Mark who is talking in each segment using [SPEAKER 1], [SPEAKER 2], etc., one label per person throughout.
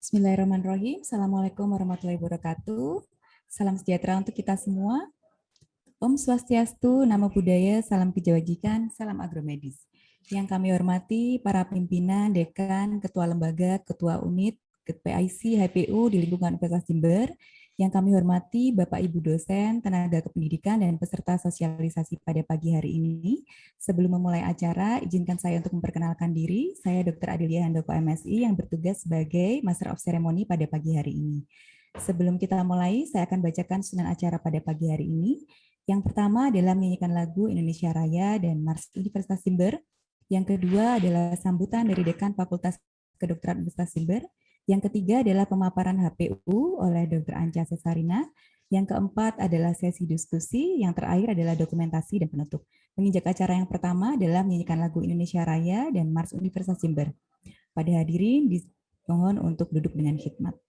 [SPEAKER 1] Bismillahirrahmanirrahim. Assalamualaikum warahmatullahi wabarakatuh. Salam sejahtera untuk kita semua. Om Swastiastu, Namo Buddhaya, Salam Kebajikan, Salam Agromedis. Yang kami hormati para pimpinan, dekan, ketua lembaga, ketua unit, PIC, HPU di lingkungan Universitas Jember. Yang kami hormati Bapak Ibu dosen, tenaga kependidikan, dan peserta sosialisasi pada pagi hari ini. Sebelum memulai acara, izinkan saya untuk memperkenalkan diri. Saya Dr. Adelia Handoko MSI yang bertugas sebagai Master of Ceremony pada pagi hari ini. Sebelum kita mulai, saya akan bacakan susunan acara pada pagi hari ini. Yang pertama adalah menyanyikan lagu Indonesia Raya dan Mars Universitas Jember. Yang kedua adalah sambutan dari Dekan Fakultas Kedokteran Universitas Jember. Yang ketiga adalah pemaparan HPU oleh Dr. Anca Cesarina. Yang keempat adalah sesi diskusi. Yang terakhir adalah dokumentasi dan penutup. Menginjak acara yang pertama adalah menyanyikan lagu Indonesia Raya dan Mars Universitas Jember. Pada hadirin, dimohon untuk duduk dengan khidmat.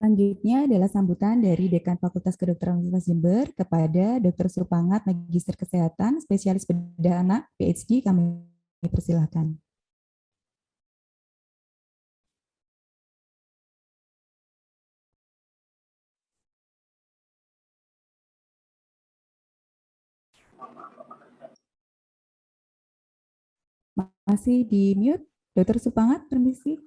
[SPEAKER 1] Selanjutnya adalah sambutan dari Dekan Fakultas Kedokteran Universitas Jember kepada Dr. Supangat, Magister Kesehatan, Spesialis Bedah Anak, PhD, kami persilahkan. Masih di mute, Dr. Supangat, permisi.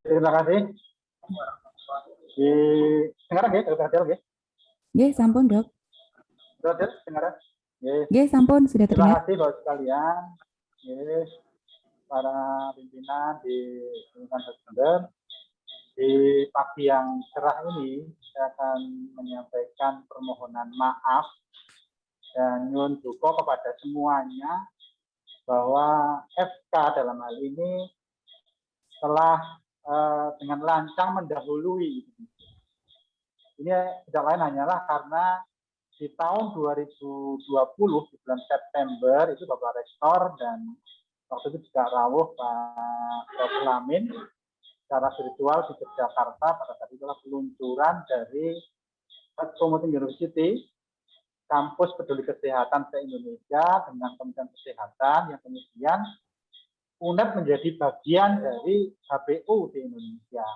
[SPEAKER 2] Terima kasih. Dengar nggih, Dr. Adel nggih?
[SPEAKER 1] Nggih, sampun, Dok.
[SPEAKER 2] Dr. Adel, dengar?
[SPEAKER 1] Nggih, sampun, sudah
[SPEAKER 2] Terima
[SPEAKER 1] terdengar.
[SPEAKER 2] kasih Bapak sekalian. Para pimpinan di lingkungan Desember. Di pagi yang cerah ini, saya akan menyampaikan permohonan maaf dan nyuwun duka kepada semuanya bahwa FK dalam hal ini telah dengan lancang mendahului. Ini tidak lain hanyalah karena di tahun 2020 di bulan September itu Bapak Rektor dan waktu itu juga rawuh Pak Prof. Lamin secara virtual di Yogyakarta pada saat itulah peluncuran dari Health Promoting University, kampus peduli kesehatan se-Indonesia dengan Kementerian Kesehatan yang kemudian UNED menjadi bagian dari HPU di Indonesia.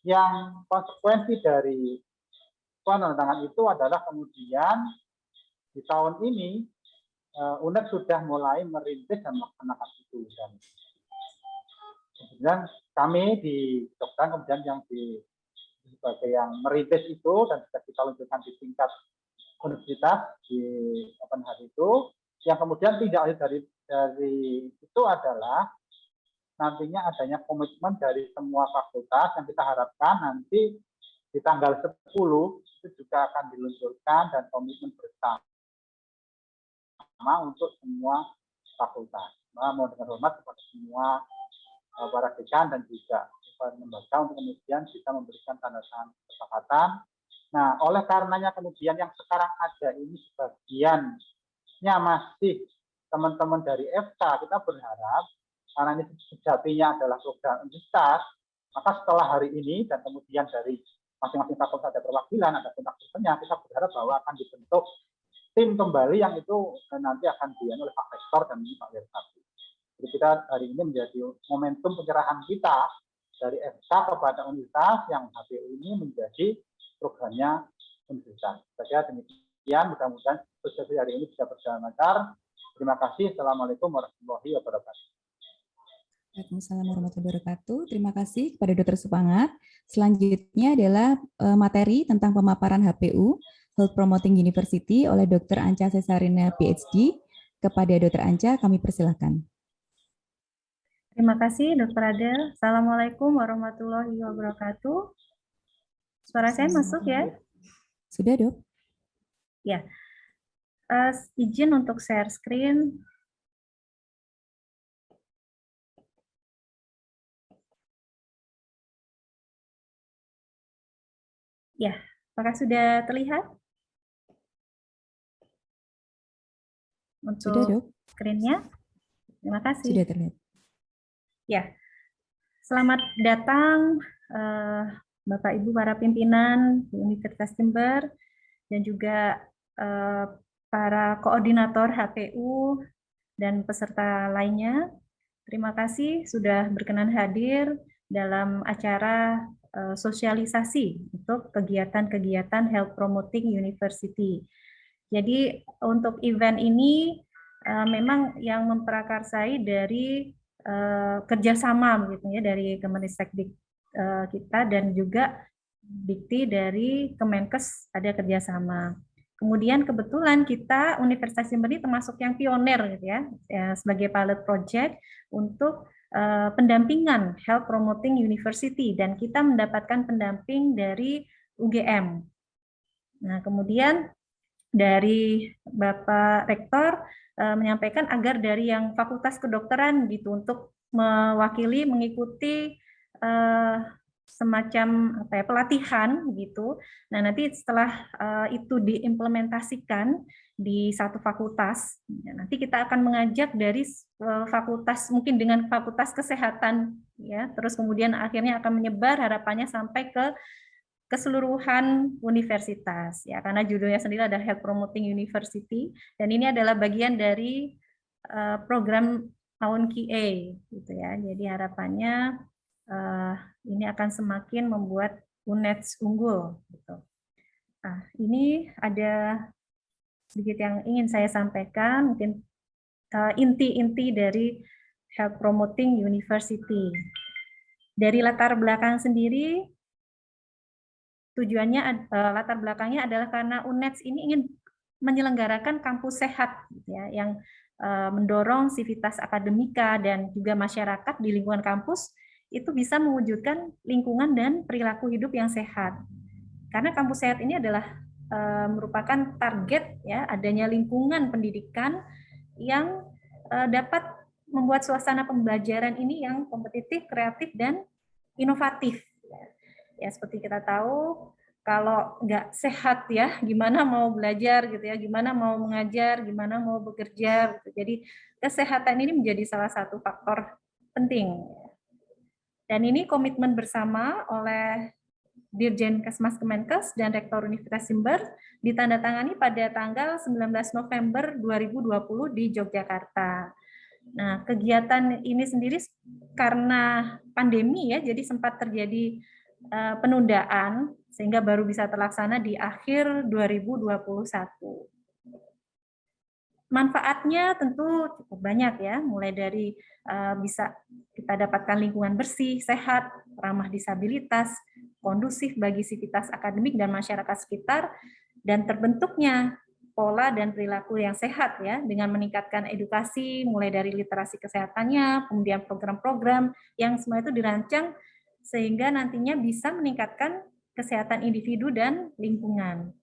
[SPEAKER 2] Yang konsekuensi dari penandatangan itu adalah kemudian di tahun ini UNED sudah mulai merintis dan melaksanakan itu. Dan kemudian kami di Jogja kemudian yang sebagai yang merintis itu dan sudah kita luncurkan di tingkat universitas di open hari itu, yang kemudian tidak dari itu adalah nantinya adanya komitmen dari semua fakultas yang kita harapkan nanti di tanggal 10 itu juga akan diluncurkan dan komitmen bersama untuk semua fakultas. Mohon dengan hormat kepada semua para dekan dan juga lembaga untuk kemudian bisa memberikan tanda tangan kesepakatan. Nah, oleh karenanya kemudian yang sekarang ada ini sebagiannya masih teman-teman dari FK, kita berharap karena ini sejatinya adalah program universitas, maka setelah hari ini dan kemudian dari masing-masing fakultas ada perwakilan, ada kontak personnya, kita berharap bahwa akan dibentuk tim kembali yang itu nanti akan dilakukan oleh Pak Rektor dan Pak Wirtati. Jadi kita hari ini menjadi momentum penyerahan kita dari FK kepada universitas yang HPU ini menjadi programnya universitas. Saya demikian, mudah-mudahan proses hari ini bisa berjalan lancar. Terima kasih. Assalamualaikum warahmatullahi wabarakatuh.
[SPEAKER 1] Waalaikumsalam warahmatullahi wabarakatuh. Terima kasih kepada Dr. Supangat. Selanjutnya adalah materi tentang pemaparan HPU, Health Promoting University oleh Dr. Anca Cesarina, PhD. Kepada Dr. Anca, kami persilahkan.
[SPEAKER 3] Terima kasih, Dr. Adel. Assalamualaikum warahmatullahi wabarakatuh. Suara saya masuk ya?
[SPEAKER 1] Sudah, Dok?
[SPEAKER 3] Ya. Izin untuk share screen. Ya, apakah sudah terlihat? Untuk
[SPEAKER 1] sudah, Dok.
[SPEAKER 3] Screen-nya. Terima kasih.
[SPEAKER 1] Sudah terlihat.
[SPEAKER 3] Ya, selamat datang Bapak Ibu para pimpinan di Universitas Jember dan juga para koordinator HPU dan peserta lainnya. Terima kasih sudah berkenan hadir dalam acara sosialisasi untuk kegiatan-kegiatan Health Promoting University. Jadi untuk event ini memang yang memprakarsai dari kerjasama begitu ya dari Kemenristek kita dan juga Dikti dari Kemenkes ada kerjasama. Kemudian kebetulan kita Universitas Jember ini termasuk yang pionir gitu ya sebagai pilot project untuk pendampingan Health Promoting University dan kita mendapatkan pendamping dari UGM. Nah, kemudian dari Bapak Rektor menyampaikan agar dari yang Fakultas Kedokteran gitu untuk mewakili mengikuti semacam pelatihan gitu. Nah, nanti setelah itu diimplementasikan di satu fakultas, nanti kita akan mengajak dari fakultas mungkin dengan fakultas kesehatan ya, terus kemudian akhirnya akan menyebar harapannya sampai ke keseluruhan universitas ya, karena judulnya sendiri ada Health Promoting University dan ini adalah bagian dari program tahun QA gitu ya. Jadi harapannya ini akan semakin membuat UNED unggul gitu. Nah, ini ada sedikit yang ingin saya sampaikan, mungkin inti-inti dari Health Promoting University. Dari latar belakang sendiri, tujuannya latar belakangnya adalah karena UNEDS ini ingin menyelenggarakan kampus sehat, ya, yang mendorong sivitas akademika dan juga masyarakat di lingkungan kampus itu bisa mewujudkan lingkungan dan perilaku hidup yang sehat. Karena kampus sehat ini adalah merupakan target, ya, adanya lingkungan pendidikan yang dapat membuat suasana pembelajaran ini yang kompetitif, kreatif, dan inovatif. Ya, seperti kita tahu, kalau nggak sehat, ya, gimana mau belajar gitu ya, gimana mau mengajar, gimana mau bekerja gitu. Jadi kesehatan ini menjadi salah satu faktor penting. Dan ini komitmen bersama oleh Dirjen Kesmas Kemenkes dan Rektor Universitas Jember ditandatangani pada tanggal 19 November 2020 di Yogyakarta. Nah, kegiatan ini sendiri karena pandemi, ya, jadi sempat terjadi penundaan sehingga baru bisa terlaksana di akhir 2021. Manfaatnya tentu cukup banyak, ya, mulai dari bisa kita dapatkan lingkungan bersih, sehat, ramah disabilitas, kondusif bagi sivitas akademik dan masyarakat sekitar, dan terbentuknya pola dan perilaku yang sehat, ya, dengan meningkatkan edukasi mulai dari literasi kesehatannya, kemudian program-program yang semua itu dirancang sehingga nantinya bisa meningkatkan kesehatan individu dan lingkungan.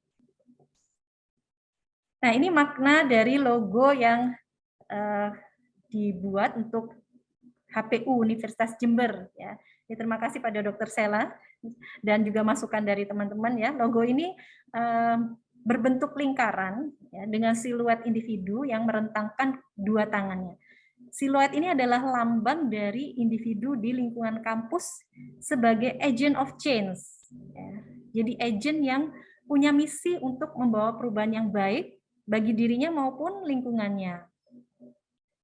[SPEAKER 3] Nah, ini makna dari logo yang dibuat untuk HPU Universitas Jember, ya. Ya, terima kasih pada Dr. Sela dan juga masukan dari teman-teman, ya. Logo ini berbentuk lingkaran, ya, dengan siluet individu yang merentangkan dua tangannya. Siluet ini adalah lambang dari individu di lingkungan kampus sebagai agent of change, ya. Jadi agent yang punya misi untuk membawa perubahan yang baik bagi dirinya maupun lingkungannya.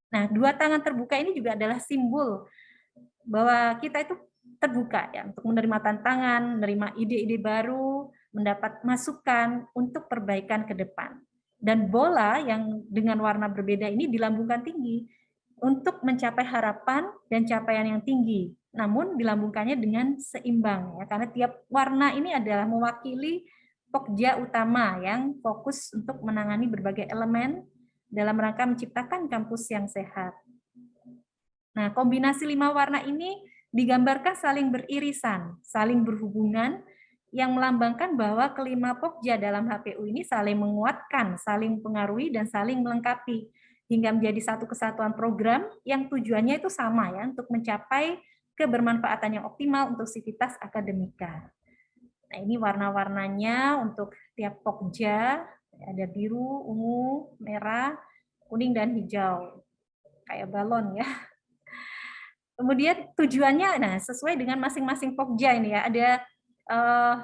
[SPEAKER 3] Nah, dua tangan terbuka ini juga adalah simbol bahwa kita itu terbuka, ya, untuk menerima tantangan, menerima ide-ide baru, mendapat masukan untuk perbaikan ke depan. Dan bola yang dengan warna berbeda ini dilambungkan tinggi untuk mencapai harapan dan capaian yang tinggi. Namun dilambungkannya dengan seimbang, ya, karena tiap warna ini adalah mewakili pokja utama yang fokus untuk menangani berbagai elemen dalam rangka menciptakan kampus yang sehat. Nah, kombinasi 5 warna ini digambarkan saling beririsan, saling berhubungan, yang melambangkan bahwa kelima pokja dalam HPU ini saling menguatkan, saling mempengaruhi, dan saling melengkapi, hingga menjadi satu kesatuan program yang tujuannya itu sama, ya, untuk mencapai kebermanfaatan yang optimal untuk sivitas akademika. Nah, ini warna-warnanya untuk tiap pokja, ada biru, ungu, merah, kuning, dan hijau. Kayak balon, ya. Kemudian tujuannya, nah, sesuai dengan masing-masing pokja ini, ya, ada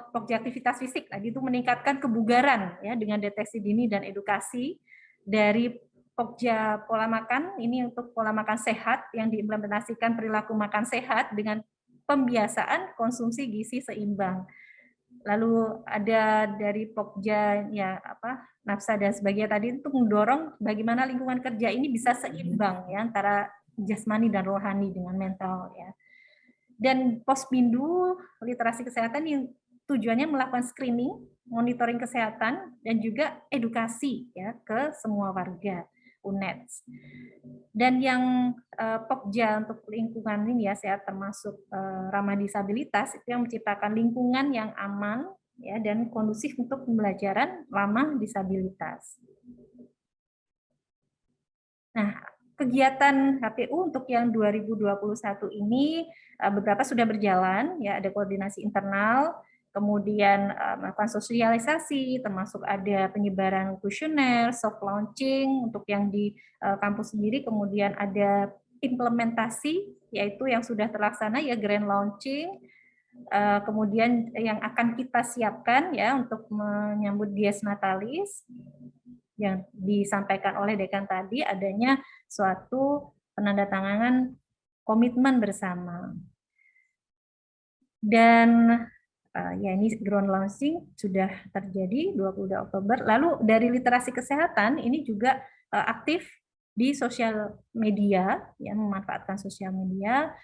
[SPEAKER 3] pokja aktivitas fisik, tadi itu meningkatkan kebugaran, ya, dengan deteksi dini dan edukasi. Dari pokja pola makan, ini untuk pola makan sehat yang diimplementasikan perilaku makan sehat dengan pembiasaan konsumsi gizi seimbang. Lalu ada dari pokja, ya, nafsa dan sebagainya tadi untuk mendorong bagaimana lingkungan kerja ini bisa seimbang, ya, antara jasmani dan rohani dengan mental, ya. Dan Pospindu literasi kesehatan yang tujuannya melakukan screening, monitoring kesehatan, dan juga edukasi, ya, ke semua warga UNEDS. Dan yang pokja untuk lingkungan ini, ya, sehat termasuk ramah disabilitas, itu yang menciptakan lingkungan yang aman, ya, dan kondusif untuk pembelajaran ramah disabilitas. Nah, kegiatan HPU untuk yang 2021 ini beberapa sudah berjalan, ya, ada koordinasi internal, kemudian melakukan sosialisasi, termasuk ada penyebaran kuesioner, soft launching untuk yang di kampus sendiri, kemudian ada implementasi, yaitu yang sudah terlaksana, ya, grand launching, kemudian yang akan kita siapkan, ya, untuk menyambut Dies Natalis, yang disampaikan oleh dekan tadi, adanya suatu penandatanganan komitmen bersama. Dan ya, ini ground launching sudah terjadi 22 Oktober. Lalu dari literasi kesehatan ini juga aktif di sosial media, ya, memanfaatkan sosial media.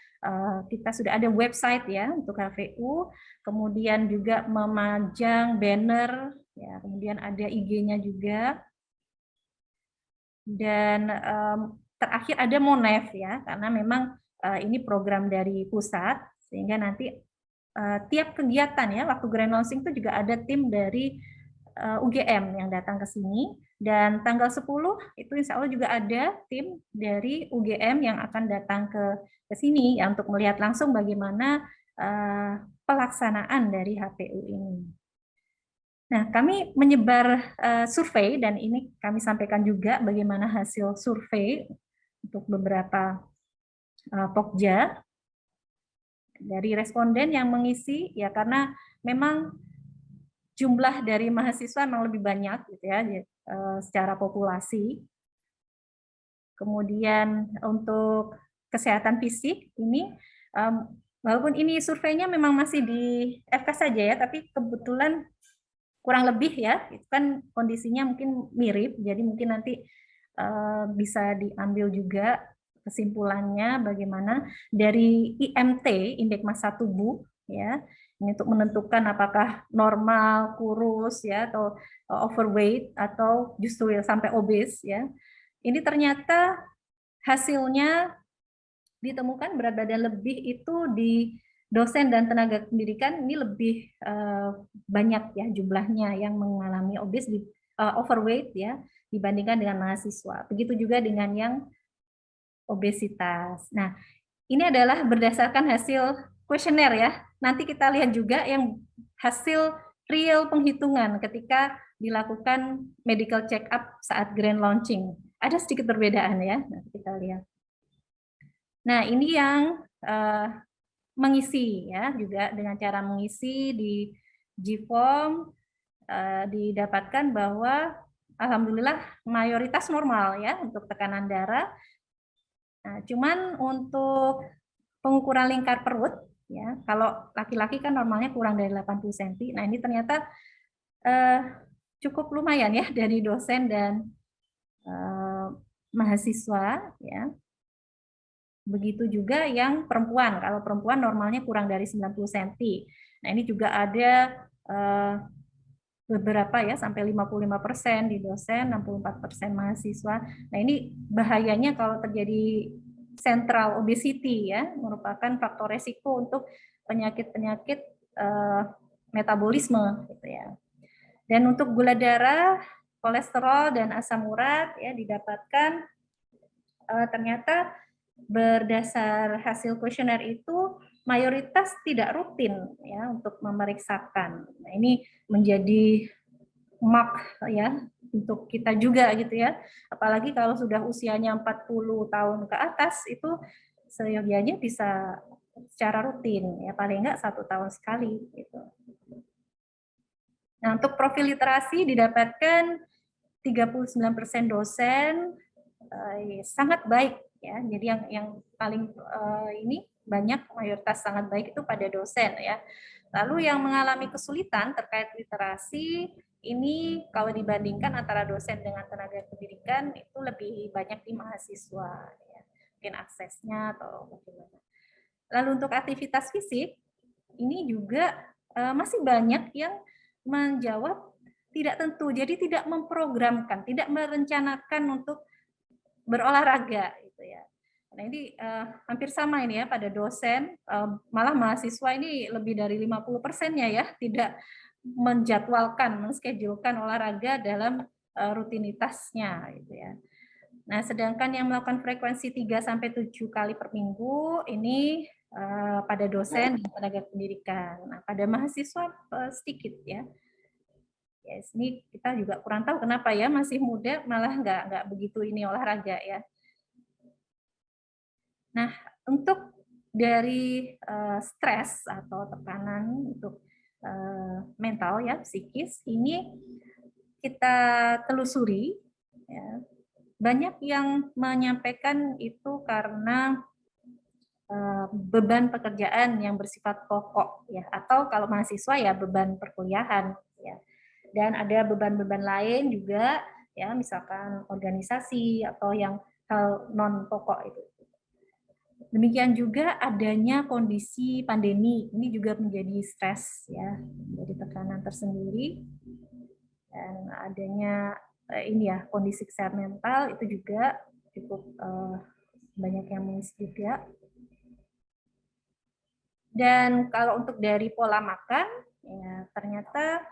[SPEAKER 3] Kita sudah ada website ya untuk HVU, kemudian juga memajang banner, ya, kemudian ada IG-nya juga, dan terakhir ada Monef ya, karena memang ini program dari pusat, sehingga nanti tiap kegiatan ya, waktu grand launching itu juga ada tim dari UGM yang datang ke sini, dan tanggal 10 itu insya Allah juga ada tim dari UGM yang akan datang ke sini ya, untuk melihat langsung bagaimana pelaksanaan dari HPU ini. Nah, kami menyebar survei, dan ini kami sampaikan juga bagaimana hasil survei untuk beberapa Pokja dari responden yang mengisi ya, karena memang jumlah dari mahasiswa memang lebih banyak gitu ya, secara populasi. Kemudian untuk kesehatan fisik ini, walaupun ini surveinya memang masih di FK saja ya, tapi kebetulan kurang lebih ya, itu kan kondisinya mungkin mirip, jadi mungkin nanti bisa diambil juga kesimpulannya bagaimana dari IMT, indeks massa tubuh ya, ini untuk menentukan apakah normal, kurus ya, atau overweight, atau justru ya sampai obes ya. Ini ternyata hasilnya ditemukan berat badan lebih itu di dosen dan tenaga pendidikan ini lebih banyak ya jumlahnya yang mengalami obes, overweight ya, dibandingkan dengan mahasiswa. Begitu juga dengan yang obesitas. Nah, ini adalah berdasarkan hasil kuesioner ya. Nanti kita lihat juga yang hasil real penghitungan ketika dilakukan medical check up saat grand launching. Ada sedikit perbedaan ya. Nanti kita lihat. Nah, ini yang mengisi ya, juga dengan cara mengisi di G-form didapatkan bahwa alhamdulillah mayoritas normal ya untuk tekanan darah. Nah, cuman untuk pengukuran lingkar perut ya, kalau laki-laki kan normalnya kurang dari 80 cm. Nah, ini ternyata cukup lumayan ya dari dosen dan mahasiswa ya. Begitu juga yang perempuan. Kalau perempuan normalnya kurang dari 90 cm. Nah, ini juga ada beberapa ya, sampai 55% di dosen, 64% mahasiswa. Nah, ini bahayanya kalau terjadi central obesity ya, merupakan faktor resiko untuk penyakit-penyakit metabolisme gitu ya. Dan untuk gula darah, kolesterol dan asam urat ya didapatkan ternyata berdasar hasil kuesioner itu mayoritas tidak rutin ya untuk memeriksakan. Nah, ini menjadi mark ya untuk kita juga gitu ya. Apalagi kalau sudah usianya 40 tahun ke atas, itu seyogianya bisa secara rutin ya, paling enggak 1 tahun sekali gitu. Nah, untuk profil literasi didapatkan 39% dosen sangat baik ya. Jadi yang paling ini banyak, mayoritas sangat baik itu pada dosen ya. Lalu yang mengalami kesulitan terkait literasi ini kalau dibandingkan antara dosen dengan tenaga pendidikan itu lebih banyak di mahasiswa ya. Mungkin aksesnya atau bagaimana. Lalu untuk aktivitas fisik ini juga masih banyak yang menjawab tidak tentu. Jadi tidak memprogramkan, tidak merencanakan untuk berolahraga gitu ya. Nah, ini hampir sama ini ya pada dosen, malah mahasiswa ini lebih dari 50%-nya ya tidak menjadwalkan, menschedulkan olahraga dalam rutinitasnya gitu ya. Nah, sedangkan yang melakukan frekuensi 3 sampai 7 kali per minggu ini pada dosen dan tenaga pendidikan. Nah, pada mahasiswa sedikit ya. Yes, ini kita juga kurang tahu kenapa ya, masih muda malah nggak begitu ini olahraga ya. Nah, untuk dari stres atau tekanan untuk mental ya, psikis, ini kita telusuri ya. Banyak yang menyampaikan itu karena beban pekerjaan yang bersifat pokok ya, atau kalau mahasiswa ya beban perkuliahan ya. Dan ada beban-beban lain juga ya, misalkan organisasi atau yang hal non pokok itu. Demikian juga adanya kondisi pandemi, ini juga menjadi stres ya, menjadi tekanan tersendiri. Dan adanya ini ya, kondisi kesehatan mental itu juga cukup banyak yang mengisi juga. Dan kalau untuk dari pola makan, ya ternyata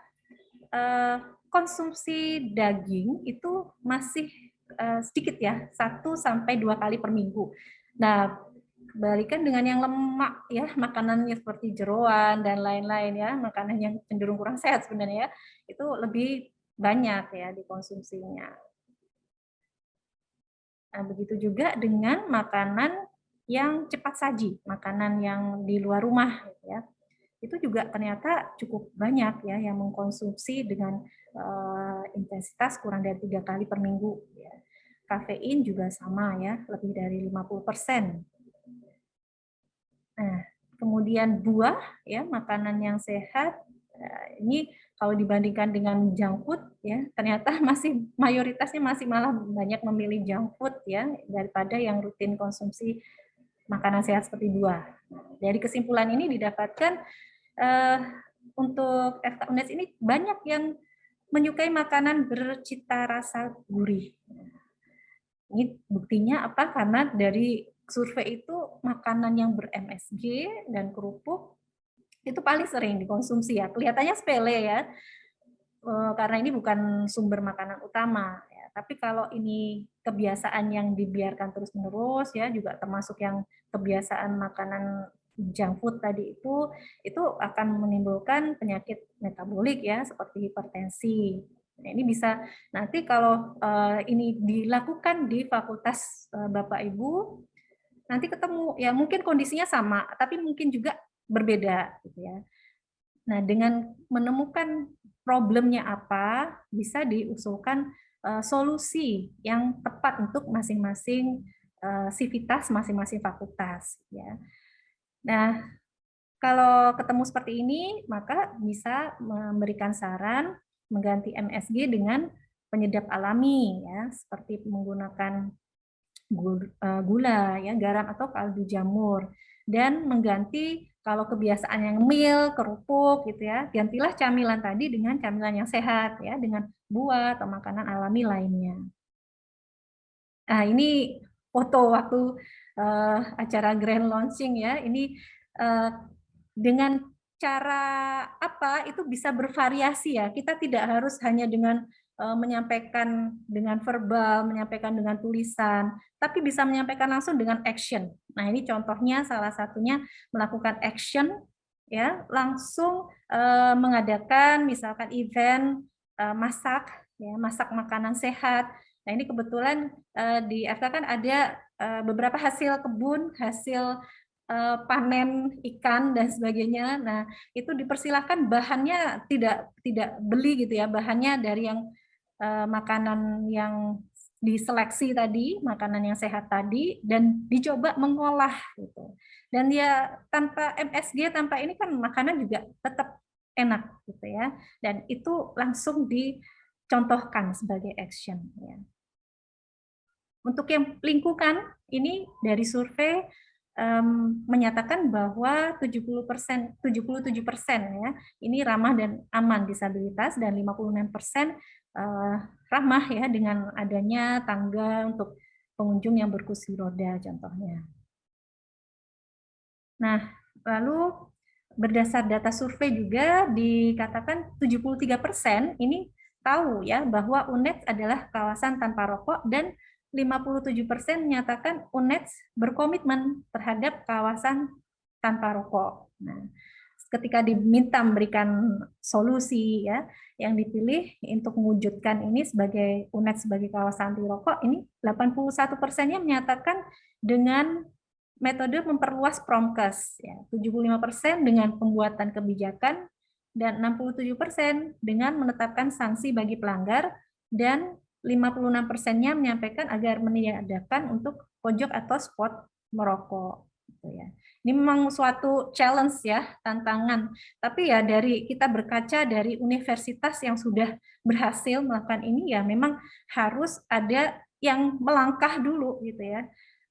[SPEAKER 3] konsumsi daging itu masih sedikit ya, 1-2 kali per minggu. Nah, kebalikan dengan yang lemak ya, makanannya seperti jeroan dan lain-lain ya, makanan yang cenderung kurang sehat sebenarnya, itu lebih banyak ya dikonsumsinya. Nah, begitu juga dengan makanan yang cepat saji, makanan yang di luar rumah ya. Itu juga ternyata cukup banyak ya yang mengkonsumsi dengan intensitas kurang dari 3 kali per minggu ya. Kafein juga sama ya, lebih dari 50%. Nah, kemudian buah ya, makanan yang sehat ini kalau dibandingkan dengan junk food ya, ternyata masih mayoritasnya masih malah banyak memilih junk food ya daripada yang rutin konsumsi makanan sehat seperti buah. Dari kesimpulan ini didapatkan untuk FK UNES ini banyak yang menyukai makanan bercita rasa gurih. Ini buktinya apa? Karena dari survei itu makanan yang ber-MSG dan kerupuk itu paling sering dikonsumsi ya. Kelihatannya sepele ya, karena ini bukan sumber makanan utama. Ya. Tapi kalau ini kebiasaan yang dibiarkan terus-menerus ya, juga termasuk yang kebiasaan makanan junk food tadi itu akan menimbulkan penyakit metabolik ya, seperti hipertensi. Nah, ini bisa nanti kalau ini dilakukan di fakultas Bapak Ibu, nanti ketemu ya mungkin kondisinya sama, tapi mungkin juga berbeda gitu ya. Nah, dengan menemukan problemnya apa, bisa diusulkan solusi yang tepat untuk masing-masing sivitas, masing-masing fakultas ya. Nah, kalau ketemu seperti ini, maka bisa memberikan saran mengganti MSG dengan penyedap alami ya, seperti menggunakan gula ya, garam atau kaldu jamur, dan mengganti kalau kebiasaan yang ngemil, kerupuk gitu ya, gantilah camilan tadi dengan camilan yang sehat ya, dengan buah atau makanan alami lainnya. Nah, ini foto waktu acara grand launching ya. Ini dengan cara apa itu bisa bervariasi ya. Kita tidak harus hanya dengan menyampaikan dengan verbal, menyampaikan dengan tulisan, tapi bisa menyampaikan langsung dengan action. Nah, ini contohnya salah satunya melakukan action ya, langsung mengadakan misalkan event masak ya, masak makanan sehat. Nah, ini kebetulan di FK kan ada beberapa hasil kebun, hasil panen ikan dan sebagainya. Nah, itu dipersilahkan bahannya tidak beli gitu ya, bahannya dari yang makanan yang diseleksi tadi, makanan yang sehat tadi, dan dicoba mengolah gitu. Dan dia tanpa MSG, tanpa ini kan makanan juga tetap enak gitu ya. Dan itu langsung dicontohkan sebagai action ya. Untuk yang lingkungan ini dari survei menyatakan bahwa 77% ya ini ramah dan aman disabilitas, dan 56% ramah ya dengan adanya tangga untuk pengunjung yang berkursi roda contohnya. Nah, lalu berdasar data survei juga dikatakan 73% ini tahu ya bahwa UNED adalah kawasan tanpa rokok, dan 57% menyatakan UNED berkomitmen terhadap kawasan tanpa rokok. Nah, ketika diminta memberikan solusi ya, yang dipilih untuk mewujudkan ini sebagai UNED sebagai kawasan anti rokok, ini 81%-nya menyatakan dengan metode memperluas promkes ya, 75% dengan pembuatan kebijakan, dan 67% dengan menetapkan sanksi bagi pelanggar, dan 56%-nya menyampaikan agar meniadakan untuk pojok atau spot merokok gitu ya. Ini memang suatu challenge ya, tantangan. Tapi ya dari kita berkaca dari universitas yang sudah berhasil melakukan ini ya memang harus ada yang melangkah dulu gitu ya.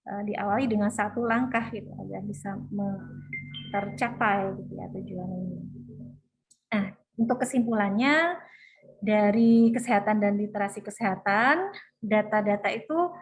[SPEAKER 3] Diawali dengan satu langkah gitu agar bisa tercapai gitu ya tujuan ini. Nah, untuk kesimpulannya dari kesehatan dan literasi kesehatan, data-data itu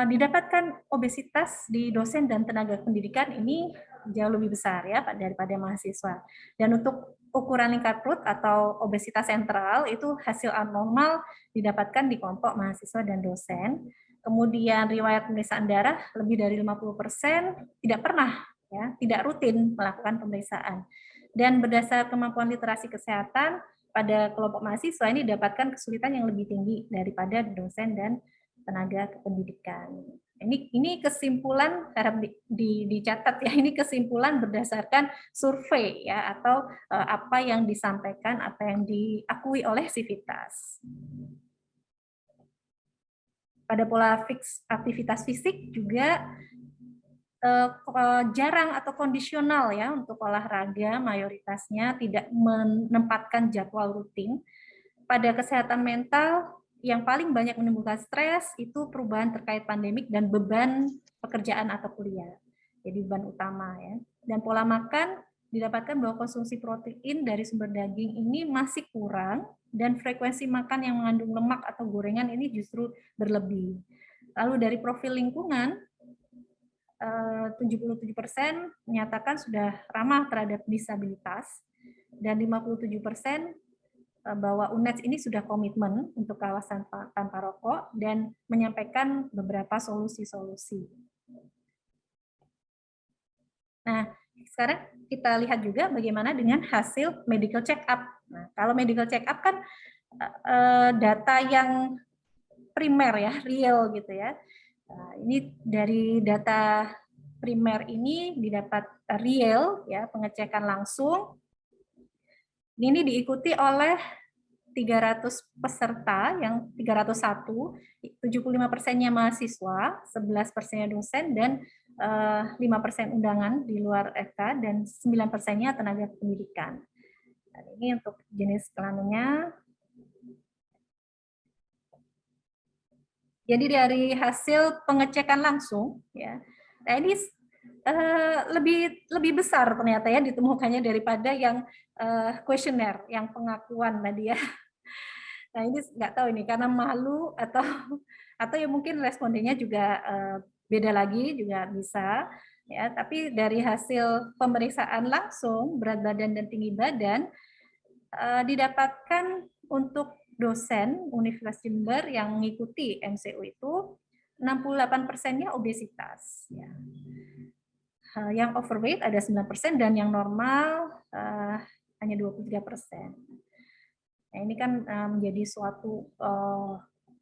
[SPEAKER 3] didapatkan obesitas di dosen dan tenaga pendidikan ini jauh lebih besar ya daripada mahasiswa. Dan untuk ukuran lingkar perut atau obesitas sentral itu hasil abnormal didapatkan di kelompok mahasiswa dan dosen. Kemudian riwayat pemeriksaan darah lebih dari 50% tidak pernah ya, tidak rutin melakukan pemeriksaan. Dan berdasar kemampuan literasi kesehatan pada kelompok mahasiswa ini didapatkan kesulitan yang lebih tinggi daripada dosen dan tenaga kependidikan. Ini kesimpulan harap dicatat ya, ini kesimpulan berdasarkan survei ya atau apa yang disampaikan, apa yang diakui oleh Civitas. Pada pola fix aktivitas fisik juga jarang atau kondisional ya untuk olahraga, mayoritasnya tidak menempatkan jadwal rutin. Pada kesehatan mental yang paling banyak menimbulkan stres itu perubahan terkait pandemik dan beban pekerjaan atau kuliah. Jadi beban utama ya. Dan pola makan didapatkan bahwa konsumsi protein dari sumber daging ini masih kurang dan frekuensi makan yang mengandung lemak atau gorengan ini justru berlebih. Lalu dari profil lingkungan 77% menyatakan sudah ramah terhadap disabilitas dan 57% bahwa UNED ini sudah komitmen untuk kawasan tanpa rokok dan menyampaikan beberapa solusi-solusi. Nah, sekarang kita lihat juga bagaimana dengan hasil medical check-up. Nah, kalau medical check-up kan data yang primer ya, real gitu ya. Nah, ini dari data primer ini didapat real ya, pengecekan langsung. Ini diikuti oleh 300 peserta yang 301, 75%-nya mahasiswa, 11%-nya dosen dan 5% undangan di luar FK dan 9%-nya tenaga pendidikan. Dan ini untuk jenis kelaminnya. Jadi dari hasil pengecekan langsung ya. Nah, ini lebih besar ternyata ya ditemukannya daripada yang kuesioner, yang pengakuan tadi ya. Nah, ini nggak tahu ini karena malu atau ya mungkin respondennya juga beda lagi juga bisa ya, tapi dari hasil pemeriksaan langsung berat badan dan tinggi badan didapatkan untuk dosen Universitas Jember yang mengikuti MCU itu 68%-nya obesitas ya. Yang overweight ada 9% dan yang normal hanya 23%. Nah, ini kan menjadi suatu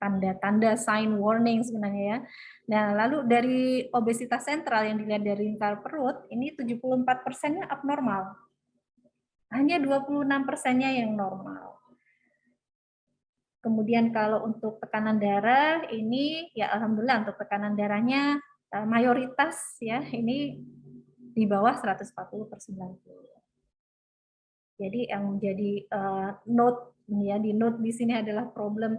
[SPEAKER 3] tanda-tanda sign warning sebenarnya ya. Nah, lalu dari obesitas sentral yang dilihat dari lingkar perut, ini 74%-nya abnormal. Hanya 26%-nya yang normal. Kemudian kalau untuk tekanan darah, ini ya alhamdulillah untuk tekanan darahnya mayoritas ya, ini di bawah 140/90. Jadi yang menjadi note ya di note di sini adalah problem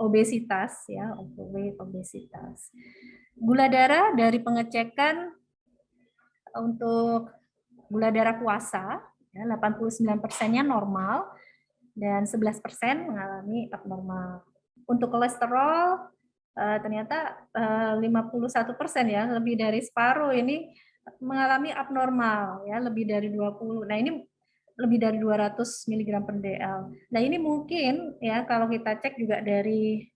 [SPEAKER 3] obesitas ya, overweight, obesitas. Gula darah dari pengecekan untuk gula darah puasa ya 89%-nya normal dan 11% mengalami abnormal. Untuk kolesterol ternyata 51% ya, lebih dari separuh ini mengalami abnormal ya, lebih dari 20. Nah, ini lebih dari 200 mg per dl. Nah, ini mungkin ya kalau kita cek juga dari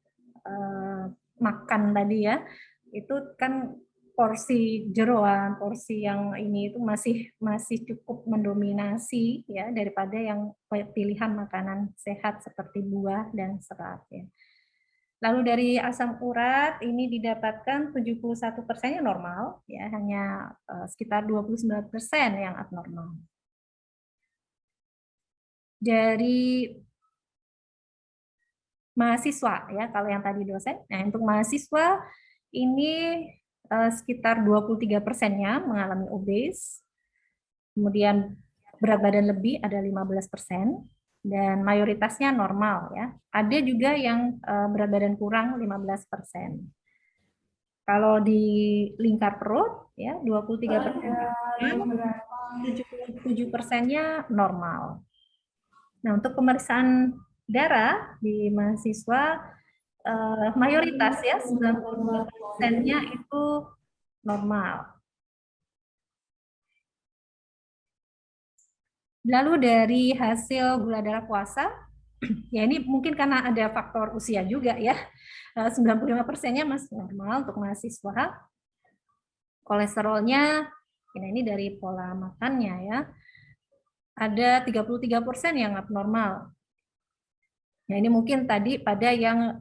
[SPEAKER 3] makan tadi ya, itu kan porsi jeroan, porsi yang ini itu masih cukup mendominasi ya daripada yang pilihan makanan sehat seperti buah dan serat ya. Lalu dari asam urat ini didapatkan 71%-nya normal ya, hanya sekitar 29% yang abnormal. Dari mahasiswa ya, kalau yang tadi dosen. Nah, untuk mahasiswa ini sekitar 23%-nya mengalami obes. Kemudian berat badan lebih ada 15%. dan mayoritasnya normal ya. Ada juga yang berat badan kurang 15%. Kalau di lingkar perut ya 23%, 77%-nya normal. Nah, untuk pemeriksaan darah di mahasiswa mayoritas ya 90%-nya itu normal. Lalu dari hasil gula darah puasa, ya ini mungkin karena ada faktor usia juga ya, 95%-nya masih normal untuk mahasiswa. Kolesterolnya, ini dari pola makannya ya, ada 33% yang abnormal. Nah ini mungkin tadi pada yang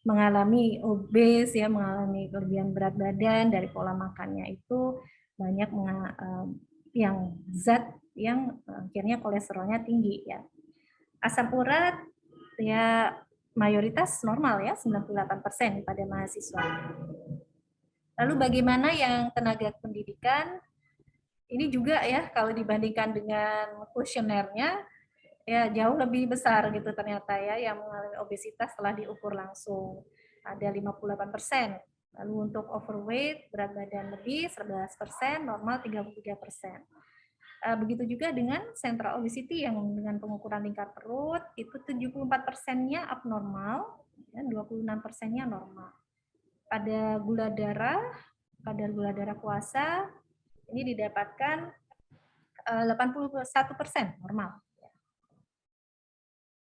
[SPEAKER 3] mengalami obes ya, mengalami kelebihan berat badan dari pola makannya itu banyak yang zat yang akhirnya kolesterolnya tinggi ya. Asam urat ya mayoritas normal ya 98% pada mahasiswa. Lalu bagaimana yang tenaga pendidikan? Ini juga ya kalau dibandingkan dengan kuesionernya ya jauh lebih besar gitu ternyata ya yang mengalami obesitas setelah diukur langsung. Ada 58%. Lalu untuk overweight, berat badan lebih 11%, normal 33%. Begitu juga dengan central obesity yang dengan pengukuran lingkar perut itu 74%-nya abnormal, 26%-nya normal. Pada gula darah, kadar gula darah puasa ini didapatkan 81% normal.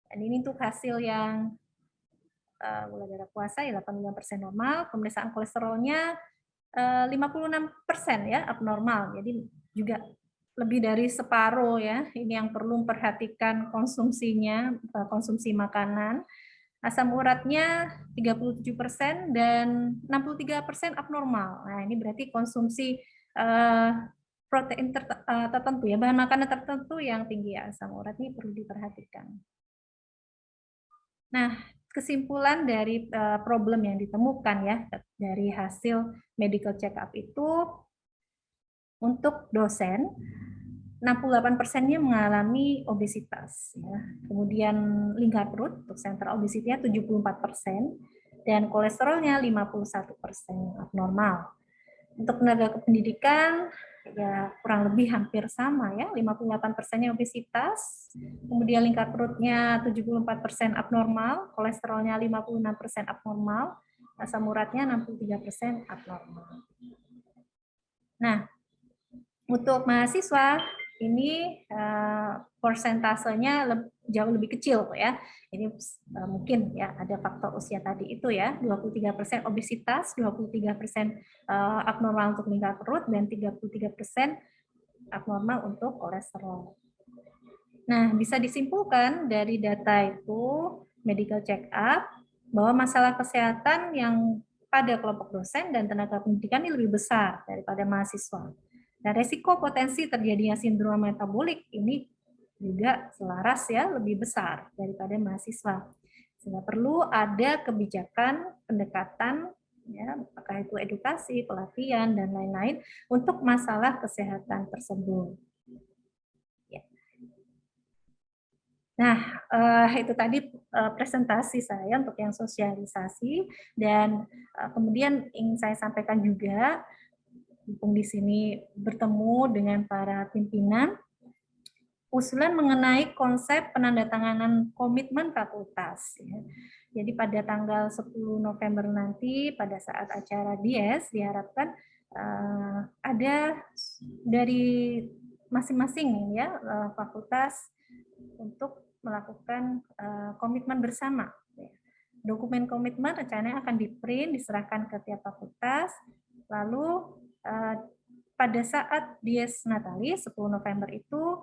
[SPEAKER 3] Dan ini untuk hasil yang gula darah puasa ya 85% normal, pemeriksaan kolesterolnya 56% ya abnormal. Jadi juga lebih dari separuh ya. Ini yang perlu memperhatikan konsumsinya, konsumsi makanan. Asam uratnya 37% dan 63% abnormal. Nah, ini berarti konsumsi protein tertentu ya, bahan makanan tertentu yang tinggi asam urat ini perlu diperhatikan. Nah, kesimpulan dari problem yang ditemukan ya dari hasil medical check up itu untuk dosen 68%-nya mengalami obesitas ya. Kemudian lingkar perut untuk central obesity-nya 74% dan kolesterolnya 51% abnormal. Untuk tenaga kependidikan ya kurang lebih hampir sama ya, 58%-nya obesitas, kemudian lingkar perutnya 74% abnormal, kolesterolnya 56% abnormal, asam uratnya 63% abnormal. Nah, untuk mahasiswa ini persentasenya jauh lebih kecil ya. Ini mungkin ya ada faktor usia tadi itu ya, 23% obesitas, 23% abnormal untuk lingkar perut dan 33% abnormal untuk kolesterol. Nah, bisa disimpulkan dari data itu medical check up bahwa masalah kesehatan yang pada kelompok dosen dan tenaga pendidikan ini lebih besar daripada mahasiswa. Dan resiko potensi terjadinya sindrom metabolik ini juga selaras ya lebih besar daripada mahasiswa. Sehingga perlu ada kebijakan pendekatan ya apakah itu edukasi, pelatihan dan lain-lain untuk masalah kesehatan tersebut. Ya. Nah, itu tadi presentasi saya untuk yang sosialisasi dan kemudian ingin saya sampaikan juga mumpung di sini bertemu dengan para pimpinan, usulan mengenai konsep penandatanganan komitmen fakultas. Ya. Jadi pada tanggal 10 November nanti, pada saat acara DIES, diharapkan ada dari masing-masing ya fakultas untuk melakukan komitmen bersama. Dokumen komitmen rencananya akan di-print, diserahkan ke tiap fakultas, lalu pada saat DIES Natalis 10 November itu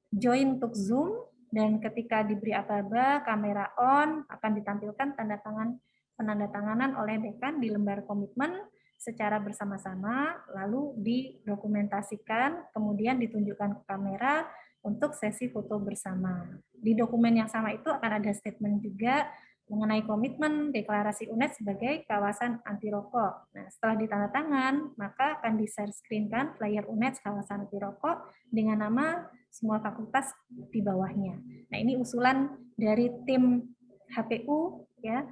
[SPEAKER 3] join untuk Zoom dan ketika diberi aba-aba kamera on akan ditampilkan penandatanganan oleh dekan di lembar komitmen secara bersama-sama lalu didokumentasikan kemudian ditunjukkan ke kamera untuk sesi foto bersama. Di dokumen yang sama itu akan ada statement juga mengenai komitmen deklarasi UNED sebagai kawasan anti rokok. Nah, setelah ditandatangan, maka akan di-share screen-kan flyer UNED kawasan anti rokok dengan nama semua fakultas di bawahnya. Nah, ini usulan dari tim HPU ya.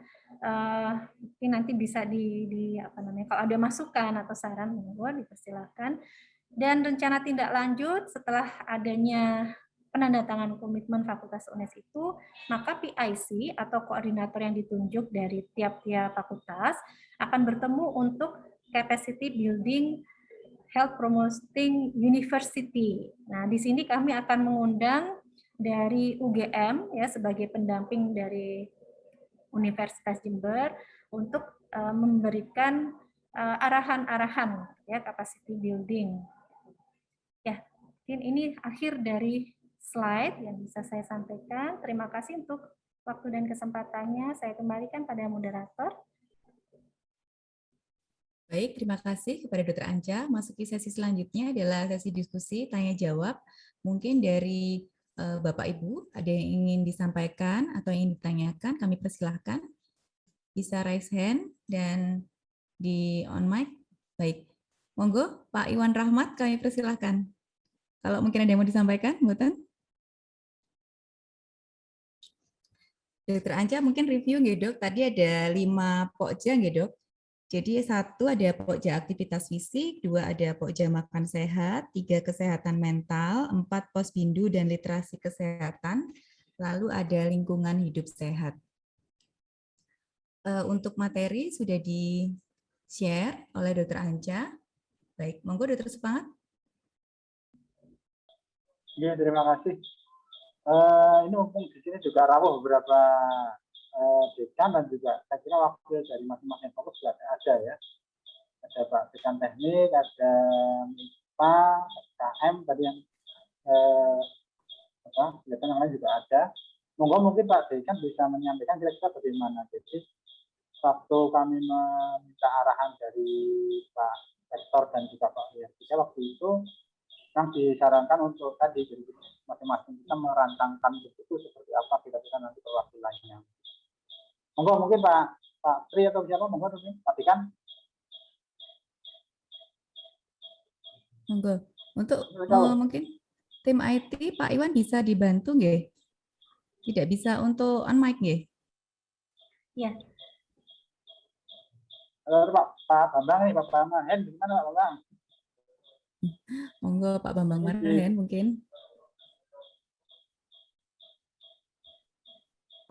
[SPEAKER 3] Mungkin nanti bisa kalau ada masukan atau saran, monggo dipersilakan. Dan rencana tindak lanjut setelah adanya penandatangan komitmen Fakultas UNES itu, maka PIC atau koordinator yang ditunjuk dari tiap-tiap fakultas akan bertemu untuk capacity building health promoting university. Nah, di sini kami akan mengundang dari UGM ya sebagai pendamping dari Universitas Jember untuk memberikan arahan-arahan ya capacity building. Ya, mungkin ini akhir dari slide yang bisa saya sampaikan. Terima kasih untuk waktu dan kesempatannya. Saya kembalikan pada moderator.
[SPEAKER 1] Baik, terima kasih kepada Dr. Anca. Masuki sesi selanjutnya adalah sesi diskusi tanya-jawab. Mungkin dari Bapak Ibu ada yang ingin disampaikan atau ingin ditanyakan, kami persilahkan. Bisa raise hand dan di on mic. Baik, monggo Pak Iwan Rahmat, kami persilahkan. Kalau mungkin ada yang mau disampaikan, Mboten? Dokter Anca mungkin review nggih Dok, tadi ada 5 pokja nggih Dok. Jadi 1 ada pokja aktivitas fisik, 2 ada pokja makan sehat, 3 kesehatan mental, 4 posbindu dan literasi kesehatan, lalu ada lingkungan hidup sehat. Untuk materi sudah di-share oleh Dokter Anca. Baik, monggo Dokter Semangat.
[SPEAKER 2] Ya, terima kasih. Ini mumpung di sini juga rawuh beberapa dekan dan juga saya kira wakil dari masing-masing fokus juga ada ya. Ada Pak Dekan Teknik, ada MIPA, KM tadi yang kelihatan yang lain juga ada. Mungkin Pak Dekan bisa menyampaikan kira-kira bagaimana. Jadi waktu kami meminta arahan dari Pak Rektor dan juga Pak Yasika waktu itu yang disarankan untuk tadi jadi masing-masing kita merantangkan itu seperti apa kira-kira nanti perwakilannya. Mungkin Pak Tri atau siapa monggo Pak Dekan.
[SPEAKER 1] Monggo. Untuk mungkin tim IT Pak Iwan bisa dibantu nggih? Tidak bisa untuk on mic nggih?
[SPEAKER 3] Ya.
[SPEAKER 2] Pak Bambang nih, Pak Bambang. Gimana Pak Bambang?
[SPEAKER 1] Monggo Pak Bambang Marhen mungkin.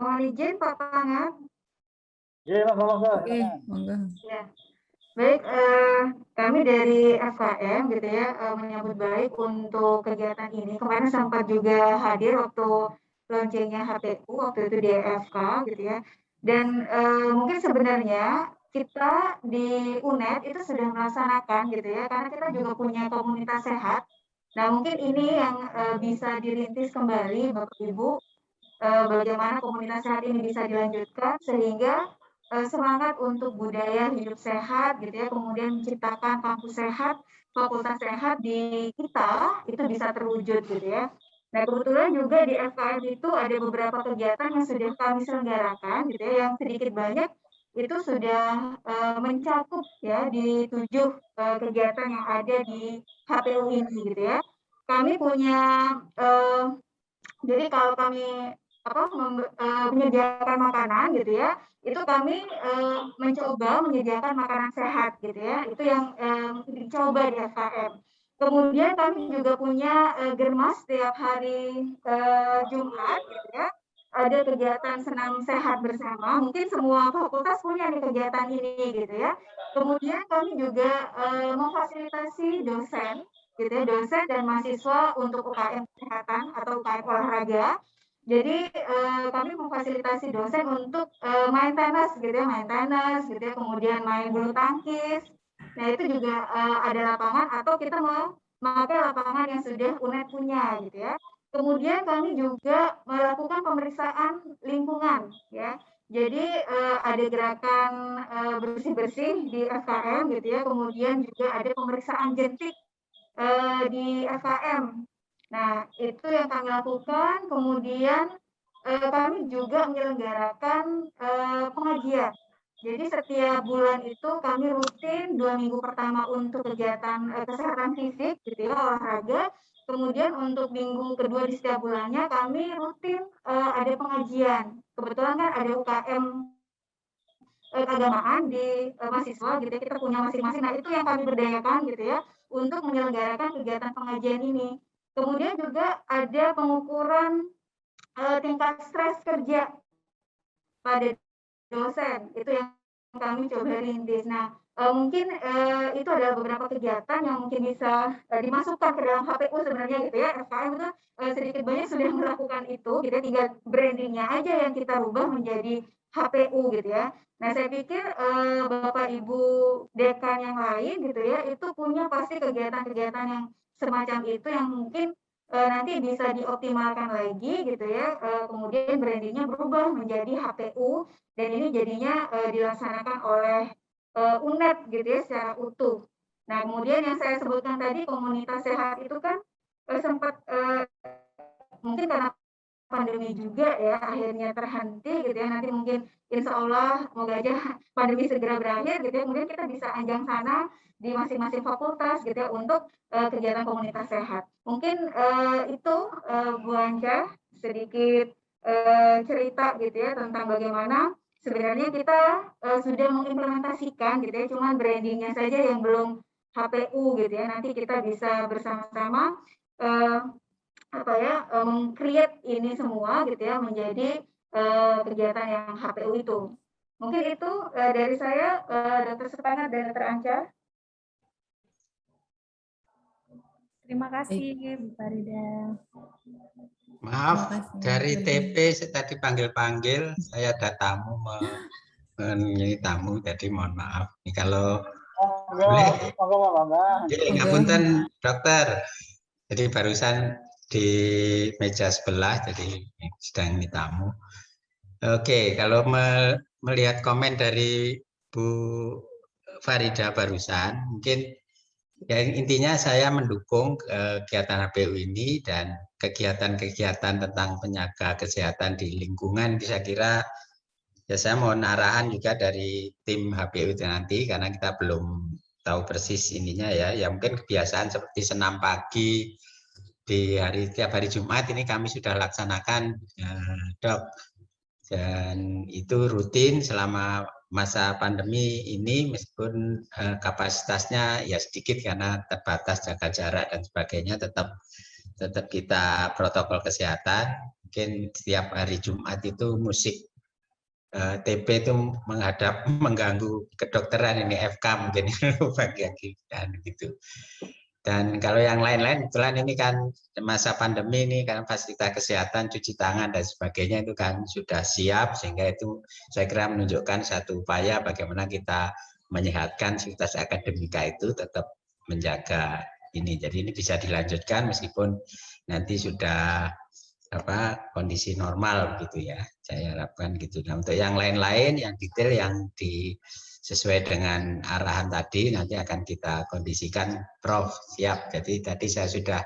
[SPEAKER 4] Mohon izin Pak Pangat.
[SPEAKER 2] Iya, monggo.
[SPEAKER 1] Oke, monggo.
[SPEAKER 4] Ya. Baik, kami dari FKM gitu ya menyambut baik untuk kegiatan ini. Kemarin sempat juga hadir waktu launchingnya HPU waktu itu di EFK gitu ya. Dan mungkin sebenarnya kita di UNED itu sudah melaksanakan gitu ya, karena kita juga punya komunitas sehat. Nah mungkin ini yang bisa dirintis kembali Bapak Ibu, bagaimana komunitas sehat ini bisa dilanjutkan sehingga semangat untuk budaya hidup sehat gitu ya, kemudian menciptakan kampus sehat, fakultas sehat di kita itu bisa terwujud gitu ya. Nah kebetulan juga di FKM itu ada beberapa kegiatan yang sudah kami selenggarakan gitu ya, yang sedikit banyak itu sudah mencakup ya di 7 kegiatan yang ada di HPU ini gitu ya. Kami punya jadi kalau kami menyediakan makanan gitu ya, itu kami mencoba menyediakan makanan sehat gitu ya, itu yang dicoba di FKM. Kemudian kami juga punya germas setiap hari Jumat gitu ya, ada kegiatan senam sehat bersama, mungkin semua fakultas punya nih kegiatan ini gitu ya. Kemudian kami juga memfasilitasi dosen gitu ya, dosen dan mahasiswa untuk UKM kesehatan atau UKM olahraga. Jadi kami memfasilitasi dosen untuk main tenis gitu ya, kemudian main bulu tangkis. Nah itu juga ada lapangan atau kita memakai lapangan yang sudah UNED punya gitu ya. Kemudian kami juga melakukan pemeriksaan lingkungan ya. Jadi ada gerakan bersih-bersih di FKM gitu ya. Kemudian juga ada pemeriksaan jentik di FKM. Nah, itu yang kami lakukan. Kemudian kami juga menyelenggarakan pengajian. Jadi setiap bulan itu kami rutin 2 minggu pertama untuk kegiatan kesehatan fisik, gitu ya, olahraga. Kemudian untuk minggu kedua di setiap bulannya kami rutin ada pengajian. Kebetulan kan ada UKM keagamaan di mahasiswa, gitu ya, kita punya masing-masing. Nah itu yang kami berdayakan, gitu ya, untuk menyelenggarakan kegiatan pengajian ini. Kemudian juga ada pengukuran tingkat stres kerja pada dosen, itu yang kami coba rintis. Nah, mungkin itu adalah beberapa kegiatan yang mungkin bisa dimasukkan ke dalam HPU sebenarnya, gitu ya. FKM itu sedikit banyak sudah melakukan itu, gitu ya, tinggal brandingnya aja yang kita rubah menjadi HPU, gitu ya. Nah, saya pikir Bapak Ibu dekan yang lain, gitu ya, itu punya pasti kegiatan-kegiatan yang semacam itu yang mungkin nanti bisa dioptimalkan lagi, gitu ya. Kemudian brandingnya berubah menjadi HPU dan ini jadinya dilaksanakan oleh UNED, gitu ya, secara utuh. Nah, kemudian yang saya sebutkan tadi komunitas sehat itu kan sempat mungkin karena pandemi juga ya akhirnya terhenti, gitu ya. Nanti mungkin insya Allah semoga aja pandemi segera berakhir, gitu ya. Kemudian kita bisa ajang sana di masing-masing fakultas, gitu ya, untuk kegiatan komunitas sehat. Mungkin itu Bu Anca sedikit cerita, gitu ya, tentang bagaimana sebenarnya kita sudah mengimplementasikan, gitu ya, cuman brandingnya saja yang belum HPU, gitu ya. Nanti kita bisa bersama-sama apa ya, meng-create ini semua, gitu ya, menjadi kegiatan yang HPU itu. Mungkin itu dari saya, Dr. Sepangat dan Dr. Anca.
[SPEAKER 3] Terima kasih Bu Farida.
[SPEAKER 1] Terima
[SPEAKER 5] Maaf,
[SPEAKER 1] kasih,
[SPEAKER 5] dari
[SPEAKER 1] Mas
[SPEAKER 5] TP saya tadi panggil-panggil, saya ada tamu, ini tamu, jadi mohon maaf. Ini kalau boleh, ngapunten dokter. Jadi barusan di meja sebelah, jadi sedang ini tamu. Oke, kalau melihat komen dari Bu Farida barusan, mungkin ya intinya saya mendukung kegiatan HPU ini dan kegiatan-kegiatan tentang penjaga kesehatan di lingkungan. Saya kira ya saya mohon arahan juga dari tim HPU itu nanti karena kita belum tahu persis ininya ya. Ya mungkin kebiasaan seperti senam pagi di tiap hari Jumat ini kami sudah laksanakan, Dok. Dan itu rutin selama masa pandemi ini meskipun kapasitasnya ya sedikit karena terbatas jaga jarak dan sebagainya, tetap kita protokol kesehatan. Mungkin setiap hari Jumat itu musik TP itu mengganggu kedokteran, ini FK mungkin bagian kita gitu. Dan kalau yang lain-lain, kebetulan ini kan masa pandemi ini kan fasilitas kesehatan, cuci tangan dan sebagainya itu kan sudah siap, sehingga itu saya kira menunjukkan satu upaya bagaimana kita menyehatkan sivitas akademika itu tetap menjaga ini. Jadi ini bisa dilanjutkan meskipun nanti sudah kondisi normal gitu ya, saya harapkan gitu. Nah, untuk yang lain-lain yang detail yang sesuai dengan arahan tadi nanti akan kita kondisikan, Prof. Siap. Jadi tadi saya sudah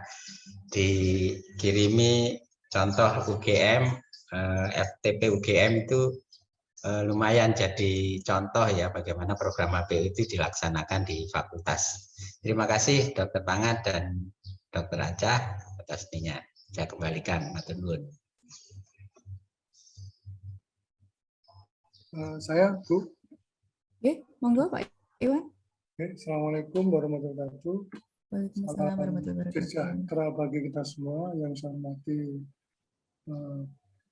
[SPEAKER 5] dikirimi contoh UGM, FTP UGM itu lumayan jadi contoh ya bagaimana program HPU itu dilaksanakan di fakultas. Terima kasih Dr. Pangat dan Dr. Anca atas ininya. Saya kembalikan, matur nuwun.
[SPEAKER 6] Saya, Bu.
[SPEAKER 1] Oke, monggo Pak Iwan.
[SPEAKER 6] Oke, Assalamualaikum warahmatullahi wabarakatuh.
[SPEAKER 1] Waalaikumsalam warahmatullahi wabarakatuh.
[SPEAKER 6] Sejahtera bagi kita semua yang saya hormati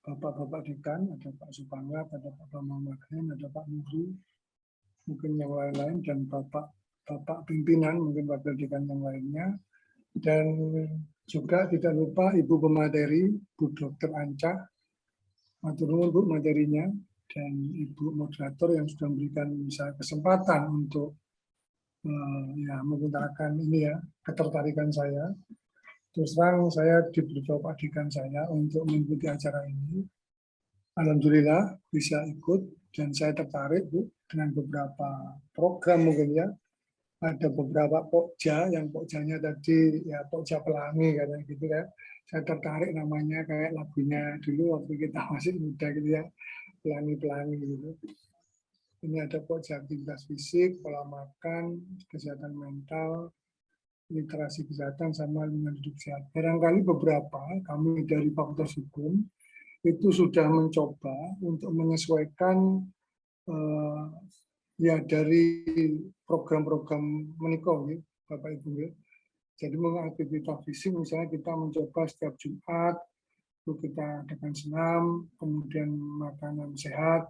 [SPEAKER 6] Bapak-Bapak Dekan, ada Pak Supangat, ada Pak Bambang Maghen, ada Pak Nuri, mungkin yang lain-lain, dan Bapak Pimpinan, mungkin Wakil Dekan yang lainnya. Dan juga tidak lupa Ibu Pemateri, Bu Dr. Anca, matur nuwun Bu materinya, dan Ibu Moderator yang sudah memberikan saya kesempatan untuk ya menggunakan ini ya, ketertarikan saya. Terus terang saya diberitahu Pak Dekan saya untuk mengikuti acara ini. Alhamdulillah bisa ikut dan saya tertarik Bu dengan beberapa program mungkin ya. ada beberapa pokja, yang pokjanya tadi ya pokja pelangi katanya gitu kan. Saya tertarik namanya kayak lagunya dulu waktu kita masih muda gitu ya, pelangi-pelangi gitu. Ini ada pokja aktivitas fisik, pola makan, kesehatan mental, literasi kesehatan, sama lingkungan hidup sehat. Barangkali beberapa kami dari Fakultas Hukum itu sudah mencoba untuk menyesuaikan ya dari program-program menikah, Bapak Ibu. Jadi mengaktivitas fisik, misalnya kita mencoba setiap Jumat, itu kita adakan senam, kemudian makanan sehat.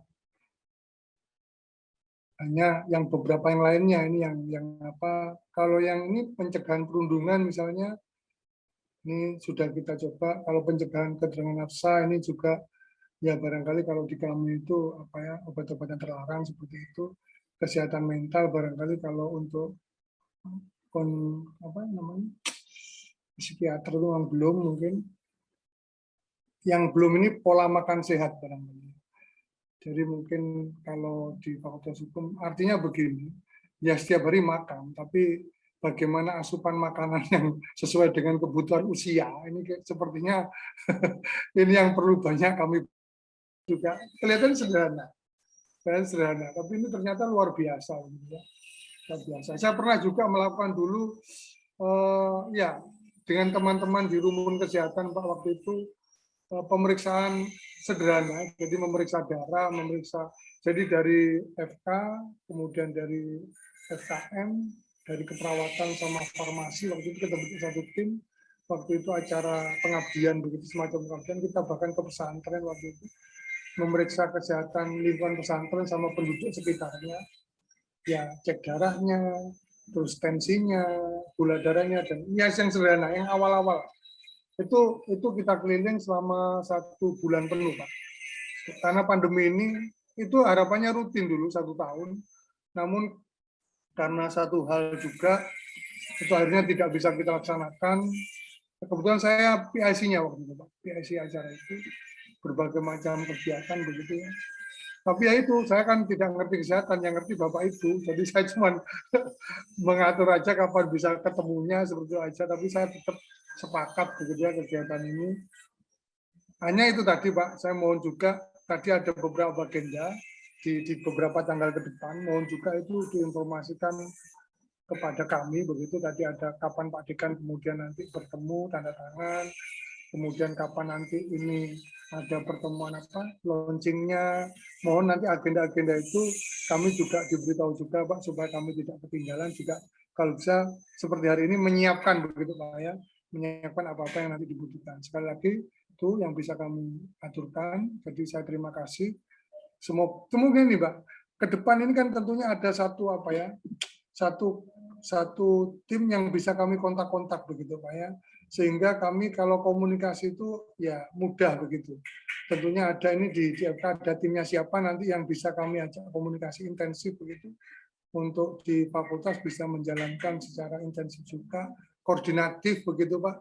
[SPEAKER 6] Hanya yang beberapa yang lainnya ini yang apa? Kalau yang ini pencegahan perundungan misalnya, ini sudah kita coba. Kalau pencegahan keterangan nafsa ini juga ya barangkali kalau di kami itu apa ya, obat-obatan terlarang seperti itu. Kesehatan mental barangkali kalau untuk apa namanya psikiater itu yang belum, mungkin yang belum ini pola makan sehat barangkali. Jadi mungkin kalau di Fakultas Hukum artinya begini, ya setiap hari makan, tapi bagaimana asupan makanan yang sesuai dengan kebutuhan usia, ini sepertinya ini yang perlu banyak kami juga. Kelihatan sederhana, tapi ini ternyata luar biasa. Luar biasa. Saya pernah juga melakukan dulu, ya dengan teman-teman di rumun kesehatan Pak waktu itu, pemeriksaan sederhana, jadi memeriksa darah, jadi dari FK, kemudian dari FKM, dari keperawatan sama farmasi, waktu itu kita bentuk satu tim, waktu itu acara pengabdian, begitu semacam pengabdian, kita bahkan ke pesantren waktu itu, memeriksa kesehatan lingkungan pesantren sama penduduk sekitarnya, ya cek darahnya, terus tensinya, gula darahnya, dan ya yang sederhana, yang awal-awal. Itu kita keliling selama 1 bulan penuh, Pak. Karena pandemi ini itu harapannya rutin dulu 1 tahun, namun karena satu hal juga itu akhirnya tidak bisa kita laksanakan. Kebetulan saya PIC-nya waktu itu, Pak. PIC acara itu berbagai macam kegiatan begitu ya. Tapi ya itu, saya kan tidak ngerti kesehatan, yang ngerti Bapak Ibu. Jadi saya cuma mengatur aja kapan bisa ketemunya seperti itu aja, tapi saya tetap sepakat begitu ya kegiatan ini. Hanya itu tadi Pak, saya mohon juga, tadi ada beberapa agenda di beberapa tanggal ke depan, mohon juga itu diinformasikan kepada kami, begitu tadi ada kapan Pak Dekan kemudian nanti bertemu, tanda tangan, kemudian kapan nanti ini ada pertemuan apa, launchingnya, mohon nanti agenda-agenda itu kami juga diberitahu juga Pak, supaya kami tidak ketinggalan juga, kalau bisa seperti hari ini menyiapkan begitu Pak ya, menyiapkan apa-apa yang nanti dibutuhkan. Sekali lagi, itu yang bisa kami aturkan. Jadi saya terima kasih. Semoga ini, Mbak, ke depan ini kan tentunya ada satu apa ya, satu tim yang bisa kami kontak-kontak begitu, Pak ya. Sehingga kami kalau komunikasi itu ya mudah begitu. Tentunya ada ini di FK ada timnya siapa nanti yang bisa kami ajak komunikasi intensif begitu. Untuk di fakultas bisa menjalankan secara intensif juga, koordinatif begitu Pak,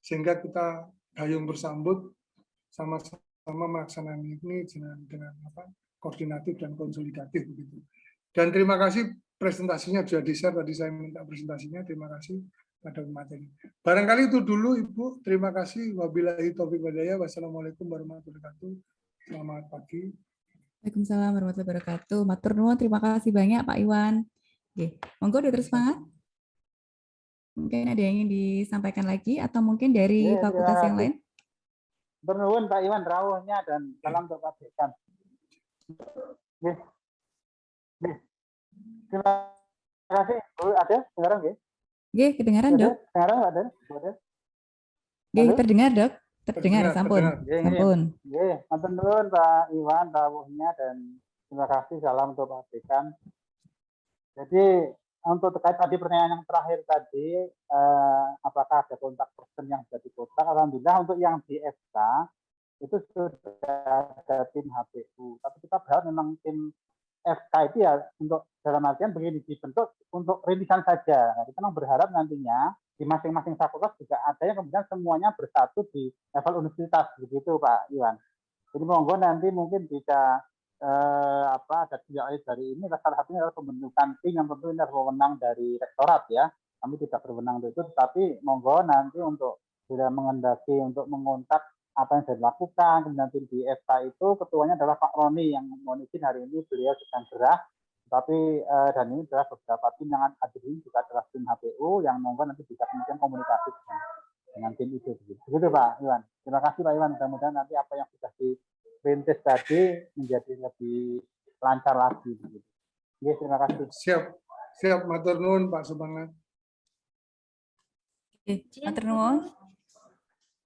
[SPEAKER 6] sehingga kita gayung bersambut sama-sama melaksanakan ini dengan apa, koordinatif dan konsolidatif begitu. Dan terima kasih presentasinya sudah di-share, tadi saya minta presentasinya, terima kasih pada materi. Barangkali itu dulu Ibu, terima kasih. Wabillahi taufiq walhidayah. Wassalamualaikum warahmatullahi wabarakatuh. Selamat pagi.
[SPEAKER 1] Waalaikumsalam warahmatullahi wabarakatuh. Matur nuwun, terima kasih banyak Pak Iwan. Oke, monggo terus semangat. Mungkin ada yang ingin disampaikan lagi atau mungkin dari fakultas yang lain?
[SPEAKER 2] Matur nuwun Pak Iwan rawuhnya dan salam untuk Pak Dekan. Terima kasih. Ada dengaran nggih?
[SPEAKER 1] Nggih, kedengaran, Dok.
[SPEAKER 2] Dengaran ada?
[SPEAKER 1] Nggih, terdengar, Dok. Terdengar, sampun. Sampun.
[SPEAKER 2] Nggih, matur nuwun Pak Iwan rawuhnya dan terima kasih, salam untuk Pak Dekan. Jadi untuk terkait tadi pertanyaan yang terakhir tadi, apakah ada kontak person yang sudah dikontak? Alhamdulillah untuk yang di FK itu sudah ada tim HPU. Tapi kita berharap memang tim FK itu ya untuk dalam artian begini dibentuk untuk rintisan saja. Nah, kita memang berharap nantinya di masing-masing fakultas juga ada yang kemudian semuanya bersatu di level universitas begitu Pak Iwan. Jadi monggo nanti mungkin bisa ada tindak dari ini, salah satunya adalah pembentukan tim yang tentu ini adalah wewenang dari rektorat ya. Kami tidak berwenang untuk itu, tetapi monggo nanti untuk bila mengendaki untuk mengontak apa yang sudah dilakukan. Nanti di FK itu ketuanya adalah Pak Roni yang mohon izin hari ini beliau sedang gerah, tapi dan ini adalah beberapa tim yang hadir ini juga adalah tim HPU yang monggo nanti bisa kemudian komunikasi dengan tim itu. Begitu Pak Iwan. Terima kasih Pak Iwan. Mudah-mudahan nanti apa yang sudah dirintis tadi menjadi lebih lancar lagi. Oke, terima kasih.
[SPEAKER 6] Siap, matur nuwun Pak Supangat.
[SPEAKER 1] Matur nuwun.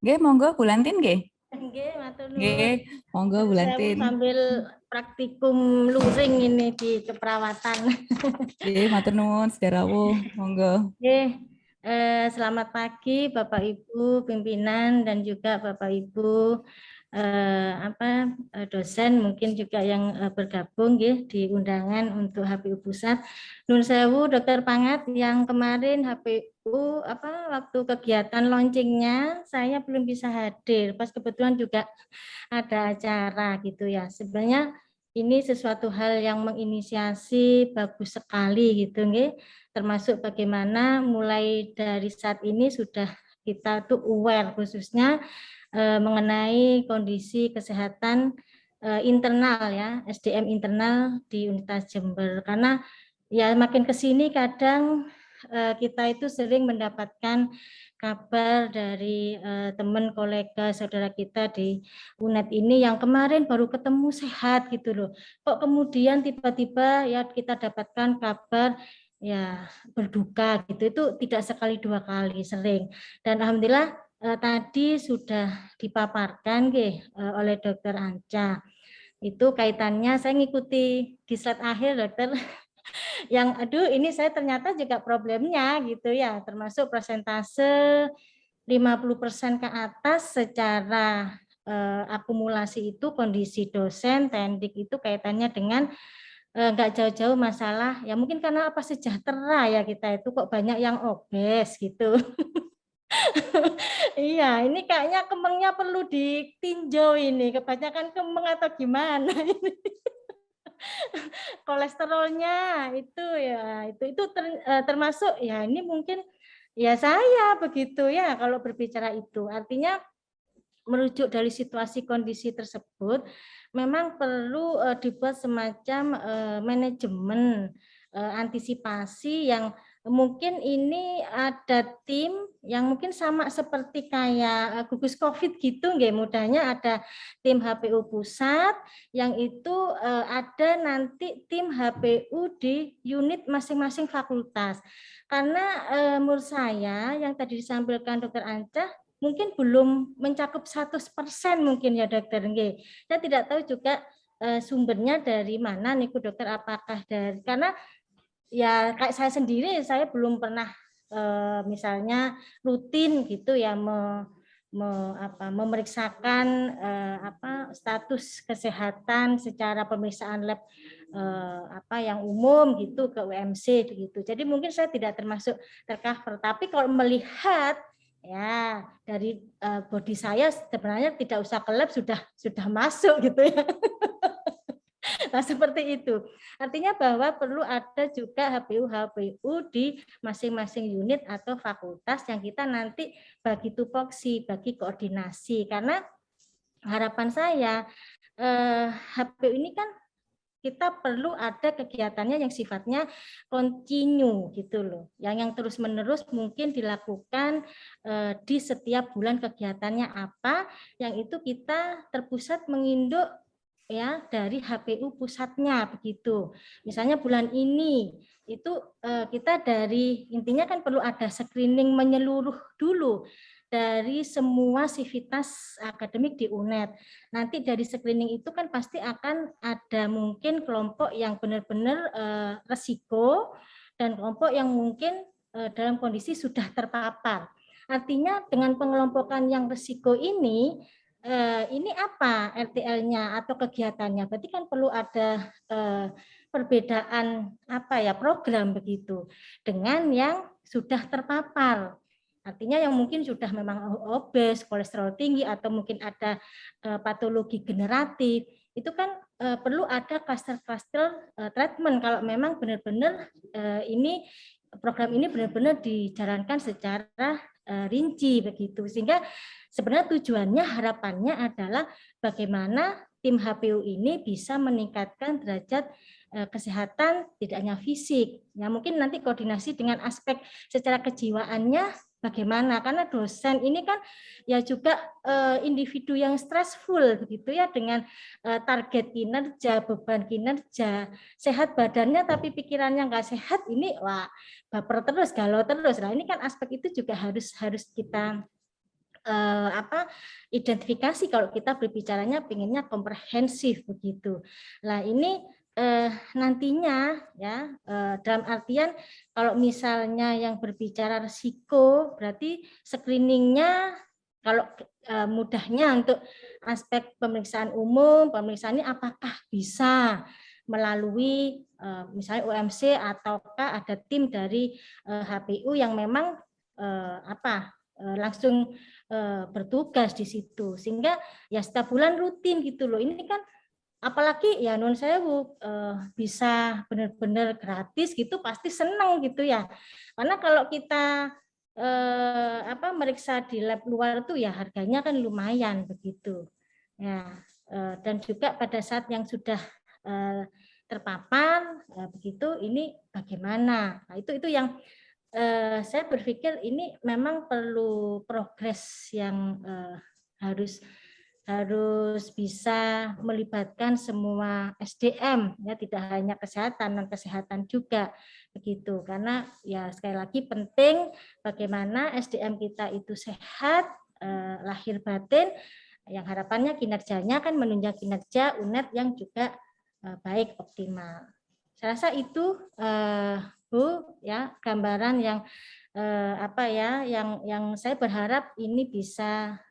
[SPEAKER 1] Nggih, monggo Bu Lantin nggih.
[SPEAKER 7] Nggih, matur nuwun.
[SPEAKER 1] Nggih, monggo Bu Lantin.
[SPEAKER 7] Sambil praktikum luring ini di keperawatan.
[SPEAKER 1] Nggih, matur nuwun Sederawu, monggo.
[SPEAKER 7] Nggih. Selamat pagi Bapak Ibu pimpinan dan juga Bapak Ibu dosen mungkin juga yang bergabung ya di undangan untuk HPU Pusat. Nun sewu Dokter Pangat yang kemarin HPU waktu kegiatan launchingnya saya belum bisa hadir. Pas kebetulan juga ada acara gitu ya. Sebenarnya ini sesuatu hal yang menginisiasi bagus sekali gitu nggih. Termasuk bagaimana mulai dari saat ini sudah kita tuh aware khususnya mengenai kondisi kesehatan internal ya, SDM internal di Universitas Jember. Karena ya makin ke sini kadang kita itu sering mendapatkan kabar dari teman kolega saudara kita di UNED ini yang kemarin baru ketemu sehat gitu loh. Kok kemudian tiba-tiba ya kita dapatkan kabar ya berduka gitu, itu tidak sekali dua kali, sering. Dan alhamdulillah tadi sudah dipaparkan oleh Dokter Anca. Itu kaitannya saya ngikuti di slide akhir Dokter. Yang aduh ini saya ternyata juga problemnya gitu ya, termasuk persentase 50% ke atas secara akumulasi itu kondisi dosen, tendik itu kaitannya dengan nggak jauh-jauh masalah ya mungkin karena apa sejahtera ya kita itu kok banyak yang obes gitu. Iya, ini kayaknya kemengnya perlu ditinjau ini, kebanyakan kemeng atau gimana ini. Kolesterolnya itu ya, itu termasuk ya ini mungkin ya saya begitu ya kalau berbicara itu. Artinya merujuk dari situasi kondisi tersebut memang perlu dibuat semacam manajemen antisipasi yang mungkin ini ada tim yang mungkin sama seperti kayak gugus COVID gitu, nggih, mudahnya ada tim HPU pusat yang itu ada nanti tim HPU di unit masing-masing fakultas. Karena menurut saya yang tadi disampaikan Dokter Anca mungkin belum mencakup 100% mungkin ya Dokter, nggih. Saya tidak tahu juga sumbernya dari mana nih Dokter, apakah dari karena ya kayak saya sendiri saya belum pernah misalnya rutin gitu ya memeriksakan status kesehatan secara pemeriksaan lab yang umum gitu ke UMC gitu. Jadi mungkin saya tidak termasuk tercover, tapi kalau melihat ya dari body saya sebenarnya tidak usah ke lab sudah masuk gitu ya. Nah, seperti itu. Artinya bahwa perlu ada juga HPU di masing-masing unit atau fakultas yang kita nanti bagi tupoksi, bagi koordinasi. Karena harapan saya HPU ini kan kita perlu ada kegiatannya yang sifatnya kontinu gitu loh. Yang terus-menerus mungkin dilakukan di setiap bulan kegiatannya apa, yang itu kita terpusat menginduk ya dari HPU pusatnya begitu. Misalnya bulan ini itu kita dari intinya kan perlu ada screening menyeluruh dulu dari semua sivitas akademik di UNED. Nanti dari screening itu kan pasti akan ada mungkin kelompok yang benar-benar resiko dan kelompok yang mungkin dalam kondisi sudah terpapar. Artinya dengan pengelompokan yang resiko ini apa RTL-nya atau kegiatannya? Berarti kan perlu ada perbedaan program begitu dengan yang sudah terpapar. Artinya yang mungkin sudah memang obes, kolesterol tinggi atau mungkin ada patologi generatif, itu kan perlu ada cluster-cluster treatment kalau memang benar-benar ini program ini benar-benar dijalankan secara rinci begitu, sehingga sebenarnya tujuannya, harapannya adalah bagaimana tim HPU ini bisa meningkatkan derajat kesehatan tidak hanya fisik, ya mungkin nanti koordinasi dengan aspek secara kejiwaannya bagaimana, karena dosen ini kan ya juga individu yang stressful begitu ya, dengan target kinerja, beban kinerja, sehat badannya tapi pikirannya nggak sehat, ini wah baper terus, galau terus. Nah ini kan aspek itu juga harus kita identifikasi kalau kita berbicaranya pengennya komprehensif begitu. Nah ini nantinya ya dalam artian kalau misalnya yang berbicara risiko berarti screeningnya kalau mudahnya untuk aspek pemeriksaan umum, pemeriksaan ini apakah bisa melalui misalnya UMC ataukah ada tim dari HPU yang memang langsung bertugas di situ, sehingga ya setiap bulan rutin gitu loh. Ini kan apalagi ya non sewu bisa benar-benar gratis gitu pasti senang gitu ya, karena kalau kita meriksa di lab luar tuh ya harganya kan lumayan begitu ya, dan juga pada saat yang sudah terpapar begitu ini bagaimana. Nah, itu yang saya berpikir ini memang perlu progres yang harus bisa melibatkan semua SDM ya, tidak hanya kesehatan, non kesehatan juga begitu, karena ya sekali lagi penting bagaimana SDM kita itu sehat lahir batin, yang harapannya kinerjanya kan menunjang kinerja UNED yang juga baik, optimal. Saya rasa itu Bu ya gambaran yang yang saya berharap ini bisa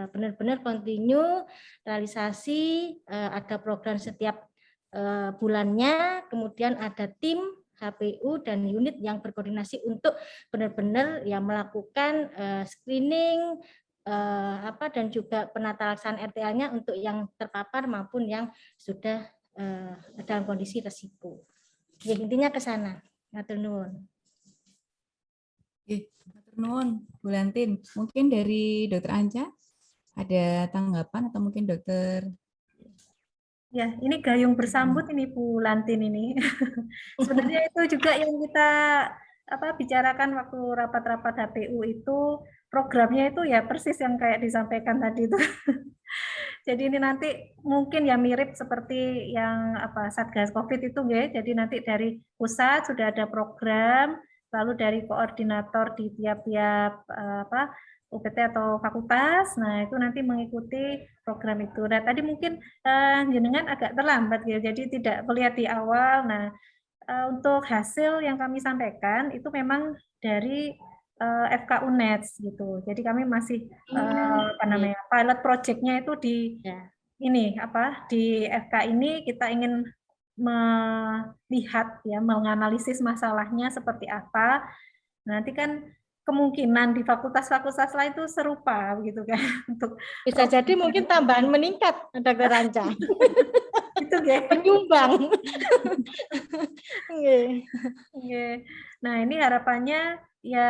[SPEAKER 7] benar-benar continue realisasi, ada program setiap bulannya, kemudian ada tim HPU dan unit yang berkoordinasi untuk benar-benar ya melakukan screening dan juga penata laksanaan RTA-nya untuk yang terpapar maupun yang sudah dalam kondisi risiko. Ya, intinya ke sana. Matur nuwun.
[SPEAKER 1] Matur nuwun, Bu Lantin. Mungkin dari Dokter Anca ada tanggapan atau mungkin Dokter?
[SPEAKER 3] Ya, ini gayung bersambut ini Bu Lantin ini. Sebenarnya itu juga yang kita bicarakan waktu rapat-rapat HPU itu, programnya itu ya persis yang kayak disampaikan tadi itu. Jadi ini nanti mungkin ya mirip seperti yang Satgas Covid itu ya. Jadi nanti dari pusat sudah ada program, lalu dari koordinator di tiap-tiap UPT atau fakultas, nah itu nanti mengikuti program itu. Nah tadi mungkin jenengan agak terlambat ya, jadi tidak melihat di awal. Nah untuk hasil yang kami sampaikan itu memang dari FK UNED gitu. Jadi kami masih pilot project-nya itu di di FK ini kita ingin melihat ya, menganalisis masalahnya seperti apa. Nanti kan kemungkinan di fakultas-fakultas lain itu serupa gitu kan, untuk
[SPEAKER 7] bisa jadi mungkin tambahan meningkat Dokter Anca.
[SPEAKER 3] Itu ya
[SPEAKER 7] penyumbang.
[SPEAKER 3] Nah ini harapannya ya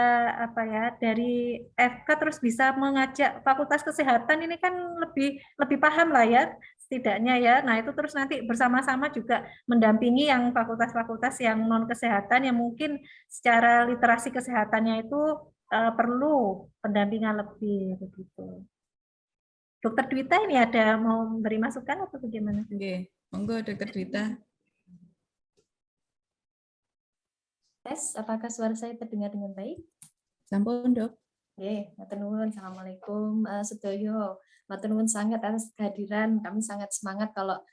[SPEAKER 3] dari FK terus bisa mengajak fakultas kesehatan ini kan lebih paham lah ya setidaknya ya. Nah itu terus nanti bersama-sama juga mendampingi yang fakultas-fakultas yang non kesehatan yang mungkin secara literasi kesehatannya itu perlu pendampingan lebih begitu. Dokter Dwita ini ada mau beri masukan atau bagaimana?
[SPEAKER 1] Oke, monggo Dokter Dwita.
[SPEAKER 8] Tes, apakah suara saya terdengar dengan baik?
[SPEAKER 1] Sampun, Dok.
[SPEAKER 8] Oke, matur nuwun. Assalamualaikum sedoyo. Matur nuwun sangat atas kehadiran. Kami sangat semangat kalau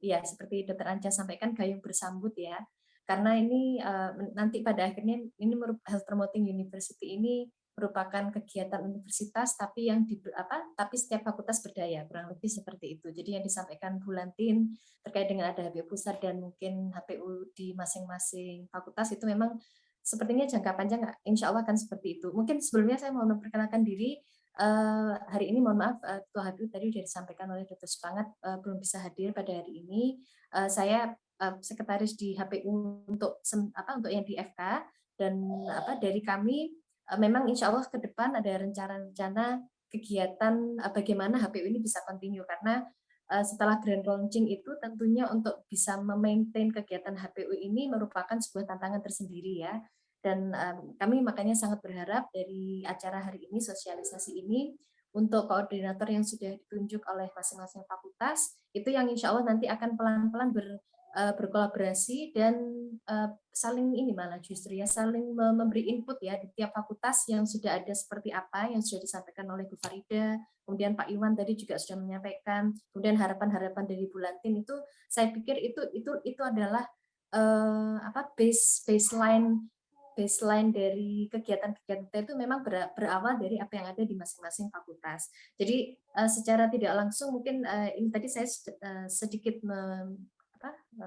[SPEAKER 8] ya seperti Dokter Anca sampaikan gayung bersambut ya. Karena ini nanti pada akhirnya ini Health Promoting University ini merupakan kegiatan universitas tapi yang tapi setiap fakultas berdaya, kurang lebih seperti itu. Jadi yang disampaikan Bu Lantin terkait dengan ada HPU pusat dan mungkin HPU di masing-masing fakultas itu memang sepertinya jangka panjang insya Allah akan seperti itu. Mungkin sebelumnya saya mau memperkenalkan diri, Hari ini mohon maaf Ketua HPU tadi sudah disampaikan oleh Dr. Supangat belum bisa hadir pada hari ini. Saya sekretaris di HPU untuk yang di FK, dan dari kami memang insya Allah ke depan ada rencana-rencana kegiatan bagaimana HPU ini bisa continue, karena setelah grand launching itu tentunya untuk bisa memaintain kegiatan HPU ini merupakan sebuah tantangan tersendiri ya. Dan kami makanya sangat berharap dari acara hari ini, sosialisasi ini, untuk koordinator yang sudah ditunjuk oleh masing-masing fakultas, itu yang insya Allah nanti akan pelan-pelan berkolaborasi dan saling saling memberi input ya di tiap fakultas yang sudah ada seperti apa yang sudah disampaikan oleh Bu Farida, kemudian Pak Iwan tadi juga sudah menyampaikan, kemudian harapan-harapan dari Bu Lantin itu saya pikir itu adalah baseline dari kegiatan-kegiatan kita itu memang berawal dari apa yang ada di masing-masing fakultas. Jadi secara tidak langsung mungkin ini tadi saya sedikit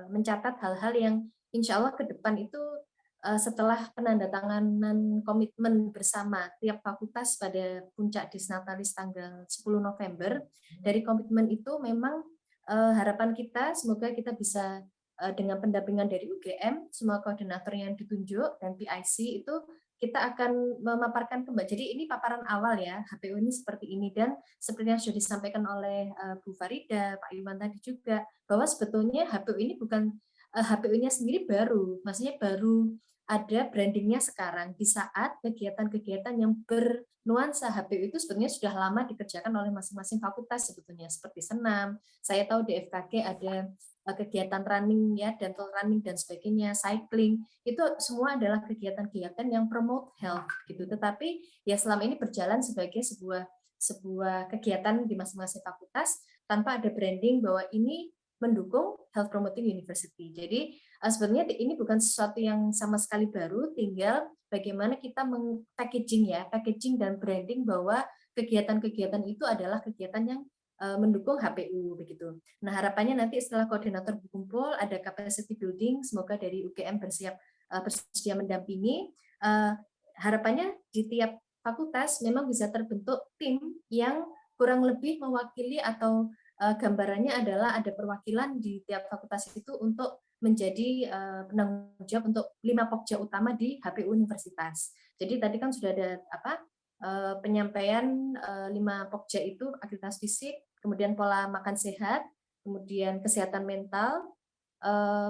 [SPEAKER 8] mencatat hal-hal yang insya Allah ke depan itu setelah penandatanganan komitmen bersama tiap fakultas pada puncak Disnatalis tanggal 10 November, dari komitmen itu memang harapan kita semoga kita bisa dengan pendampingan dari UGM, semua koordinator yang ditunjuk dan PIC itu kita akan memaparkan kembali. Jadi ini paparan awal ya, HPU ini seperti ini, dan seperti yang sudah disampaikan oleh Bu Farida, Pak Iwan tadi juga, bahwa sebetulnya HPU ini bukan HPU-nya sendiri baru, maksudnya baru ada brandingnya sekarang di saat kegiatan-kegiatan yang bernuansa HPU itu sebetulnya sudah lama dikerjakan oleh masing-masing fakultas sebetulnya, seperti senam. Saya tahu di FKG ada kegiatan running ya, dental running dan sebagainya, cycling, itu semua adalah kegiatan-kegiatan yang promote health gitu. Tetapi ya selama ini berjalan sebagai sebuah kegiatan di masing-masing fakultas tanpa ada branding bahwa ini mendukung health promoting university. Jadi sebenarnya ini bukan sesuatu yang sama sekali baru, tinggal bagaimana kita packaging dan branding bahwa kegiatan-kegiatan itu adalah kegiatan yang mendukung HPU begitu. Nah, harapannya nanti setelah koordinator berkumpul ada capacity building, semoga dari UGM bersedia mendampingi. Harapannya di tiap fakultas memang bisa terbentuk tim yang kurang lebih mewakili atau gambarannya adalah ada perwakilan di tiap fakultas itu untuk menjadi penanggung jawab untuk 5 pokja utama di HPU Universitas. Jadi tadi kan sudah ada penyampaian 5 pokja itu aktivitas fisik, kemudian pola makan sehat, kemudian kesehatan mental,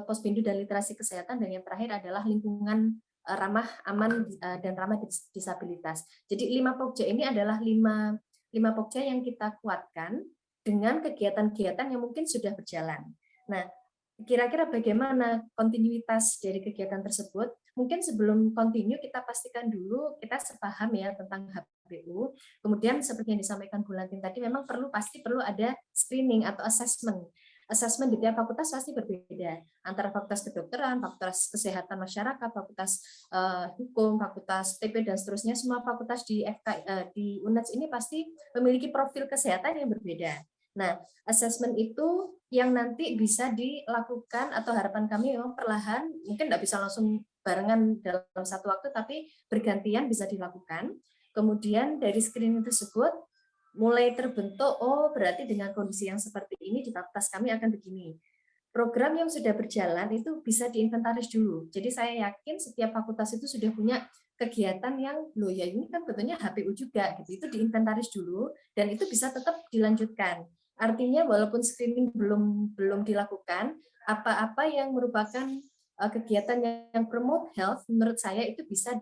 [SPEAKER 8] pospindu dan literasi kesehatan, dan yang terakhir adalah lingkungan ramah, aman, dan ramah disabilitas. Jadi 5 pokja ini adalah 5 pokja yang kita kuatkan dengan kegiatan-kegiatan yang mungkin sudah berjalan. Nah, kira-kira bagaimana kontinuitas dari kegiatan tersebut? Mungkin sebelum continue kita pastikan dulu kita sepaham ya tentang HPU. Kemudian seperti yang disampaikan Bu Lantin tadi, memang pasti perlu ada screening atau assessment. Assessment di tiap fakultas pasti berbeda antara fakultas kedokteran, fakultas kesehatan masyarakat, fakultas hukum, fakultas TP dan seterusnya. Semua fakultas di di UNED ini pasti memiliki profil kesehatan yang berbeda. Nah, assessment itu yang nanti bisa dilakukan atau harapan kami memang perlahan, mungkin tidak bisa langsung barengan dalam satu waktu, tapi bergantian bisa dilakukan. Kemudian dari screening tersebut mulai terbentuk, oh berarti dengan kondisi yang seperti ini di fakultas kami akan begini. Program yang sudah berjalan itu bisa diinventaris dulu. Jadi saya yakin setiap fakultas itu sudah punya kegiatan yang loh ya ini kan betulnya HPU juga gitu. Itu diinventaris dulu dan itu bisa tetap dilanjutkan. Artinya walaupun screening belum dilakukan, apa-apa yang merupakan kegiatan yang promote health menurut saya itu bisa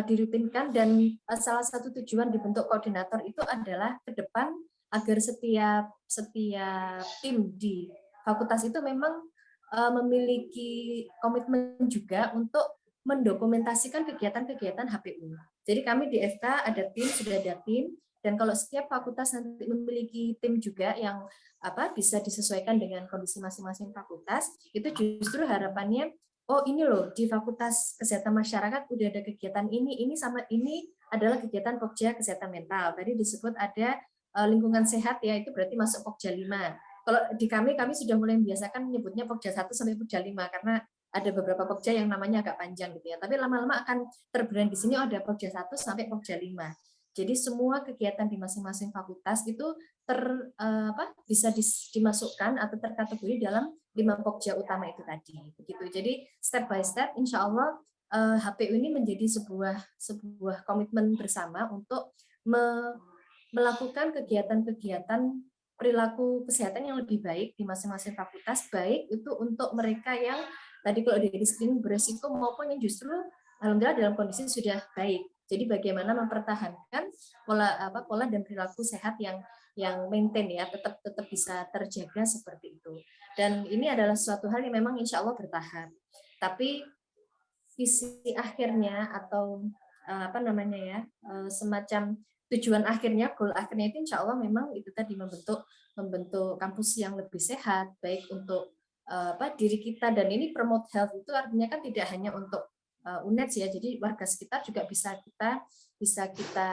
[SPEAKER 8] dirutinkan, dan salah satu tujuan dibentuk koordinator itu adalah ke depan agar setiap tim di fakultas itu memang memiliki komitmen juga untuk mendokumentasikan kegiatan-kegiatan HPU. Jadi kami di FK ada tim, sudah ada tim, dan kalau setiap fakultas nanti memiliki tim juga yang bisa disesuaikan dengan kondisi masing-masing fakultas, itu justru harapannya, oh ini loh di Fakultas Kesehatan Masyarakat udah ada kegiatan ini sama ini adalah kegiatan Pokja Kesehatan Mental. Tadi disebut ada lingkungan sehat ya, itu berarti masuk Pokja 5. Kalau di kami sudah mulai membiasakan menyebutnya Pokja 1 sampai Pokja 5 karena ada beberapa Pokja yang namanya agak panjang gitu ya. Tapi lama-lama akan terbrand di sini ada Pokja 1 sampai Pokja 5. Jadi semua kegiatan di masing-masing fakultas itu bisa dimasukkan atau terkategori dalam 5 pokja utama itu tadi. Begitu. Jadi step by step, insya Allah HPU ini menjadi sebuah komitmen bersama untuk melakukan kegiatan-kegiatan perilaku kesehatan yang lebih baik di masing-masing fakultas, baik itu untuk mereka yang tadi kalau dari screening beresiko maupun yang justru alhamdulillah dalam kondisi sudah baik. Jadi bagaimana mempertahankan pola dan perilaku sehat yang maintain ya, tetap bisa terjaga seperti itu. Dan ini adalah suatu hal yang memang insya Allah bertahap. Tapi visi akhirnya atau semacam tujuan akhirnya, goal akhirnya itu insya Allah memang itu tadi membentuk kampus yang lebih sehat, baik untuk diri kita, dan ini promote health itu artinya kan tidak hanya untuk UNED ya, jadi warga sekitar juga bisa kita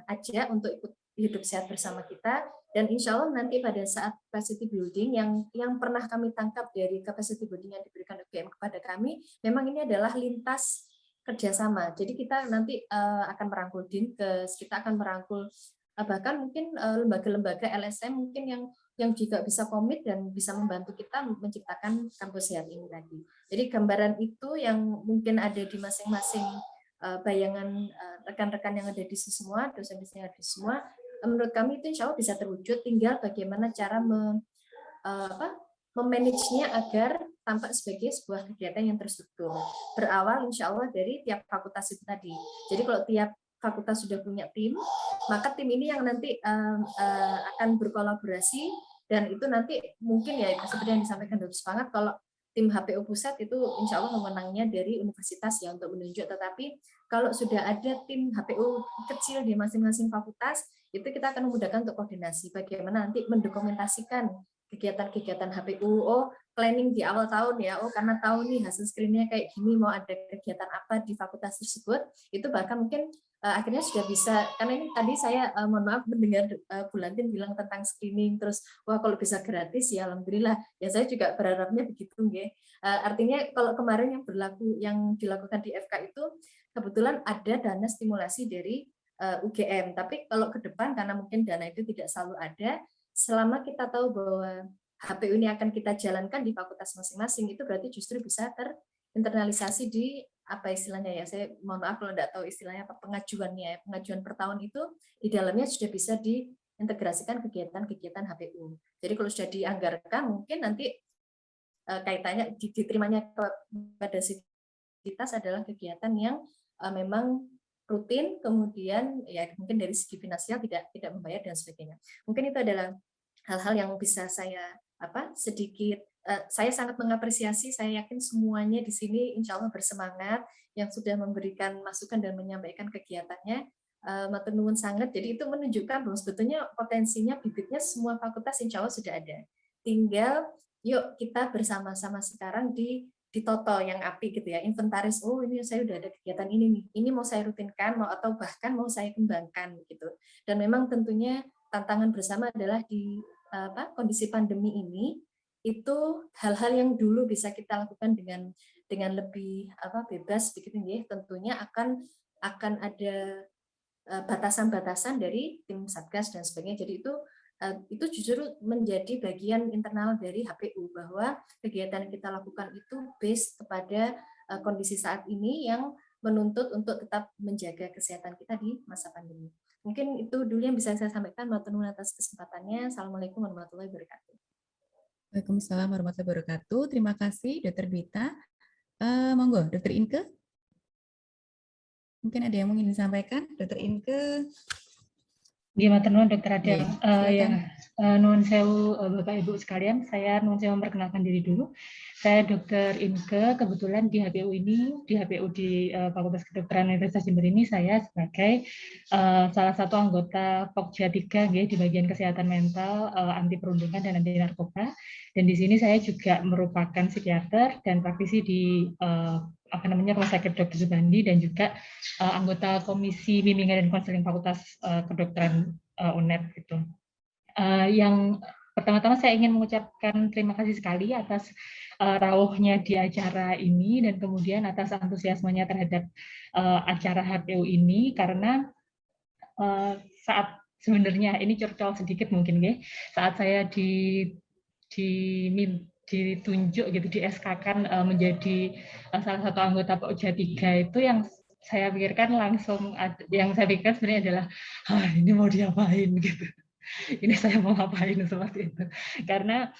[SPEAKER 8] ajak untuk ikut hidup sehat bersama kita. Dan insya Allah nanti pada saat capacity building yang pernah kami tangkap dari capacity building yang diberikan UGM kepada kami, memang ini adalah lintas kerjasama. Jadi kita nanti akan merangkul Dinkes, kita akan merangkul bahkan mungkin lembaga-lembaga LSM mungkin yang juga bisa komit dan bisa membantu kita menciptakan kampus sehat ini tadi. Jadi gambaran itu yang mungkin ada di masing-masing bayangan rekan-rekan yang ada di semua, dosen-dosen yang ada di semua, menurut kami itu insya Allah bisa terwujud, tinggal bagaimana cara memanagenya agar tampak sebagai sebuah kegiatan yang terstruktur. Berawal insya Allah dari tiap fakultas itu tadi. Jadi kalau tiap fakultas sudah punya tim, maka tim ini yang nanti akan berkolaborasi, dan itu nanti mungkin ya seperti yang disampaikan Dr. Semangat, kalau tim HPU pusat itu insya Allah memenangnya dari universitas ya untuk menunjuk, tetapi kalau sudah ada tim HPU kecil di masing-masing fakultas, itu kita akan memudahkan untuk koordinasi, bagaimana nanti mendokumentasikan kegiatan-kegiatan HPU, planning di awal tahun ya, karena tahu nih hasil screeningnya kayak gini, mau ada kegiatan apa di fakultas tersebut, itu bahkan mungkin akhirnya sudah bisa, karena ini tadi saya mohon maaf mendengar Bu Lantin bilang tentang screening, terus wah kalau bisa gratis ya alhamdulillah, ya saya juga berharapnya begitu nggih. Artinya kalau kemarin yang dilakukan di FK itu kebetulan ada dana stimulasi dari UGM, tapi kalau ke depan karena mungkin dana itu tidak selalu ada, selama kita tahu bahwa HPU ini akan kita jalankan di fakultas masing-masing, itu berarti justru bisa terinternalisasi di apa istilahnya ya, saya mohon maaf kalau tidak tahu istilahnya apa, pengajuan per tahun itu di dalamnya sudah bisa diintegrasikan kegiatan-kegiatan HPU. Jadi kalau sudah dianggarkan, mungkin nanti kaitannya diterimanya pada sivitas adalah kegiatan yang memang rutin, kemudian ya mungkin dari segi finansial tidak membayar dan sebagainya. Mungkin itu adalah hal-hal yang bisa saya sedikit. Saya sangat mengapresiasi, saya yakin semuanya di sini insya Allah bersemangat, yang sudah memberikan masukan dan menyampaikan kegiatannya. Matur nuwun sangat. Jadi itu menunjukkan bahwa sebetulnya potensinya, bibitnya semua fakultas insya Allah sudah ada. Tinggal yuk kita bersama-sama sekarang ditoto yang api gitu ya, inventaris, ini saya udah ada kegiatan ini nih, ini mau saya rutinkan, atau bahkan mau saya kembangkan gitu. Dan memang tentunya tantangan bersama adalah di kondisi pandemi ini, itu hal-hal yang dulu bisa kita lakukan dengan lebih bebas begitu ya, tentunya akan ada batasan-batasan dari tim satgas dan sebagainya. Jadi itu justru menjadi bagian internal dari HPU, bahwa kegiatan yang kita lakukan itu based kepada kondisi saat ini yang menuntut untuk tetap menjaga kesehatan kita di masa pandemi. Mungkin itu dulu yang bisa saya sampaikan. Matur nuwun atas kesempatannya. Assalamualaikum warahmatullahi wabarakatuh.
[SPEAKER 1] Waalaikumsalam warahmatullahi wabarakatuh. Terima kasih Dr. Dita. Monggo, Dr. Inke. Mungkin ada yang ingin disampaikan, Dr. Inke.
[SPEAKER 9] Gimana nuwun Dr. Adel. Nuwun sewu Bapak Ibu sekalian, saya nuwun sewu memperkenalkan diri dulu. Saya Dr. Inke, kebetulan di HPU di Fakultas Kedokteran Universitas Jember ini saya sebagai salah satu anggota Pokja 3 di bagian kesehatan mental, anti perundungan dan anti narkoba. Dan di sini saya juga merupakan psikiater dan praktisi di Rumah Sakit Dr. Subandi, dan juga anggota Komisi Bimbingan dan Konseling Fakultas Kedokteran UNED gitu. Yang pertama-tama saya ingin mengucapkan terima kasih sekali atas rawuhnya di acara ini, dan kemudian atas antusiasmenya terhadap acara HPU ini, karena saat sebenarnya ini curcol sedikit mungkin ya, saat saya ditunjuk gitu, di SK-kan menjadi salah satu anggota Pokja 3 itu yang saya pikirkan langsung, yang saya pikirkan sebenarnya adalah ini mau diapain gitu, ini saya mau ngapain seperti itu, karena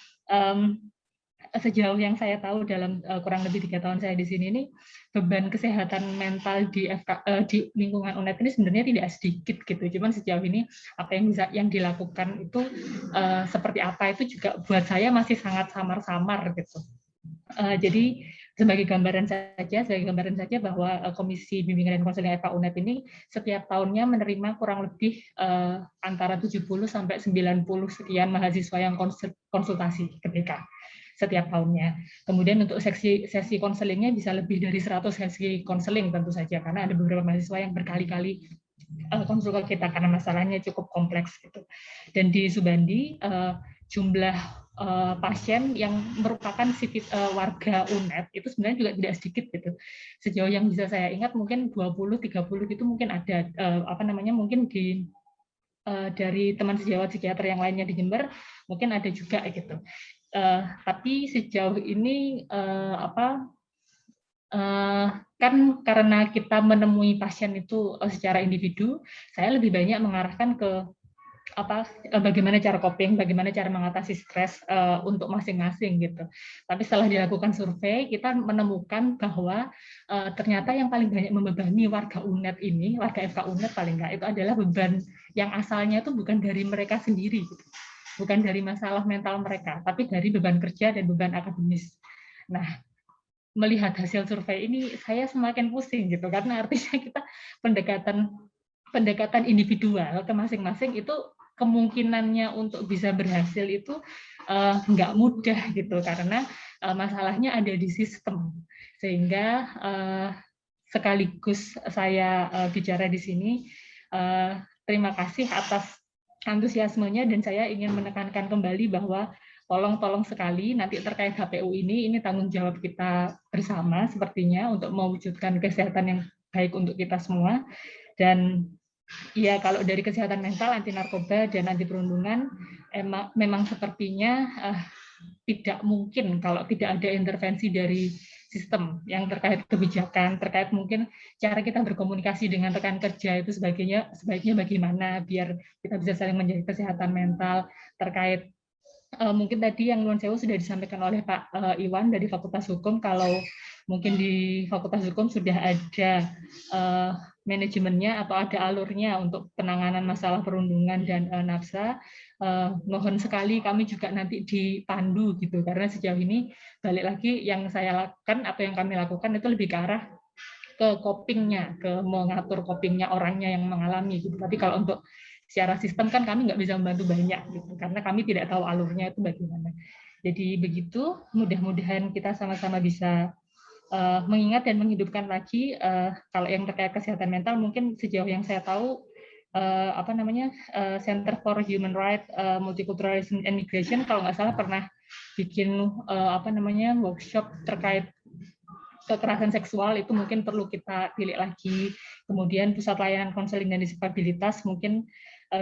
[SPEAKER 9] sejauh yang saya tahu dalam kurang lebih 3 tahun saya di sini nih, beban kesehatan mental di di lingkungan UNED ini sebenarnya tidak sedikit gitu. Cuman sejauh ini apa yang dilakukan itu seperti apa itu juga buat saya masih sangat samar-samar gitu. Jadi sebagai gambaran saja bahwa Komisi Bimbingan dan Konseling FK UNED ini setiap tahunnya menerima kurang lebih antara 70 sampai 90 sekian mahasiswa yang konsultasi ke BK setiap tahunnya. Kemudian untuk sesi konselingnya bisa lebih dari 100 sesi konseling tentu saja, karena ada beberapa mahasiswa yang berkali-kali konsul ke kita karena masalahnya cukup kompleks gitu. Dan di Subandi jumlah pasien yang merupakan warga UNED itu sebenarnya juga tidak sedikit gitu. Sejauh yang bisa saya ingat mungkin 20-30 gitu mungkin ada mungkin di dari teman sejawat psikiater yang lainnya di Jember mungkin ada juga gitu. Tapi sejauh ini kan karena kita menemui pasien itu secara individu, saya lebih banyak mengarahkan ke bagaimana cara coping, bagaimana cara mengatasi stres untuk masing-masing gitu. Tapi setelah dilakukan survei, kita menemukan bahwa ternyata yang paling banyak membebani warga UNED ini, warga FK UNED paling nggak, itu adalah beban yang asalnya itu bukan dari mereka sendiri gitu. Bukan dari masalah mental mereka, tapi dari beban kerja dan beban akademis. Nah, melihat hasil survei ini, saya semakin pusing gitu, karena artinya kita pendekatan individual ke masing-masing itu kemungkinannya untuk bisa berhasil itu nggak mudah gitu, karena masalahnya ada di sistem. Sehingga sekaligus saya bicara di sini, terima kasih atas antusiasmenya, dan saya ingin menekankan kembali bahwa tolong sekali nanti terkait HPU ini tanggung jawab kita bersama sepertinya untuk mewujudkan kesehatan yang baik untuk kita semua. Dan ya kalau dari kesehatan mental, anti narkoba dan anti perundungan memang sepertinya tidak mungkin kalau tidak ada intervensi dari sistem yang terkait kebijakan, terkait mungkin cara kita berkomunikasi dengan rekan kerja itu sebaiknya bagaimana biar kita bisa saling menjaga kesehatan mental, terkait mungkin tadi yang nuwun sewu sudah disampaikan oleh Pak Iwan dari Fakultas Hukum, kalau mungkin di Fakultas Hukum sudah ada manajemennya atau ada alurnya untuk penanganan masalah perundungan dan nafsa. Mohon sekali kami juga nanti dipandu gitu, karena sejauh ini balik lagi yang saya lakukan atau yang kami lakukan itu lebih ke arah ke copingnya, ke mengatur copingnya orangnya yang mengalami gitu. Tapi kalau untuk secara sistem kan kami nggak bisa membantu banyak gitu, karena kami tidak tahu alurnya itu bagaimana. Jadi begitu, mudah-mudahan kita sama-sama bisa mengingat dan menghidupkan lagi kalau yang terkait kesehatan mental. Mungkin sejauh yang saya tahu Center for Human Rights, Multiculturalism and Migration kalau nggak salah pernah bikin workshop terkait kekerasan seksual, itu mungkin perlu kita pilih lagi. Kemudian pusat layanan konseling dan disabilitas mungkin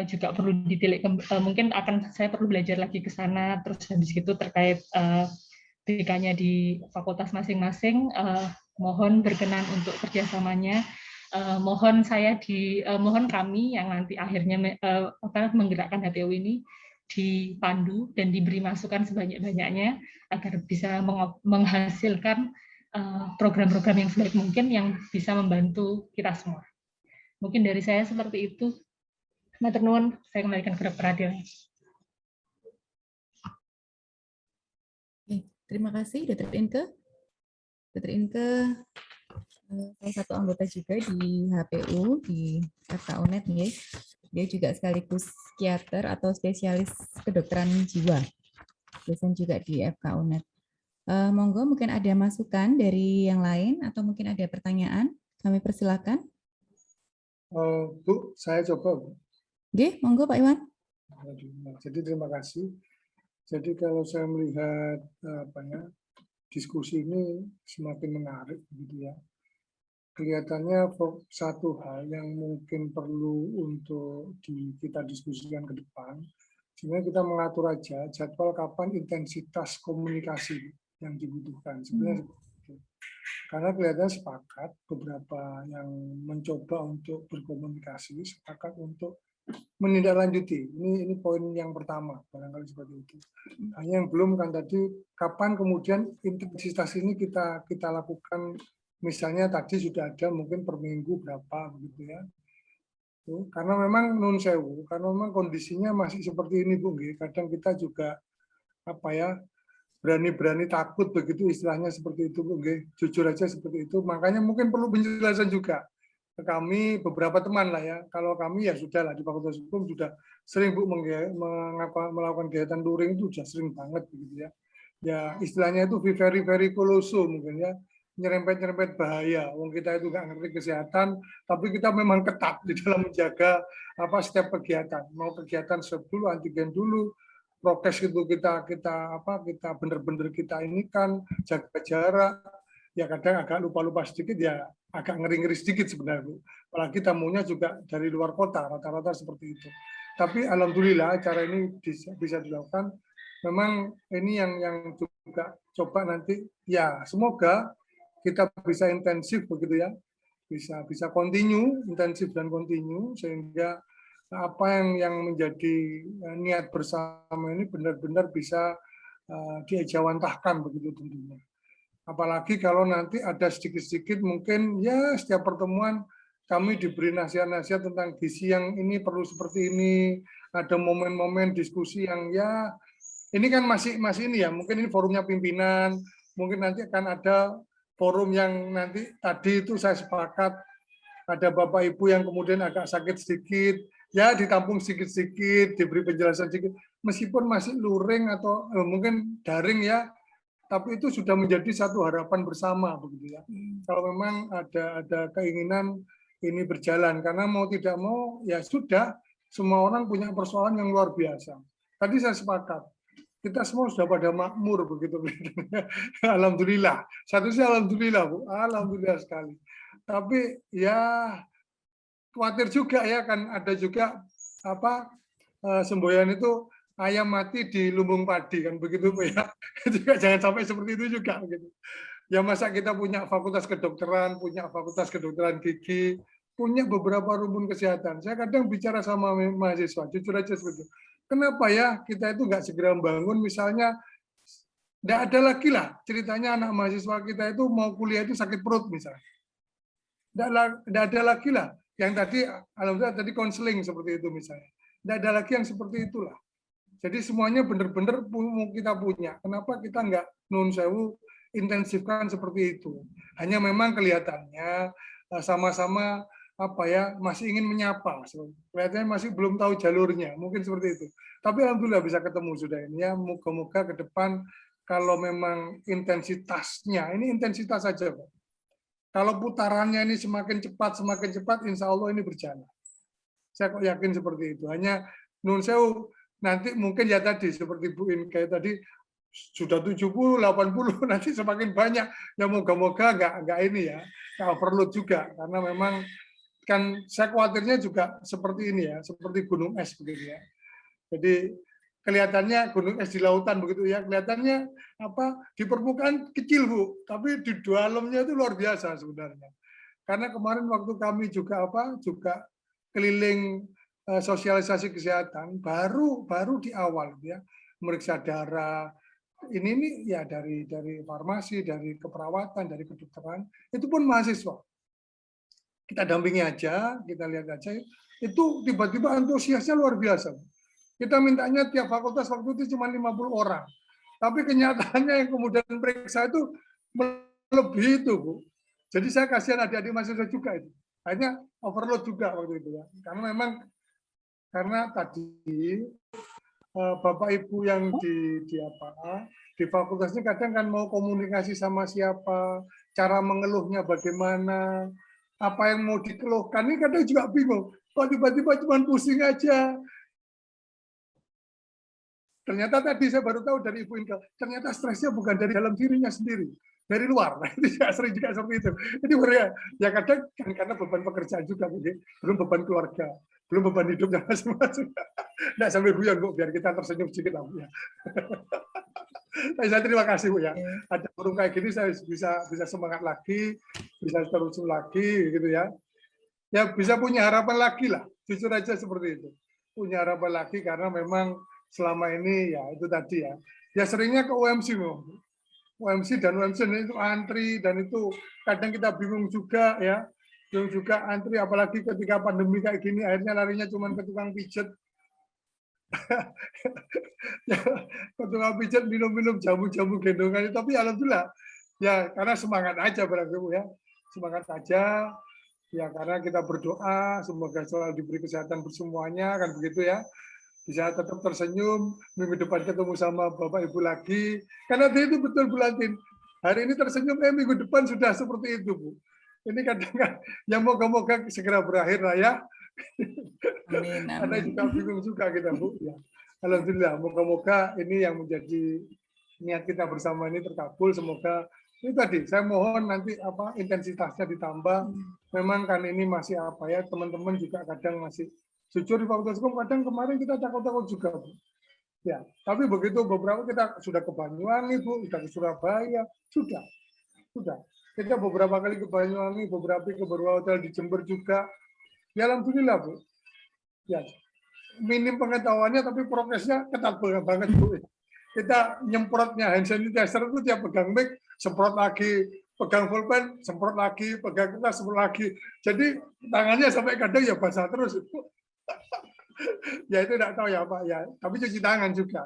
[SPEAKER 9] juga perlu ditilik, mungkin saya perlu belajar lagi ke sana. Terus habis itu terkait BK-nya di fakultas masing-masing, mohon berkenan untuk kerjasamanya. Mohon kami yang nanti akhirnya menggerakkan HPU ini dipandu dan diberi masukan sebanyak-banyaknya agar bisa menghasilkan program-program yang sebaik mungkin yang bisa membantu kita semua. Mungkin dari saya seperti itu. Matur nuwun, saya kembalikan ke Dr. Adil.
[SPEAKER 1] Terima kasih, Dr. Inke. Dr. Inke salah satu anggota juga di HPU, di FK UNED. Dia juga sekaligus psikiater atau spesialis kedokteran jiwa. Dosen juga di FK UNED. Monggo mungkin ada masukan dari yang lain atau mungkin ada pertanyaan, kami persilakan.
[SPEAKER 6] Bu, saya coba, Bu.
[SPEAKER 1] Oke, monggo Pak Iwan.
[SPEAKER 6] Jadi terima kasih. Jadi kalau saya melihat diskusi ini semakin menarik gitu ya. kelihatannya satu hal yang mungkin perlu untuk kita diskusikan ke depan, sebenarnya kita mengatur aja jadwal kapan intensitas komunikasi yang dibutuhkan. Sebenarnya karena kelihatannya sepakat beberapa yang mencoba untuk berkomunikasi, sepakat untuk menindaklanjuti. Ini poin yang pertama, barangkali seperti itu. Hanya yang belum kan tadi, kapan kemudian intensitas ini kita lakukan. Misalnya tadi sudah ada mungkin per minggu berapa begitu ya. Karena memang nun sewu, karena memang kondisinya masih seperti ini Bu. Kadang kita juga berani-berani takut begitu istilahnya seperti itu Bu. Jujur aja seperti itu. Makanya mungkin perlu penjelasan juga ke kami beberapa teman lah ya. Kalau kami ya sudah lah di Fakultas Hukum sudah sering Bu melakukan kegiatan luring itu sudah sering banget begitu ya. Ya istilahnya itu very coloso mungkin ya. Nyerempet bahaya. Wong kita itu nggak ngerti kesehatan, tapi kita memang ketat di dalam menjaga setiap kegiatan. Mau kegiatan swab dulu, antigen dulu, prokes itu kita benar-benar kita ini kan jaga jarak. Ya kadang agak lupa sedikit ya, agak ngeri-ngeri sedikit sebenarnya Bu. Apalagi tamunya juga dari luar kota, rata-rata seperti itu. Tapi alhamdulillah cara ini bisa dilakukan. Memang ini yang juga coba nanti ya semoga kita bisa intensif begitu ya, bisa continue, intensif dan continue sehingga apa yang menjadi niat bersama ini benar-benar bisa diejawantahkan begitu tentunya. Apalagi kalau nanti ada sedikit-sedikit mungkin ya setiap pertemuan kami diberi nasihat-nasihat tentang gizi yang ini perlu seperti ini, ada momen-momen diskusi yang ya ini kan masih ini ya, mungkin ini forumnya pimpinan, mungkin nanti akan ada forum yang nanti tadi itu saya sepakat ada Bapak Ibu yang kemudian agak sakit sedikit, ya ditampung sedikit-sedikit, diberi penjelasan sedikit, meskipun masih luring atau mungkin daring ya, tapi itu sudah menjadi satu harapan bersama begitu ya. Kalau memang ada keinginan ini berjalan, karena mau tidak mau ya sudah, semua orang punya persoalan yang luar biasa. Tadi saya sepakat. Kita semua sudah pada makmur begitu. Alhamdulillah. Satu sih alhamdulillah Bu, alhamdulillah sekali. Tapi ya khawatir juga ya kan ada juga semboyan itu ayam mati di lumbung padi kan begitu Bu ya. Juga jangan sampai seperti itu juga begitu. Ya masa kita punya fakultas kedokteran, punya fakultas kedokteran gigi, punya beberapa rumpun kesehatan. Saya kadang bicara sama mahasiswa, jujur aja seperti itu. Kenapa ya kita itu nggak segera membangun, misalnya nggak ada lagi lah ceritanya anak mahasiswa kita itu mau kuliah itu sakit perut misalnya. Nggak ada lagi lah yang tadi alhamdulillah tadi konseling seperti itu misalnya. Nggak ada lagi yang seperti itulah. Jadi semuanya benar-benar kita punya. Kenapa kita nggak nun sewu intensifkan seperti itu? Hanya memang kelihatannya sama-sama masih ingin menyapa, kelihatannya masih belum tahu jalurnya, mungkin seperti itu. Tapi alhamdulillah bisa ketemu sudah ini ya. Moga-moga ke depan kalau memang intensitasnya, ini intensitas saja Pak. Kalau putarannya ini semakin cepat, insya Allah ini berjalan. Saya kok yakin seperti itu. Hanya nun sewu nanti mungkin ya tadi seperti Bu Inka tadi sudah 70, 80 nanti semakin banyak. Ya moga-moga nggak ini ya, nggak overload juga karena memang kan saya khawatirnya juga seperti ini ya, seperti gunung es begitu ya. Jadi kelihatannya gunung es di lautan begitu ya, kelihatannya di permukaan kecil Bu, tapi di dalamnya itu luar biasa sebenarnya. Karena kemarin waktu kami juga juga keliling sosialisasi kesehatan baru di awal ya, meriksa darah. Ini ya dari farmasi, dari keperawatan, dari kedokteran, itu pun mahasiswa. Kita dampingi aja, kita lihat aja, itu tiba-tiba antusiasnya luar biasa. Kita mintanya tiap fakultas waktu itu cuma 50 orang. Tapi kenyataannya yang kemudian periksa itu melebihi itu, Bu. Jadi saya kasihan adik-adik mahasiswa juga itu. Akhirnya overload juga waktu itu ya. Karena tadi Bapak Ibu yang di fakultasnya kadang kan mau komunikasi sama siapa, cara mengeluhnya bagaimana, apa yang mau dikeluhkan, ini kadang juga bingung. Kok tiba-tiba cuma pusing aja. Ternyata tadi saya baru tahu dari Ibu Inka, ternyata stresnya bukan dari dalam dirinya sendiri, dari luar. Nah, itu juga sering juga seperti itu. Jadi ya kadang kan karena beban pekerjaan juga, belum beban keluarga, belum beban hidupnya masing-masing. Nggak sambil guyon Bu, biar kita tersenyum sedikit lah Bu ya. Saya terima kasih Bu ya. Ada forum kayak gini saya bisa semangat lagi, bisa terus lagi gitu ya. Ya bisa punya harapan lagi lah. Jujur aja seperti itu. Punya harapan lagi karena memang selama ini ya itu tadi ya. Ya seringnya ke UMC Bu. UMC dan UMC itu antri dan itu kadang kita bingung juga ya. Bingung juga antri apalagi ketika pandemi kayak gini akhirnya larinya cuma ke tukang pijet. Tukang pijat minum-minum jamu-jamu gendongan, tapi alhamdulillah ya karena semangat aja berarti Bu ya, semangat aja ya karena kita berdoa semoga selalu diberi kesehatan bersemuanya kan begitu ya, bisa tetap tersenyum, minggu depan ketemu sama Bapak Ibu lagi karena itu betul Bu Lantin, hari ini tersenyum minggu depan sudah seperti itu Bu. Ini kadang-kadang yang moga-moga segera berakhir lah ya.
[SPEAKER 1] Amin,
[SPEAKER 6] karena
[SPEAKER 1] amin.
[SPEAKER 6] juga bingung juga kita Bu ya. Alhamdulillah, moga-moga ini yang menjadi niat kita bersama ini terkabul. Semoga ini tadi saya mohon nanti intensitasnya ditambah. Memang kan ini masih teman-teman juga kadang masih jujur di Fakultas Hukum kadang kemarin kita takut-takut juga Bu. Ya, tapi begitu beberapa kita sudah ke Banyuwangi Bu, sudah ke Surabaya, sudah. Kita beberapa kali ke Banyuwangi, beberapa ke beberapa hotel di Jember juga. Ya alhamdulillah Bu. Ya, minim pengetahuannya tapi prokesnya ketat banget Bu. Kita nyemprotnya hand sanitizer itu tiap pegang mic, semprot lagi, pegang pulpen, semprot lagi, pegang kertas, semprot lagi. Jadi tangannya sampai kadang ya basah terus. Ya itu tidak tahu ya Pak ya. Tapi cuci tangan juga.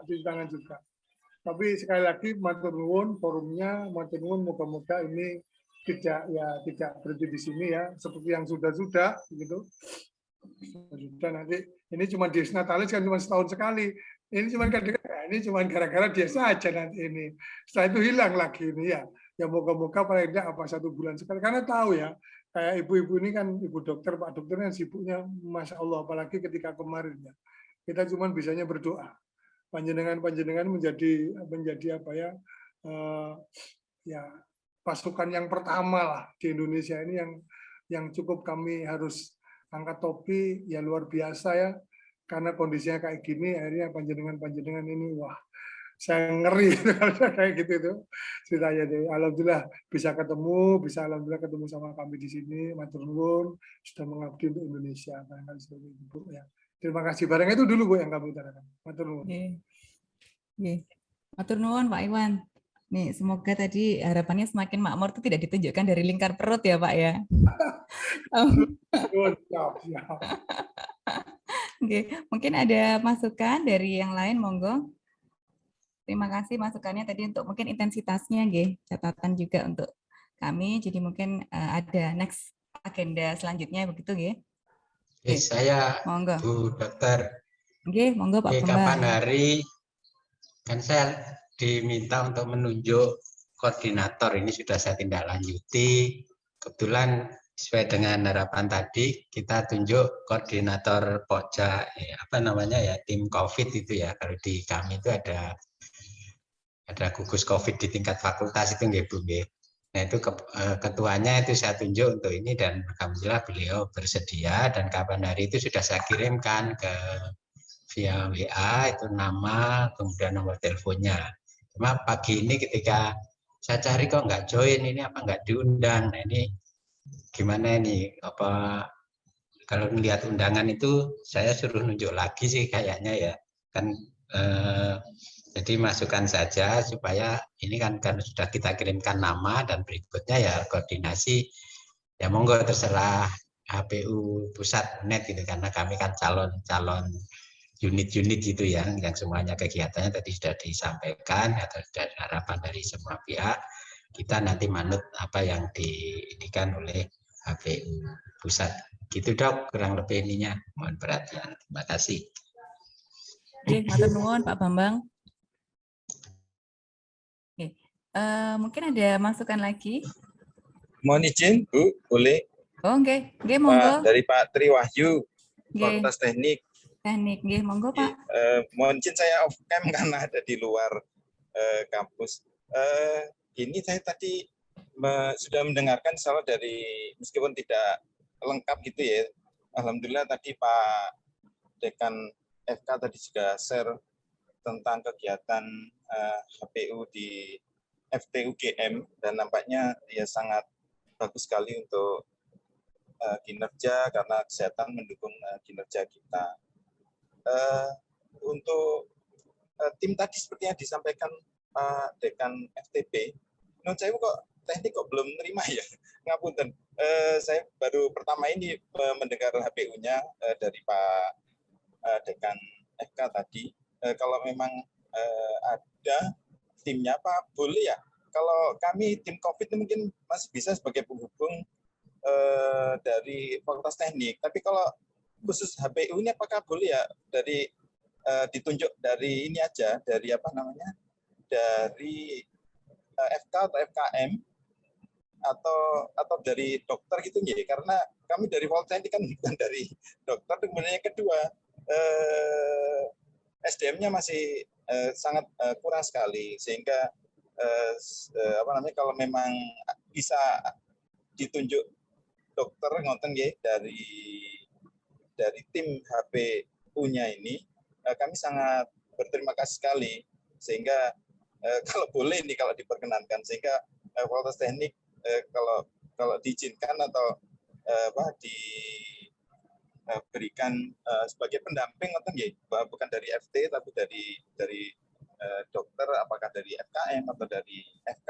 [SPEAKER 6] Tapi sekali lagi matur nuwun forumnya, matur nuwun moga-moga ini tidak berhenti di sini ya, seperti yang sudah gitu. Sudah nanti ini cuma Dies Natalis kan cuma setahun sekali. Ini cuma gara-gara dia saja nanti ini. Setelah itu hilang lagi ini ya. Ya moga-moga paling tidak 1 bulan sekali. Karena tahu ya, kayak ibu-ibu ini kan ibu dokter, Pak dokter yang sibuknya Masya Allah, apalagi ketika kemarin ya. Kita cuma bisanya berdoa. Panjenengan menjadi pasukan yang pertama lah di Indonesia ini yang cukup kami harus angkat topi ya luar biasa ya karena kondisinya kayak gini akhirnya panjenengan ini wah saya ngeri kayak gitu itu ceritanya deh. Alhamdulillah bisa alhamdulillah ketemu sama kami di sini, matur nuwun sudah mengabdi untuk Indonesia barangkali seperti itu Bu ya. Terima kasih, barang itu dulu Bu yang kami utarakan. Matur nuwun.
[SPEAKER 1] Matur nuwun Pak Iwan. Nih, semoga tadi harapannya semakin makmur itu tidak ditunjukkan dari lingkar perut ya Pak ya. Oke, mungkin ada masukan dari yang lain, monggo. Terima kasih masukannya tadi untuk mungkin intensitasnya, catatan juga untuk kami. Jadi mungkin ada next agenda selanjutnya begitu,
[SPEAKER 5] Saya,
[SPEAKER 1] monggo.
[SPEAKER 5] Bu Dokter.
[SPEAKER 1] Monggo Pak Bambang.
[SPEAKER 5] Kapan hari kan saya diminta untuk menunjuk koordinator, ini sudah saya tindak lanjuti. Kebetulan sesuai dengan harapan tadi kita tunjuk koordinator Pokja tim COVID itu ya. Kalau di kami itu ada gugus COVID di tingkat fakultas itu nggih Bu nggih. Nah itu ketuanya itu saya tunjuk untuk ini dan alhamdulillah beliau bersedia dan kapan hari itu sudah saya kirimkan ke via WA itu nama kemudian nomor teleponnya. Cuma pagi ini ketika saya cari kok nggak join, ini apa nggak diundang. Nah ini gimana ini? Kalau melihat undangan itu saya suruh nunjuk lagi sih kayaknya ya. Kan jadi masukkan saja supaya ini kan sudah kita kirimkan nama dan berikutnya ya koordinasi. Ya monggo terserah HPU pusat net gitu karena kami kan calon unit-unit gitu ya, yang semuanya kegiatannya tadi sudah disampaikan atau sudah harapan dari semua pihak, kita nanti manut apa yang diindikan oleh HPU pusat. Gitu Dok, kurang lebih ininya. Mohon perhatian. Terima kasih.
[SPEAKER 1] Matur nuwun Pak Bambang. Mungkin ada masukan lagi?
[SPEAKER 10] Mohon izin Bu, boleh?
[SPEAKER 1] Monggo.
[SPEAKER 10] Dari Pak Tri Wahyu, Fakultas Teknik,
[SPEAKER 1] monggo Pak.
[SPEAKER 10] Mohon izin saya off cam karena ada di luar kampus. ini saya tadi sudah mendengarkan salah dari, meskipun tidak lengkap gitu ya. Alhamdulillah tadi Pak Dekan FK tadi juga share tentang kegiatan HPU di FTUGM, dan nampaknya ya sangat bagus sekali untuk kinerja, karena kesehatan mendukung kinerja kita. Untuk tim tadi seperti yang disampaikan Pak Dekan FTP, menurut saya kok teknik kok belum menerima ya, ngapunten. Saya baru pertama ini mendengar HPU-nya dari Pak Dekan FK tadi. Kalau memang ada timnya, Pak, boleh ya? Kalau kami tim COVID mungkin masih bisa sebagai penghubung dari Fakultas Teknik. Tapi kalau khusus HPU ini apakah boleh ya dari ditunjuk dari ini aja, dari apa namanya, dari FK atau FKM atau dari dokter gitu ya? Karena kami dari Fakultas Teknik kan bukan dari dokter. Kemudian yang kedua, SDM-nya masih sangat kurang sekali, sehingga apa namanya, kalau memang bisa ditunjuk dokter ngoten nggih dari tim HPU-nya ini, kami sangat berterima kasih sekali, sehingga kalau boleh nih, kalau diperkenankan, sehingga Fakultas Teknik kalau diizinkan atau diberikan sebagai pendamping, bukan dari FT tapi dari dokter, apakah dari FKM atau dari FK,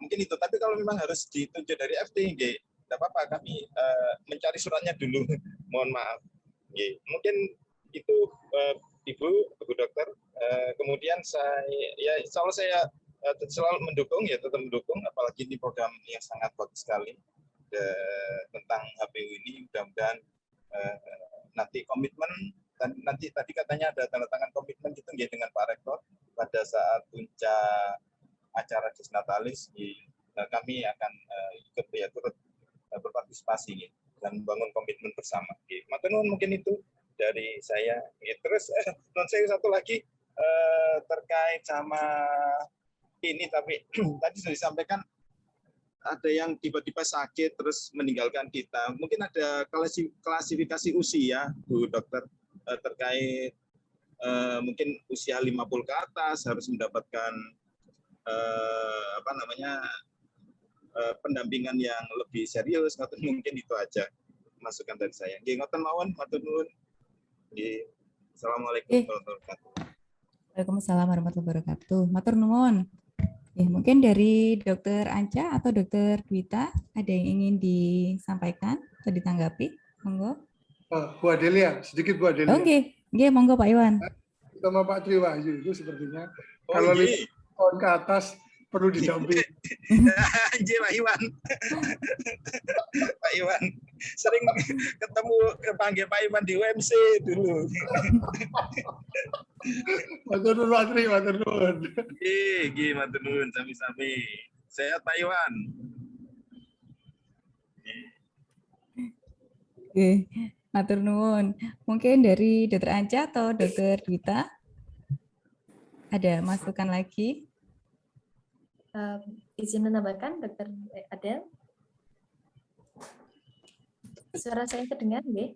[SPEAKER 10] mungkin itu. Tapi kalau memang harus ditunjuk dari FT, tidak apa-apa, kami mencari suratnya dulu. Mohon maaf. Mungkin itu Ibu Dokter. Kemudian saya, insya Allah saya selalu mendukung, ya tetap mendukung, apalagi ini program yang sangat bagus sekali tentang HPU ini. Mudah-mudahan nanti komitmen, dan nanti tadi katanya ada tanda tangan komitmen gitu ya dengan Pak Rektor pada saat puncak acara Desnatalis, kami akan ikut ya, turut berpartisipasi dan membangun komitmen bersama. Matur nuwun, mungkin itu dari saya. Terus non saya satu lagi terkait sama ini, tapi tadi sudah disampaikan ada yang tiba-tiba sakit terus meninggalkan kita. Mungkin ada klasifikasi usia, Bu Dokter, terkait mungkin usia 50 ke atas harus mendapatkan apa namanya, pendampingan yang lebih serius. Mungkin itu aja masukan dari saya. Nggih, ngoten mawon, matur nuwun. Nggih. Assalamualaikum warahmatullahi wabarakatuh.
[SPEAKER 1] Waalaikumsalam warahmatullahi wabarakatuh. Matur nuwun. Ya, mungkin dari Dr. Anca atau Dr. Dwita ada yang ingin disampaikan atau ditanggapi? Monggo.
[SPEAKER 6] Bu Adelia, sedikit Bu Adelia.
[SPEAKER 1] Oke, monggo Pak Iwan.
[SPEAKER 6] Sama Pak Tri Wahyu itu sepertinya kalau lihat tahun ke atas perlu didampingi.
[SPEAKER 10] Anjir, Pak Iwan. Pak Iwan sering ketemu, panggil Pak Iwan di UMC dulu.
[SPEAKER 6] Matur nuwun Pak Tri, matur nuwun.
[SPEAKER 10] Nggih, matur nuwun sami-sami. Sehat Pak Iwan.
[SPEAKER 1] Oke, matur nuwun. Mungkin dari Dr. Anca atau Dr. Dwita ada masukan lagi?
[SPEAKER 8] Izin menambahkan, Dr. Adel. Suara saya terdengar, nggih?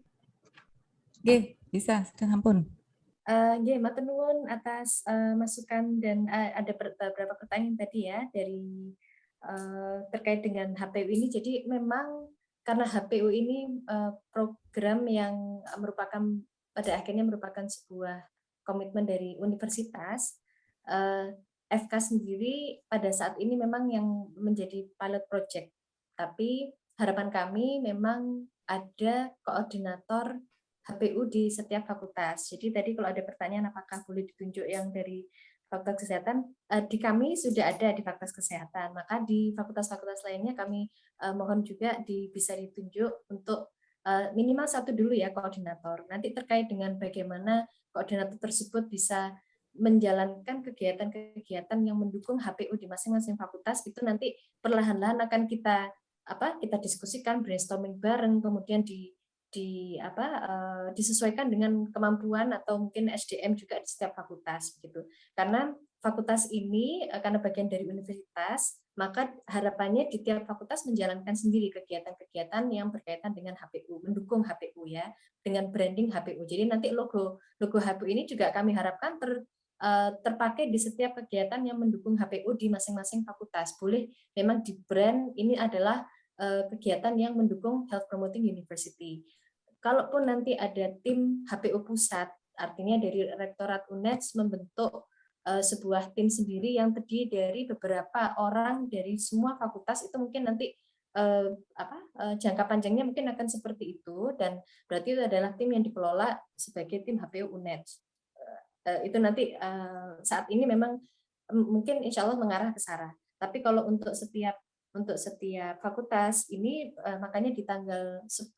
[SPEAKER 1] Nggih, bisa, ampun.
[SPEAKER 8] Nggih, matur nuwun atas masukan, dan ada beberapa pertanyaan tadi ya dari terkait dengan HPU ini. Jadi memang karena HPU ini program yang merupakan pada akhirnya merupakan sebuah komitmen dari universitas, FK sendiri pada saat ini memang yang menjadi pilot project. Tapi harapan kami memang ada koordinator HPU di setiap fakultas. Jadi tadi kalau ada pertanyaan apakah boleh ditunjuk yang dari Fakultas Kesehatan, di kami sudah ada di Fakultas Kesehatan. Maka di fakultas-fakultas lainnya kami mohon juga bisa ditunjuk untuk minimal satu dulu ya koordinator. Nanti terkait dengan bagaimana koordinator tersebut bisa menjalankan kegiatan-kegiatan yang mendukung HPU di masing-masing fakultas, itu nanti perlahan-lahan akan kita diskusikan, brainstorming bareng, kemudian disesuaikan dengan kemampuan atau mungkin SDM juga di setiap fakultas begitu. Karena fakultas ini karena bagian dari universitas, maka harapannya di tiap fakultas menjalankan sendiri kegiatan-kegiatan yang berkaitan dengan HPU, mendukung HPU ya, dengan branding HPU. Jadi nanti logo HPU ini juga kami harapkan terpakai di setiap kegiatan yang mendukung HPU di masing-masing fakultas. Boleh memang di brand ini adalah kegiatan yang mendukung Health Promoting University. Kalaupun nanti ada tim HPU pusat, artinya dari Rektorat UNED membentuk sebuah tim sendiri yang terdiri dari beberapa orang dari semua fakultas, itu mungkin nanti jangka panjangnya mungkin akan seperti itu, dan berarti itu adalah tim yang dikelola sebagai tim HPU UNED. Itu nanti saat ini memang mungkin insya Allah mengarah ke sana. Tapi kalau untuk setiap fakultas ini makanya di tanggal 10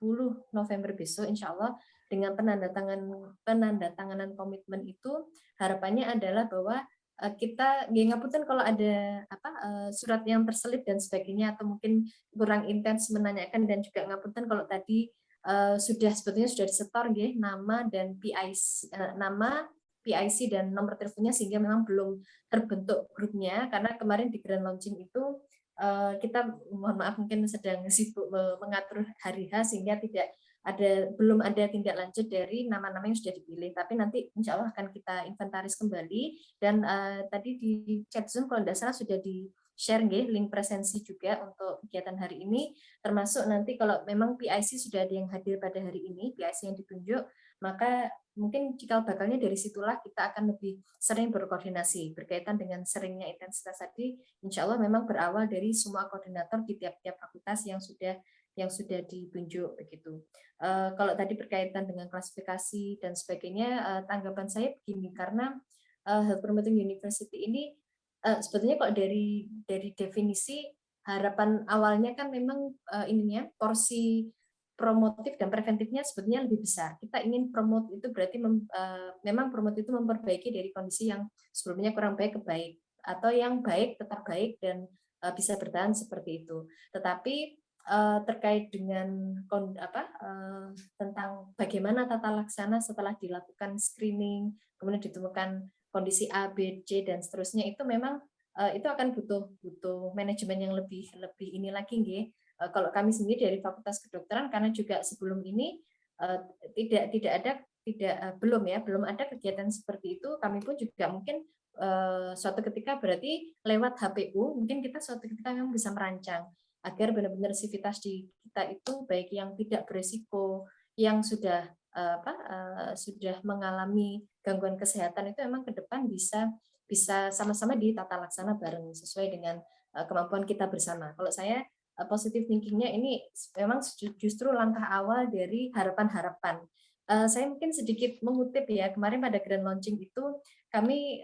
[SPEAKER 8] November besok insya Allah dengan penandatanganan komitmen itu harapannya adalah bahwa kita ngapunten kalau ada surat yang terselip dan sebagainya atau mungkin kurang intens menanyakan, dan juga ngapunten kalau tadi sebetulnya sudah disetor nama dan PIC dan nomor teleponnya sehingga memang belum terbentuk grupnya, karena kemarin di grand launching itu kita mohon maaf mungkin sedang sibuk mengatur hari H sehingga belum ada tindak lanjut dari nama-nama yang sudah dipilih, tapi nanti insya Allah akan kita inventaris kembali. Dan tadi di chat Zoom kalau tidak salah sudah di-share link presensi juga untuk kegiatan hari ini, termasuk nanti kalau memang PIC sudah ada yang hadir pada hari ini, PIC yang ditunjuk, maka mungkin cikal bakalnya dari situlah kita akan lebih sering berkoordinasi berkaitan dengan seringnya intensitas tadi. Insya Allah memang berawal dari semua koordinator di tiap-tiap fakultas yang sudah ditunjuk begitu. Kalau tadi berkaitan dengan klasifikasi dan sebagainya, tanggapan saya begini, karena Health Promoting University ini sebetulnya kalau dari definisi harapan awalnya kan memang porsi promotif dan preventifnya sebetulnya lebih besar. Kita ingin promote itu berarti memang promote itu memperbaiki dari kondisi yang sebelumnya kurang baik ke baik, atau yang baik tetap baik dan bisa bertahan seperti itu. Tetapi terkait dengan tentang bagaimana tata laksana setelah dilakukan screening, kemudian ditemukan kondisi A, B, C dan seterusnya, itu memang itu akan butuh manajemen yang lebih ini lagi kalau kami sendiri dari Fakultas Kedokteran, karena juga sebelum ini belum ada kegiatan seperti itu, kami pun juga mungkin suatu ketika berarti lewat HPU mungkin kita suatu ketika memang bisa merancang agar benar-benar sivitas di kita itu baik yang tidak berisiko, yang sudah mengalami gangguan kesehatan itu memang ke depan bisa sama-sama ditata laksana bareng sesuai dengan kemampuan kita bersama. Kalau saya positive thinking-nya ini memang justru langkah awal dari harapan-harapan. Saya mungkin sedikit mengutip ya, kemarin pada grand launching itu kami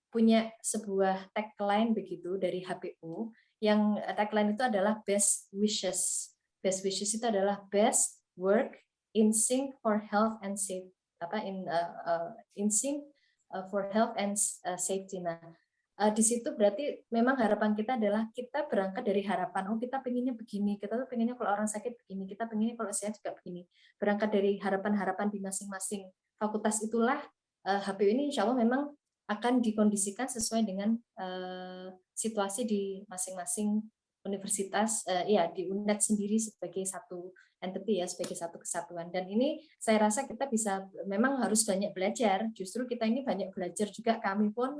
[SPEAKER 8] punya sebuah tagline begitu dari HPU, yang tagline itu adalah best wishes. Best wishes itu adalah best work in sync for health and safe, in sync for health and safety. Nah, di situ berarti memang harapan kita adalah kita berangkat dari harapan, kita pengennya begini, kita tuh pengennya kalau orang sakit begini, kita pengennya kalau sehat juga begini. Berangkat dari harapan-harapan di masing-masing fakultas itulah HPU ini insya Allah memang akan dikondisikan sesuai dengan situasi di masing-masing universitas, di UNED sendiri sebagai satu entity ya, sebagai satu kesatuan. Dan ini saya rasa kita bisa memang harus banyak belajar. Justru kita ini banyak belajar juga, kami pun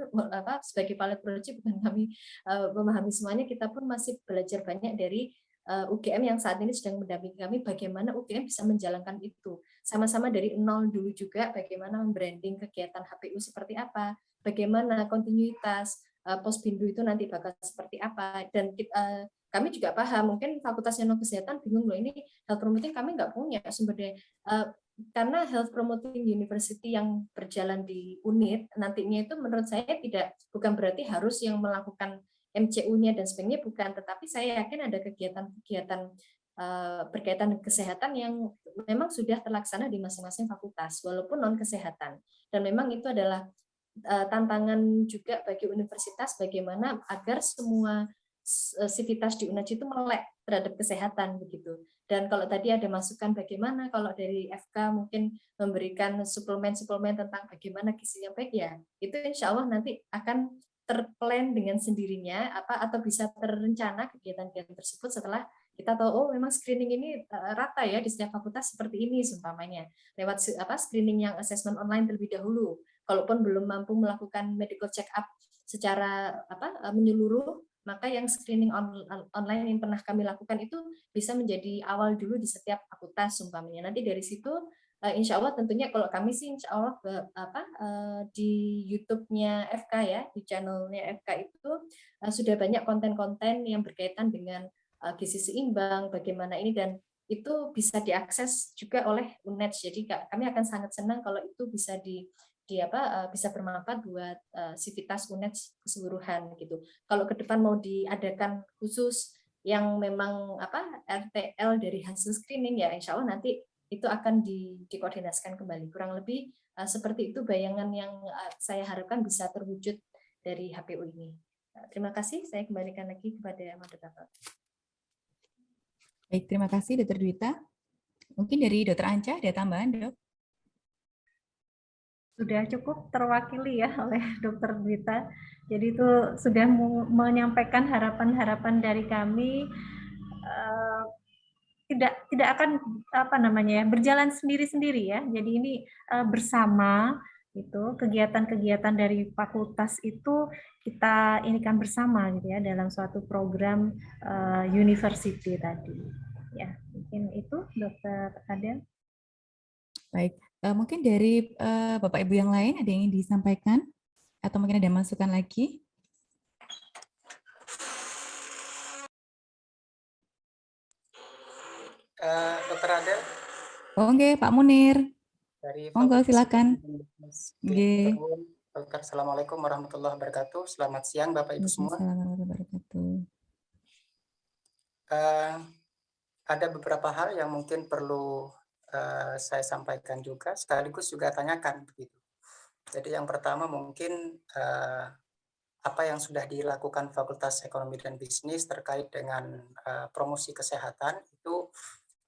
[SPEAKER 8] sebagai pilot project bukan kami memahami semuanya, kita pun masih belajar banyak dari UGM yang saat ini sedang mendampingi kami bagaimana UGM bisa menjalankan itu. Sama-sama dari nol dulu juga bagaimana membranding kegiatan HPU seperti apa, bagaimana kontinuitas Posbindu itu nanti bakal seperti apa, dan kami juga paham mungkin fakultas non kesehatan bingung loh, ini health promoting kami nggak punya sumber daya, karena health promoting university yang berjalan di UNIT nantinya itu menurut saya bukan berarti harus yang melakukan MCU-nya dan sebagainya, bukan, tetapi saya yakin ada kegiatan-kegiatan berkaitan dengan kesehatan yang memang sudah terlaksana di masing-masing fakultas walaupun non kesehatan, dan memang itu adalah tantangan juga bagi universitas bagaimana agar semua sivitas di UNED itu melek terhadap kesehatan begitu. Dan kalau tadi ada masukan bagaimana kalau dari FK mungkin memberikan suplemen-suplemen tentang bagaimana gizi yang baik, ya itu insya Allah nanti akan terplan dengan sendirinya atau bisa terencana kegiatan-kegiatan tersebut setelah kita tahu oh memang screening ini rata ya di setiap fakultas seperti ini seumpamanya lewat screening yang assessment online terlebih dahulu. Kalaupun belum mampu melakukan medical check up secara menyeluruh, maka yang screening online yang pernah kami lakukan itu bisa menjadi awal dulu di setiap fakultas umpamanya. Nanti dari situ insya Allah tentunya kalau kami sih insya Allah di YouTube-nya FK ya, di channelnya FK itu sudah banyak konten-konten yang berkaitan dengan gizi seimbang, bagaimana ini, dan itu bisa diakses juga oleh UNED. Jadi kami akan sangat senang kalau itu bisa bisa bermanfaat buat sivitas UNED keseluruhan gitu. Kalau ke depan mau diadakan khusus yang memang RTL dari hasil screening, ya insya Allah nanti itu akan dikoordinasikan kembali. Kurang lebih seperti itu bayangan yang saya harapkan bisa terwujud dari HPU ini. Terima kasih, saya kembalikan lagi kepada moderator.
[SPEAKER 1] Baik, terima kasih Dr. Dwita. Mungkin dari Dr. Anca ada tambahan, Dok?
[SPEAKER 3] Sudah cukup terwakili ya oleh Dr. Dwita. Jadi itu sudah menyampaikan harapan-harapan dari kami. Tidak akan berjalan sendiri-sendiri ya. Jadi ini bersama itu kegiatan-kegiatan dari fakultas itu kita inikan bersama gitu ya dalam suatu program university tadi. Ya, mungkin itu Dr. Adel.
[SPEAKER 1] Baik, mungkin dari Bapak Ibu yang lain ada yang ingin disampaikan atau mungkin ada masukan lagi?
[SPEAKER 11] Dr. Adel.
[SPEAKER 1] Oh, oke, Pak Munir.
[SPEAKER 11] Dari
[SPEAKER 1] monggo silakan.
[SPEAKER 11] Dokter, Assalamualaikum warahmatullahi wabarakatuh. Selamat siang Bapak Ibu semua. Ada beberapa hal yang mungkin perlu saya sampaikan juga, sekaligus juga tanyakan begitu. Jadi yang pertama mungkin apa yang sudah dilakukan Fakultas Ekonomi dan Bisnis terkait dengan promosi kesehatan itu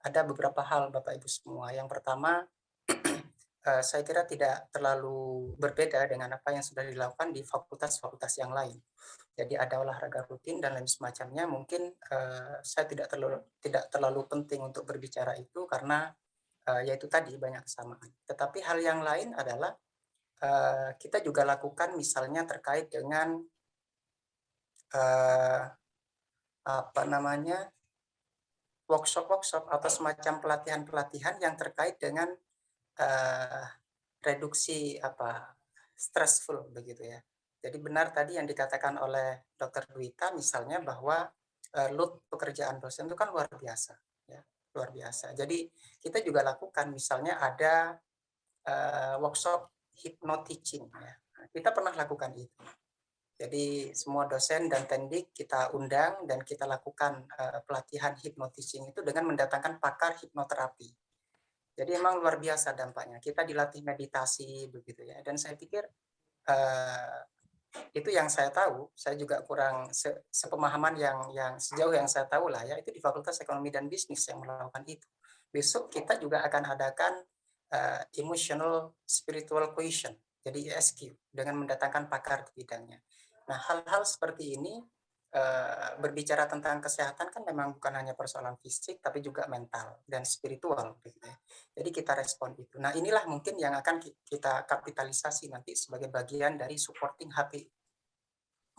[SPEAKER 11] ada beberapa hal Bapak Ibu semua. Yang pertama, saya kira tidak terlalu berbeda dengan apa yang sudah dilakukan di fakultas-fakultas yang lain. Jadi ada olahraga rutin dan lain semacamnya. Mungkin saya tidak terlalu penting untuk berbicara itu karena yaitu tadi banyak kesamaan. Tetapi hal yang lain adalah kita juga lakukan misalnya terkait dengan workshop atau semacam pelatihan-pelatihan yang terkait dengan reduksi stressful begitu ya. Jadi benar tadi yang dikatakan oleh Dr. Dwita misalnya bahwa load pekerjaan dosen itu kan luar biasa ya, luar biasa. Jadi kita juga lakukan misalnya ada workshop hypnoteaching ya. Kita pernah lakukan itu. Jadi semua dosen dan tendik kita undang dan kita lakukan pelatihan hypnoteaching itu dengan mendatangkan pakar hipnoterapi. Jadi emang luar biasa dampaknya. Kita dilatih meditasi begitu ya. Dan saya pikir itu yang saya tahu. Saya juga kurang sepemahaman yang sejauh yang saya tahu lah ya. Itu di Fakultas Ekonomi dan Bisnis yang melakukan itu. Besok kita juga akan adakan emotional spiritual quotient. Jadi ESQ dengan mendatangkan pakar di bidangnya. Nah, hal-hal seperti ini berbicara tentang kesehatan kan memang bukan hanya persoalan fisik tapi juga mental dan spiritual gitu ya. Jadi kita respon itu. Nah, inilah mungkin yang akan kita kapitalisasi nanti sebagai bagian dari supporting HP.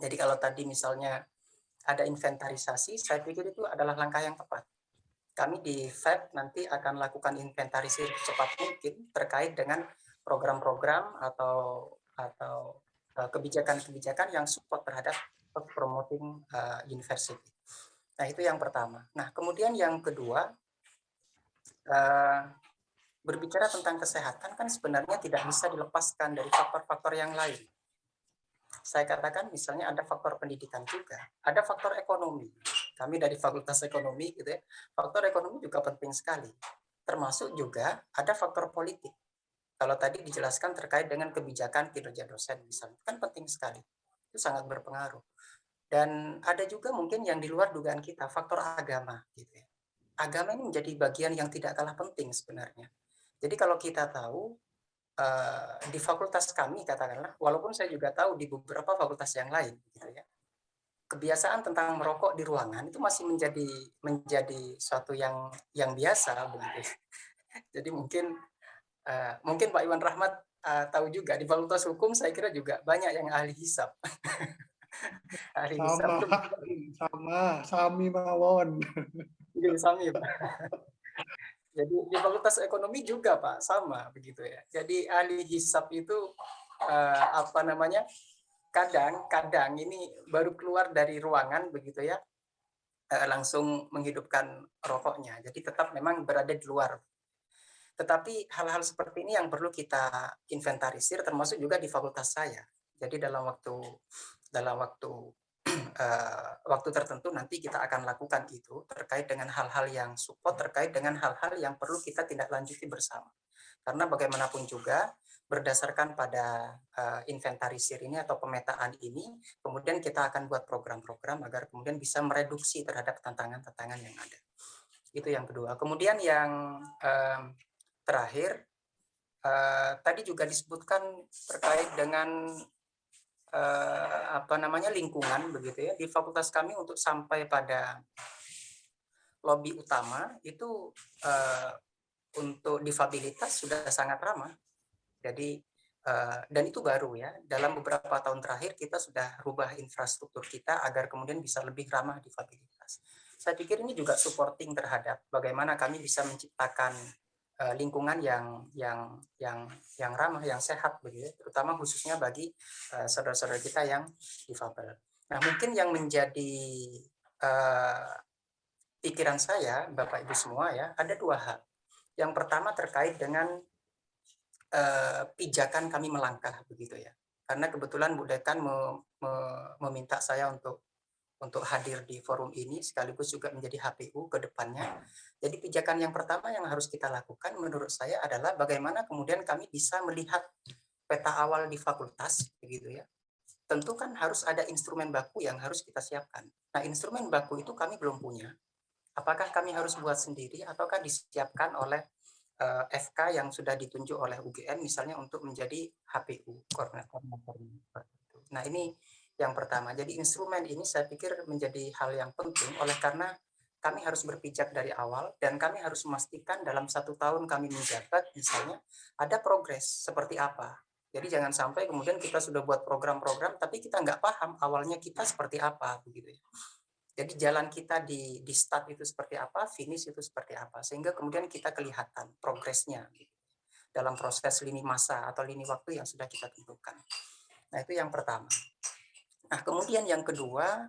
[SPEAKER 11] Jadi kalau tadi misalnya ada inventarisasi, saya pikir itu adalah langkah yang tepat. Kami di FEB nanti akan lakukan inventarisasi secepat mungkin terkait dengan program-program atau kebijakan-kebijakan yang support terhadap promoting university. Nah, itu yang pertama. Nah, kemudian yang kedua, berbicara tentang kesehatan kan sebenarnya tidak bisa dilepaskan dari faktor-faktor yang lain. Saya katakan misalnya ada faktor pendidikan juga, ada faktor ekonomi. Kami dari Fakultas Ekonomi gitu ya, faktor ekonomi juga penting sekali. Termasuk juga ada faktor politik. Kalau tadi dijelaskan terkait dengan kebijakan kinerja dosen misalnya, kan penting sekali. Itu sangat berpengaruh. Dan ada juga mungkin yang di luar dugaan kita, faktor agama gitu ya. Agama ini menjadi bagian yang tidak kalah penting sebenarnya. Jadi kalau kita tahu di fakultas kami katakanlah, walaupun saya juga tahu di beberapa fakultas yang lain gitu ya, kebiasaan tentang merokok di ruangan itu masih menjadi suatu yang biasa begitu. Jadi mungkin Pak Iwan Rahmat tahu juga di Fakultas Hukum saya kira juga banyak yang ahli hisab. Ahli hisab
[SPEAKER 6] sami mawon.
[SPEAKER 11] Sami, Pak. Jadi di Fakultas Ekonomi juga Pak sama begitu ya. Jadi ahli hisab itu kadang ini baru keluar dari ruangan begitu ya, langsung menghidupkan rokoknya. Jadi tetap memang berada di luar. Tetapi hal-hal seperti ini yang perlu kita inventarisir, termasuk juga di fakultas saya. Jadi dalam waktu tertentu nanti kita akan lakukan itu terkait dengan hal-hal yang support, terkait dengan hal-hal yang perlu kita tindak lanjuti bersama. Karena bagaimanapun juga berdasarkan pada inventarisir ini atau pemetaan ini, kemudian kita akan buat program-program agar kemudian bisa mereduksi terhadap tantangan-tantangan yang ada. Itu yang kedua. Kemudian yang terakhir, tadi juga disebutkan terkait dengan lingkungan begitu ya. Di fakultas kami untuk sampai pada lobi utama itu untuk difabilitas sudah sangat ramah. Jadi dan itu baru ya. Dalam beberapa tahun terakhir kita sudah rubah infrastruktur kita agar kemudian bisa lebih ramah difabilitas. Saya pikir ini juga supporting terhadap bagaimana kami bisa menciptakan lingkungan yang ramah, yang sehat begitu, terutama khususnya bagi saudara-saudara kita yang difabel. Nah, mungkin yang menjadi pikiran saya, Bapak Ibu semua ya, ada dua hal. Yang pertama terkait dengan pijakan kami melangkah begitu ya. Karena kebetulan Bu Dekan meminta saya untuk hadir di forum ini sekaligus juga menjadi HPU ke depannya. Jadi pijakan yang pertama yang harus kita lakukan menurut saya adalah bagaimana kemudian kami bisa melihat peta awal di fakultas begitu ya. Tentu kan harus ada instrumen baku yang harus kita siapkan. Nah, instrumen baku itu kami belum punya. Apakah kami harus buat sendiri ataukah disiapkan oleh FK yang sudah ditunjuk oleh UGM misalnya untuk menjadi HPU koordinator. Nah, ini yang pertama. Jadi instrumen ini saya pikir menjadi hal yang penting oleh karena kami harus berpijak dari awal dan kami harus memastikan dalam 1 tahun kami menjabat misalnya ada progres seperti apa. Jadi jangan sampai kemudian kita sudah buat program-program tapi kita nggak paham awalnya kita seperti apa begitu ya. Jadi jalan kita di start itu seperti apa, finish itu seperti apa, sehingga kemudian kita kelihatan progresnya gitu, dalam proses lini masa atau lini waktu yang sudah kita tentukan. Nah, itu yang pertama. Nah, kemudian yang kedua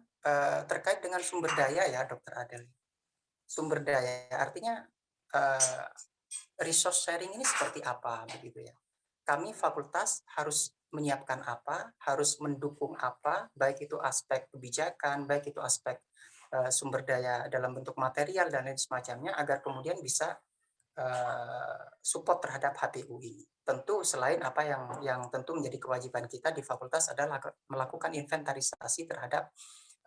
[SPEAKER 11] terkait dengan sumber daya ya, Dr. Adel. Sumber daya artinya resource sharing ini seperti apa begitu ya. Kami fakultas harus menyiapkan apa, harus mendukung apa, baik itu aspek kebijakan, baik itu aspek sumber daya dalam bentuk material dan lain semacamnya agar kemudian bisa support terhadap HPU ini. Tentu selain apa yang tentu menjadi kewajiban kita di fakultas adalah melakukan inventarisasi terhadap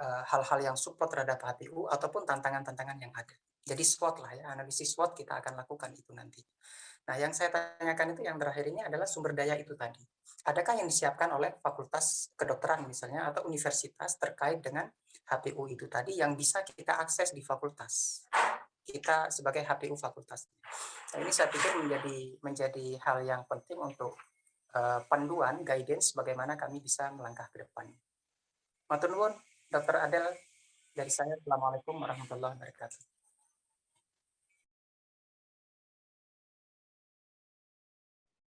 [SPEAKER 11] hal-hal yang support terhadap HPU ataupun tantangan-tantangan yang ada. Jadi SWOT lah ya, analisis SWOT kita akan lakukan itu nanti. Nah, yang saya tanyakan itu yang terakhir ini adalah sumber daya itu tadi. Adakah yang disiapkan oleh fakultas kedokteran misalnya atau universitas terkait dengan HPU itu tadi yang bisa kita akses di fakultas? Kita sebagai HPU fakultas. Nah, ini saya pikir menjadi hal yang penting untuk panduan, guidance bagaimana kami bisa melangkah ke depan. Matur nuwun, Dr. Adel, dari saya. Assalamualaikum warahmatullahi wabarakatuh.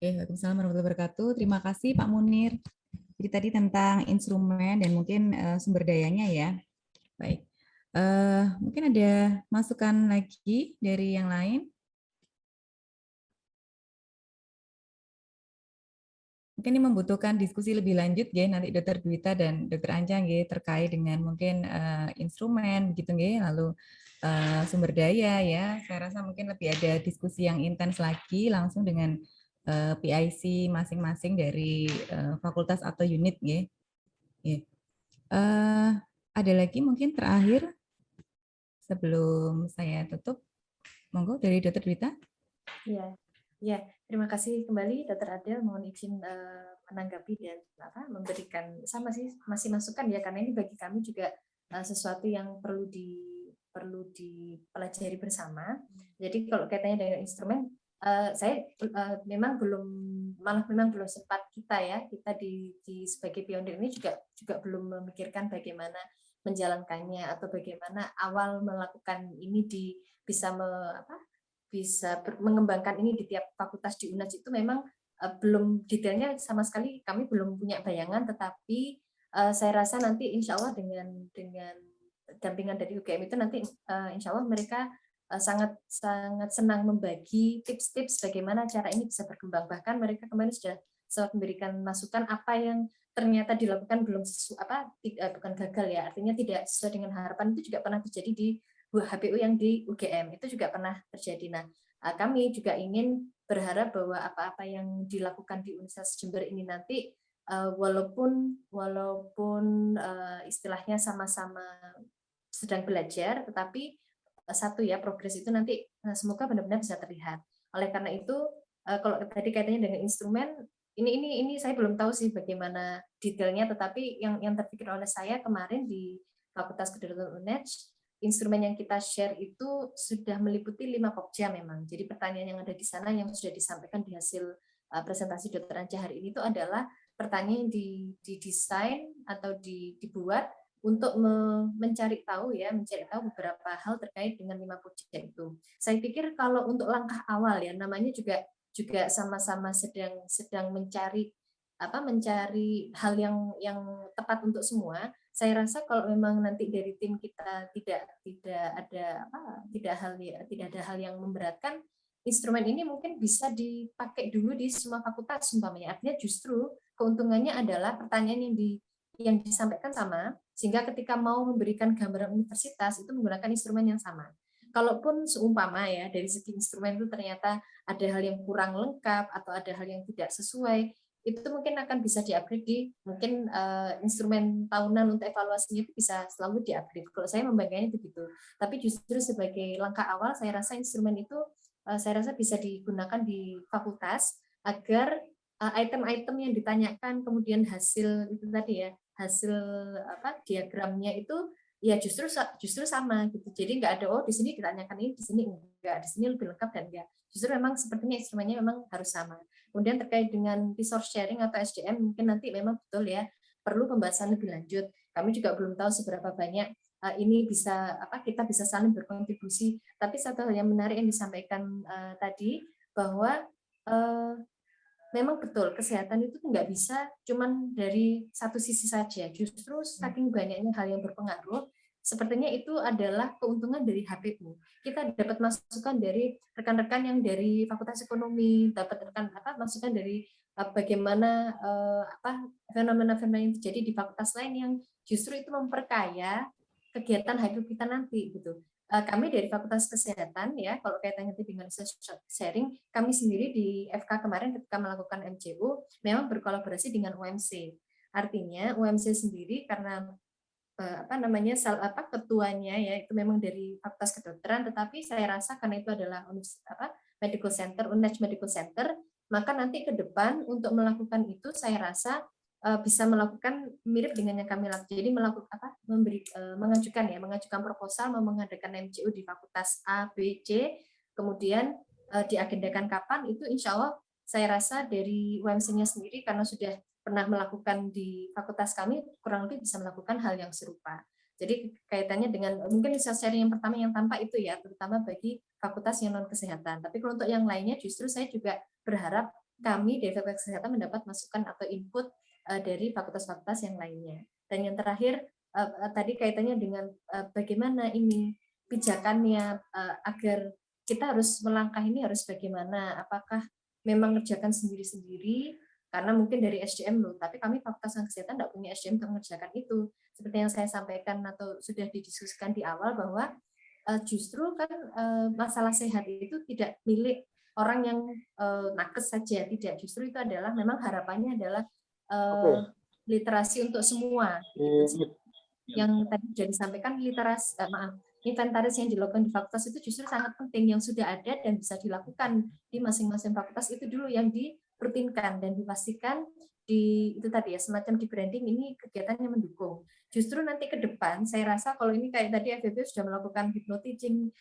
[SPEAKER 1] Waalaikumsalam warahmatullahi wabarakatuh. Terima kasih Pak Munir. Jadi tadi tentang instrumen dan mungkin sumber dayanya ya. Baik. Mungkin ada masukan lagi dari yang lain? Mungkin ini membutuhkan diskusi lebih lanjut ya nanti Dr. Dwita dan Dr. Anca ya, terkait dengan mungkin instrumen begitu ya, lalu sumber daya ya. Saya rasa mungkin lebih ada diskusi yang intens lagi langsung dengan PIC masing-masing dari fakultas atau unit ya. Ada lagi mungkin terakhir sebelum saya tutup, monggo dari Dr. Dwita.
[SPEAKER 8] Ya, ya. Terima kasih kembali Dr. Adel. Mohon izin menanggapi dan memberikan sama sih masih masukan ya, karena ini bagi kami juga sesuatu yang perlu dipelajari bersama. Jadi kalau kaitannya dengan instrumen, saya memang belum sempat kita sebagai pionir ini juga belum memikirkan bagaimana menjalankannya atau bagaimana awal melakukan ini bisa mengembangkan ini di tiap fakultas di UNAJ itu memang belum detailnya sama sekali kami belum punya bayangan, tetapi saya rasa nanti insya Allah dengan dampingan dari UGM itu nanti insya Allah mereka sangat senang membagi tips-tips bagaimana cara ini bisa berkembang. Bahkan mereka kemarin sudah memberikan masukan apa yang ternyata dilakukan bukan gagal ya, artinya tidak sesuai dengan harapan, itu juga pernah terjadi di HPU yang di UGM, itu juga pernah terjadi. Nah, kami juga ingin berharap bahwa apa-apa yang dilakukan di Universitas Jember ini nanti walaupun istilahnya sama-sama sedang belajar, tetapi progres itu nanti semoga benar-benar bisa terlihat. Oleh karena itu, kalau tadi kaitannya dengan instrumen, ini saya belum tahu sih bagaimana detailnya, tetapi yang terpikir oleh saya kemarin di Fakultas Kedokteran UNED, instrumen yang kita share itu sudah meliputi 5 pokja memang. Jadi pertanyaan yang ada di sana yang sudah disampaikan di hasil presentasi Dr. Anja hari ini itu adalah pertanyaan yang didesain atau dibuat untuk mencari tahu beberapa hal terkait dengan 5 pokja itu. Saya pikir kalau untuk langkah awal ya, namanya juga sama-sama sedang mencari hal yang tepat untuk semua. Saya rasa kalau memang nanti dari tim kita tidak ada hal yang memberatkan, instrumen ini mungkin bisa dipakai dulu di semua fakultas umpamanya. Artinya justru keuntungannya adalah pertanyaan yang disampaikan sama, sehingga ketika mau memberikan gambaran universitas itu menggunakan instrumen yang sama. Kalaupun seumpama ya dari segi instrumen itu ternyata ada hal yang kurang lengkap atau ada hal yang tidak sesuai, itu mungkin akan bisa di-upgrade di mungkin instrumen tahunan untuk evaluasinya itu bisa selalu di-upgrade. Kalau saya membagainya begitu. Tapi justru sebagai langkah awal saya rasa instrumen itu bisa digunakan di fakultas agar item-item yang ditanyakan kemudian hasil itu tadi ya, hasil diagramnya itu ya justru sama gitu. Jadi nggak ada di sini ditanyakan ini, di sini enggak, di sini lebih lengkap dan enggak. Justru memang sepertinya instrumennya memang harus sama. Kemudian terkait dengan resource sharing atau SDM mungkin nanti memang betul ya perlu pembahasan lebih lanjut. Kami juga belum tahu seberapa banyak ini kita bisa saling berkontribusi. Tapi satu hal yang menarik yang disampaikan tadi bahwa memang betul kesehatan itu nggak bisa cuman dari satu sisi saja. Justru saking banyaknya hal yang berpengaruh, sepertinya itu adalah keuntungan dari HPU. Kita dapat masukan dari rekan-rekan yang dari Fakultas Ekonomi, dapat masukan dari bagaimana fenomena-fenomena yang terjadi di fakultas lain yang justru itu memperkaya kegiatan HPU kita nanti gitu. Kami dari Fakultas Kesehatan ya, kalau kaitannya dengan sharing, kami sendiri di FK kemarin ketika melakukan MCU memang berkolaborasi dengan UMC. Artinya UMC sendiri karena ketuanya ya itu memang dari Fakultas Kedokteran, tetapi saya rasa karena itu adalah Medical Center, UNED Medical Center, maka nanti ke depan untuk melakukan itu saya rasa bisa melakukan mirip dengan yang kami lakukan. Jadi mengajukan proposal mau mengadakan MCU di fakultas A, B, C, kemudian diagendakan kapan itu insya Allah saya rasa dari UMC-nya sendiri karena sudah pernah melakukan di fakultas kami kurang lebih bisa melakukan hal yang serupa. Jadi kaitannya dengan mungkin research sharing yang pertama yang tampak itu ya terutama bagi fakultas yang non kesehatan. Tapi kalau untuk yang lainnya justru saya juga berharap kami dari Fakultas Kesehatan mendapat masukan atau input dari fakultas-fakultas yang lainnya. Dan yang terakhir tadi kaitannya dengan bagaimana ini pijakannya agar kita harus melangkah ini harus bagaimana, apakah memang mengerjakan sendiri-sendiri karena mungkin dari SDM loh, tapi kami Fakultas Kesehatan tidak punya SDM untuk mengerjakan itu. Seperti yang saya sampaikan atau sudah didiskusikan di awal bahwa justru kan masalah sehat itu tidak milik orang yang nakes saja, tidak. Justru itu adalah memang harapannya adalah literasi untuk semua. yang tadi sudah disampaikan inventaris yang dilakukan di fakultas itu justru sangat penting, yang sudah ada dan bisa dilakukan di masing-masing fakultas itu dulu yang dirutinkan dan dipastikan itu tadi ya, semacam di branding ini kegiatannya mendukung. Justru nanti ke depan saya rasa kalau ini kayak tadi FEB sudah melakukan hypnoteaching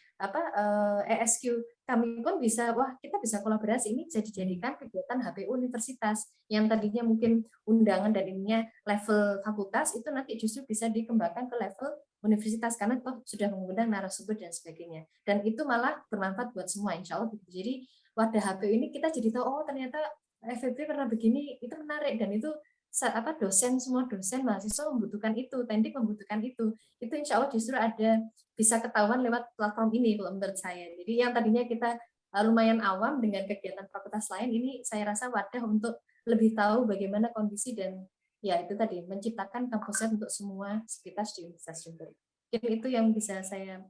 [SPEAKER 8] ESQ, kami pun bisa, kita bisa kolaborasi, ini bisa dijadikan kegiatan HPU universitas yang tadinya mungkin undangan dan ininya level fakultas, itu nanti justru bisa dikembangkan ke level universitas karena toh sudah mengundang narasumber dan sebagainya, dan itu malah bermanfaat buat semua insya Allah. Jadi wadah HPU ini kita jadi tahu, oh ternyata FEB pernah begini, itu menarik, dan itu semua dosen mahasiswa membutuhkan itu, Tendik membutuhkan itu insya Allah justru ada bisa ketahuan lewat platform ini kalau menurut saya. Jadi yang tadinya kita lumayan awam dengan kegiatan fakultas lain, ini saya rasa wadah untuk lebih tahu bagaimana kondisi dan ya itu tadi menciptakan kampus untuk semua sekitar di Universitas Jember. Mungkin itu yang bisa saya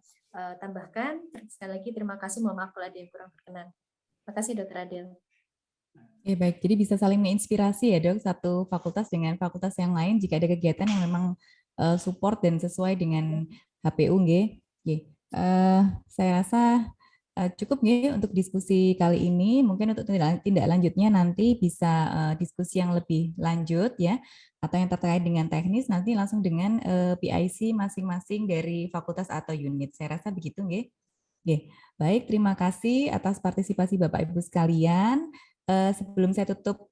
[SPEAKER 8] tambahkan. Sekali lagi terima kasih, mohon maaf kalau ada yang kurang berkenan. Terima kasih Dr. Adel.
[SPEAKER 1] Ya, baik, jadi bisa saling menginspirasi ya dok, satu fakultas dengan fakultas yang lain jika ada kegiatan yang memang support dan sesuai dengan HPU. Saya rasa cukup untuk diskusi kali ini. Mungkin untuk tindak lanjutnya nanti bisa diskusi yang lebih lanjut ya, atau yang terkait dengan teknis nanti langsung dengan PIC masing-masing dari fakultas atau unit. Saya rasa begitu nggih. Baik, terima kasih atas partisipasi Bapak Ibu sekalian. Sebelum saya tutup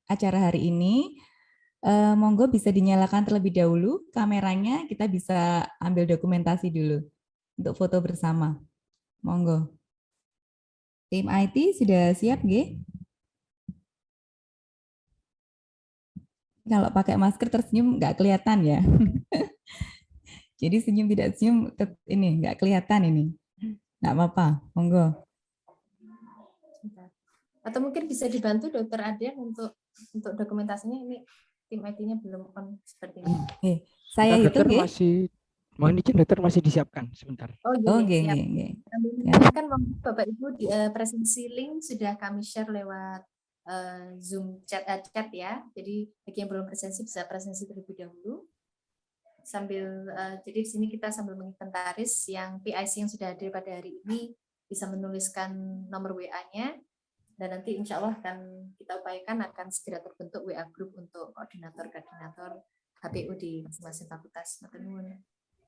[SPEAKER 1] acara hari ini, monggo bisa dinyalakan terlebih dahulu kameranya, kita bisa ambil dokumentasi dulu untuk foto bersama. Monggo. Tim IT sudah siap, nggih? Kalau pakai masker tersenyum nggak kelihatan ya. Jadi senyum tidak senyum ini nggak kelihatan ini. Nggak apa-apa, monggo.
[SPEAKER 8] Atau mungkin bisa dibantu Dr. Adel untuk dokumentasinya, ini tim IT-nya belum on seperti ini.
[SPEAKER 1] Saya itu
[SPEAKER 12] mohon izin dokter masih disiapkan sebentar.
[SPEAKER 8] Siap. Ya. Kan Bapak Ibu presensi link sudah kami share lewat Zoom chat ya. Jadi bagi yang belum presensi bisa presensi terlebih dahulu. Sambil jadi di sini kita sambil menginventaris yang PIC yang sudah hadir pada hari ini, bisa menuliskan nomor WA-nya. Dan nanti insya Allah akan kita upayakan akan segera terbentuk WA group untuk koordinator HPU di masing-masing fakultas.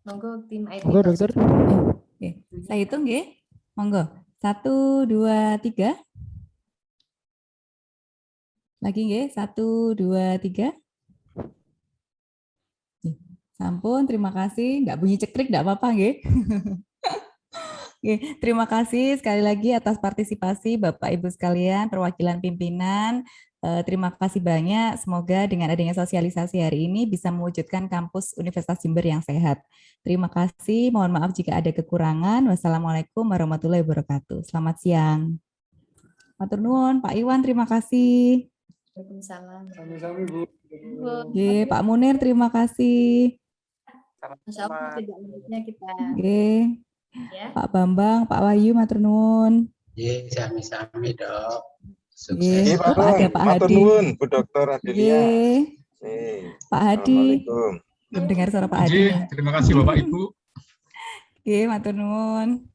[SPEAKER 8] Monggo tim IT.
[SPEAKER 12] Monggo dokter.
[SPEAKER 1] Saya hitung ya. Monggo. 1, 2, 3. Lagi nggih. 1, 2, 3. Sampun, terima kasih. Nggak bunyi cekrik, nggak apa-apa nggih. Oke, terima kasih sekali lagi atas partisipasi Bapak Ibu sekalian, perwakilan pimpinan. Terima kasih banyak. Semoga dengan adanya sosialisasi hari ini bisa mewujudkan kampus Universitas Jember yang sehat. Terima kasih. Mohon maaf jika ada kekurangan. Wassalamualaikum warahmatullahi wabarakatuh. Selamat siang. Matur nuwun, Pak Iwan. Terima kasih.
[SPEAKER 8] Waalaikumsalam.
[SPEAKER 6] Sami-sami Bu.
[SPEAKER 1] Pak Munir, terima kasih.
[SPEAKER 8] Sama-sama. Tidak lanjutnya kita.
[SPEAKER 1] Ya. Pak Bambang, Pak Wahyu, matur nuwun.
[SPEAKER 5] Sami-sami dok.
[SPEAKER 10] Sukses.
[SPEAKER 1] Ada Pak Hadi.
[SPEAKER 10] Bu Dokter Adelia.
[SPEAKER 1] Pak Hadi. Belum dengar suara Pak Hadi.
[SPEAKER 13] Terima kasih Bapak Ibu.
[SPEAKER 1] Oke, matur nuwun.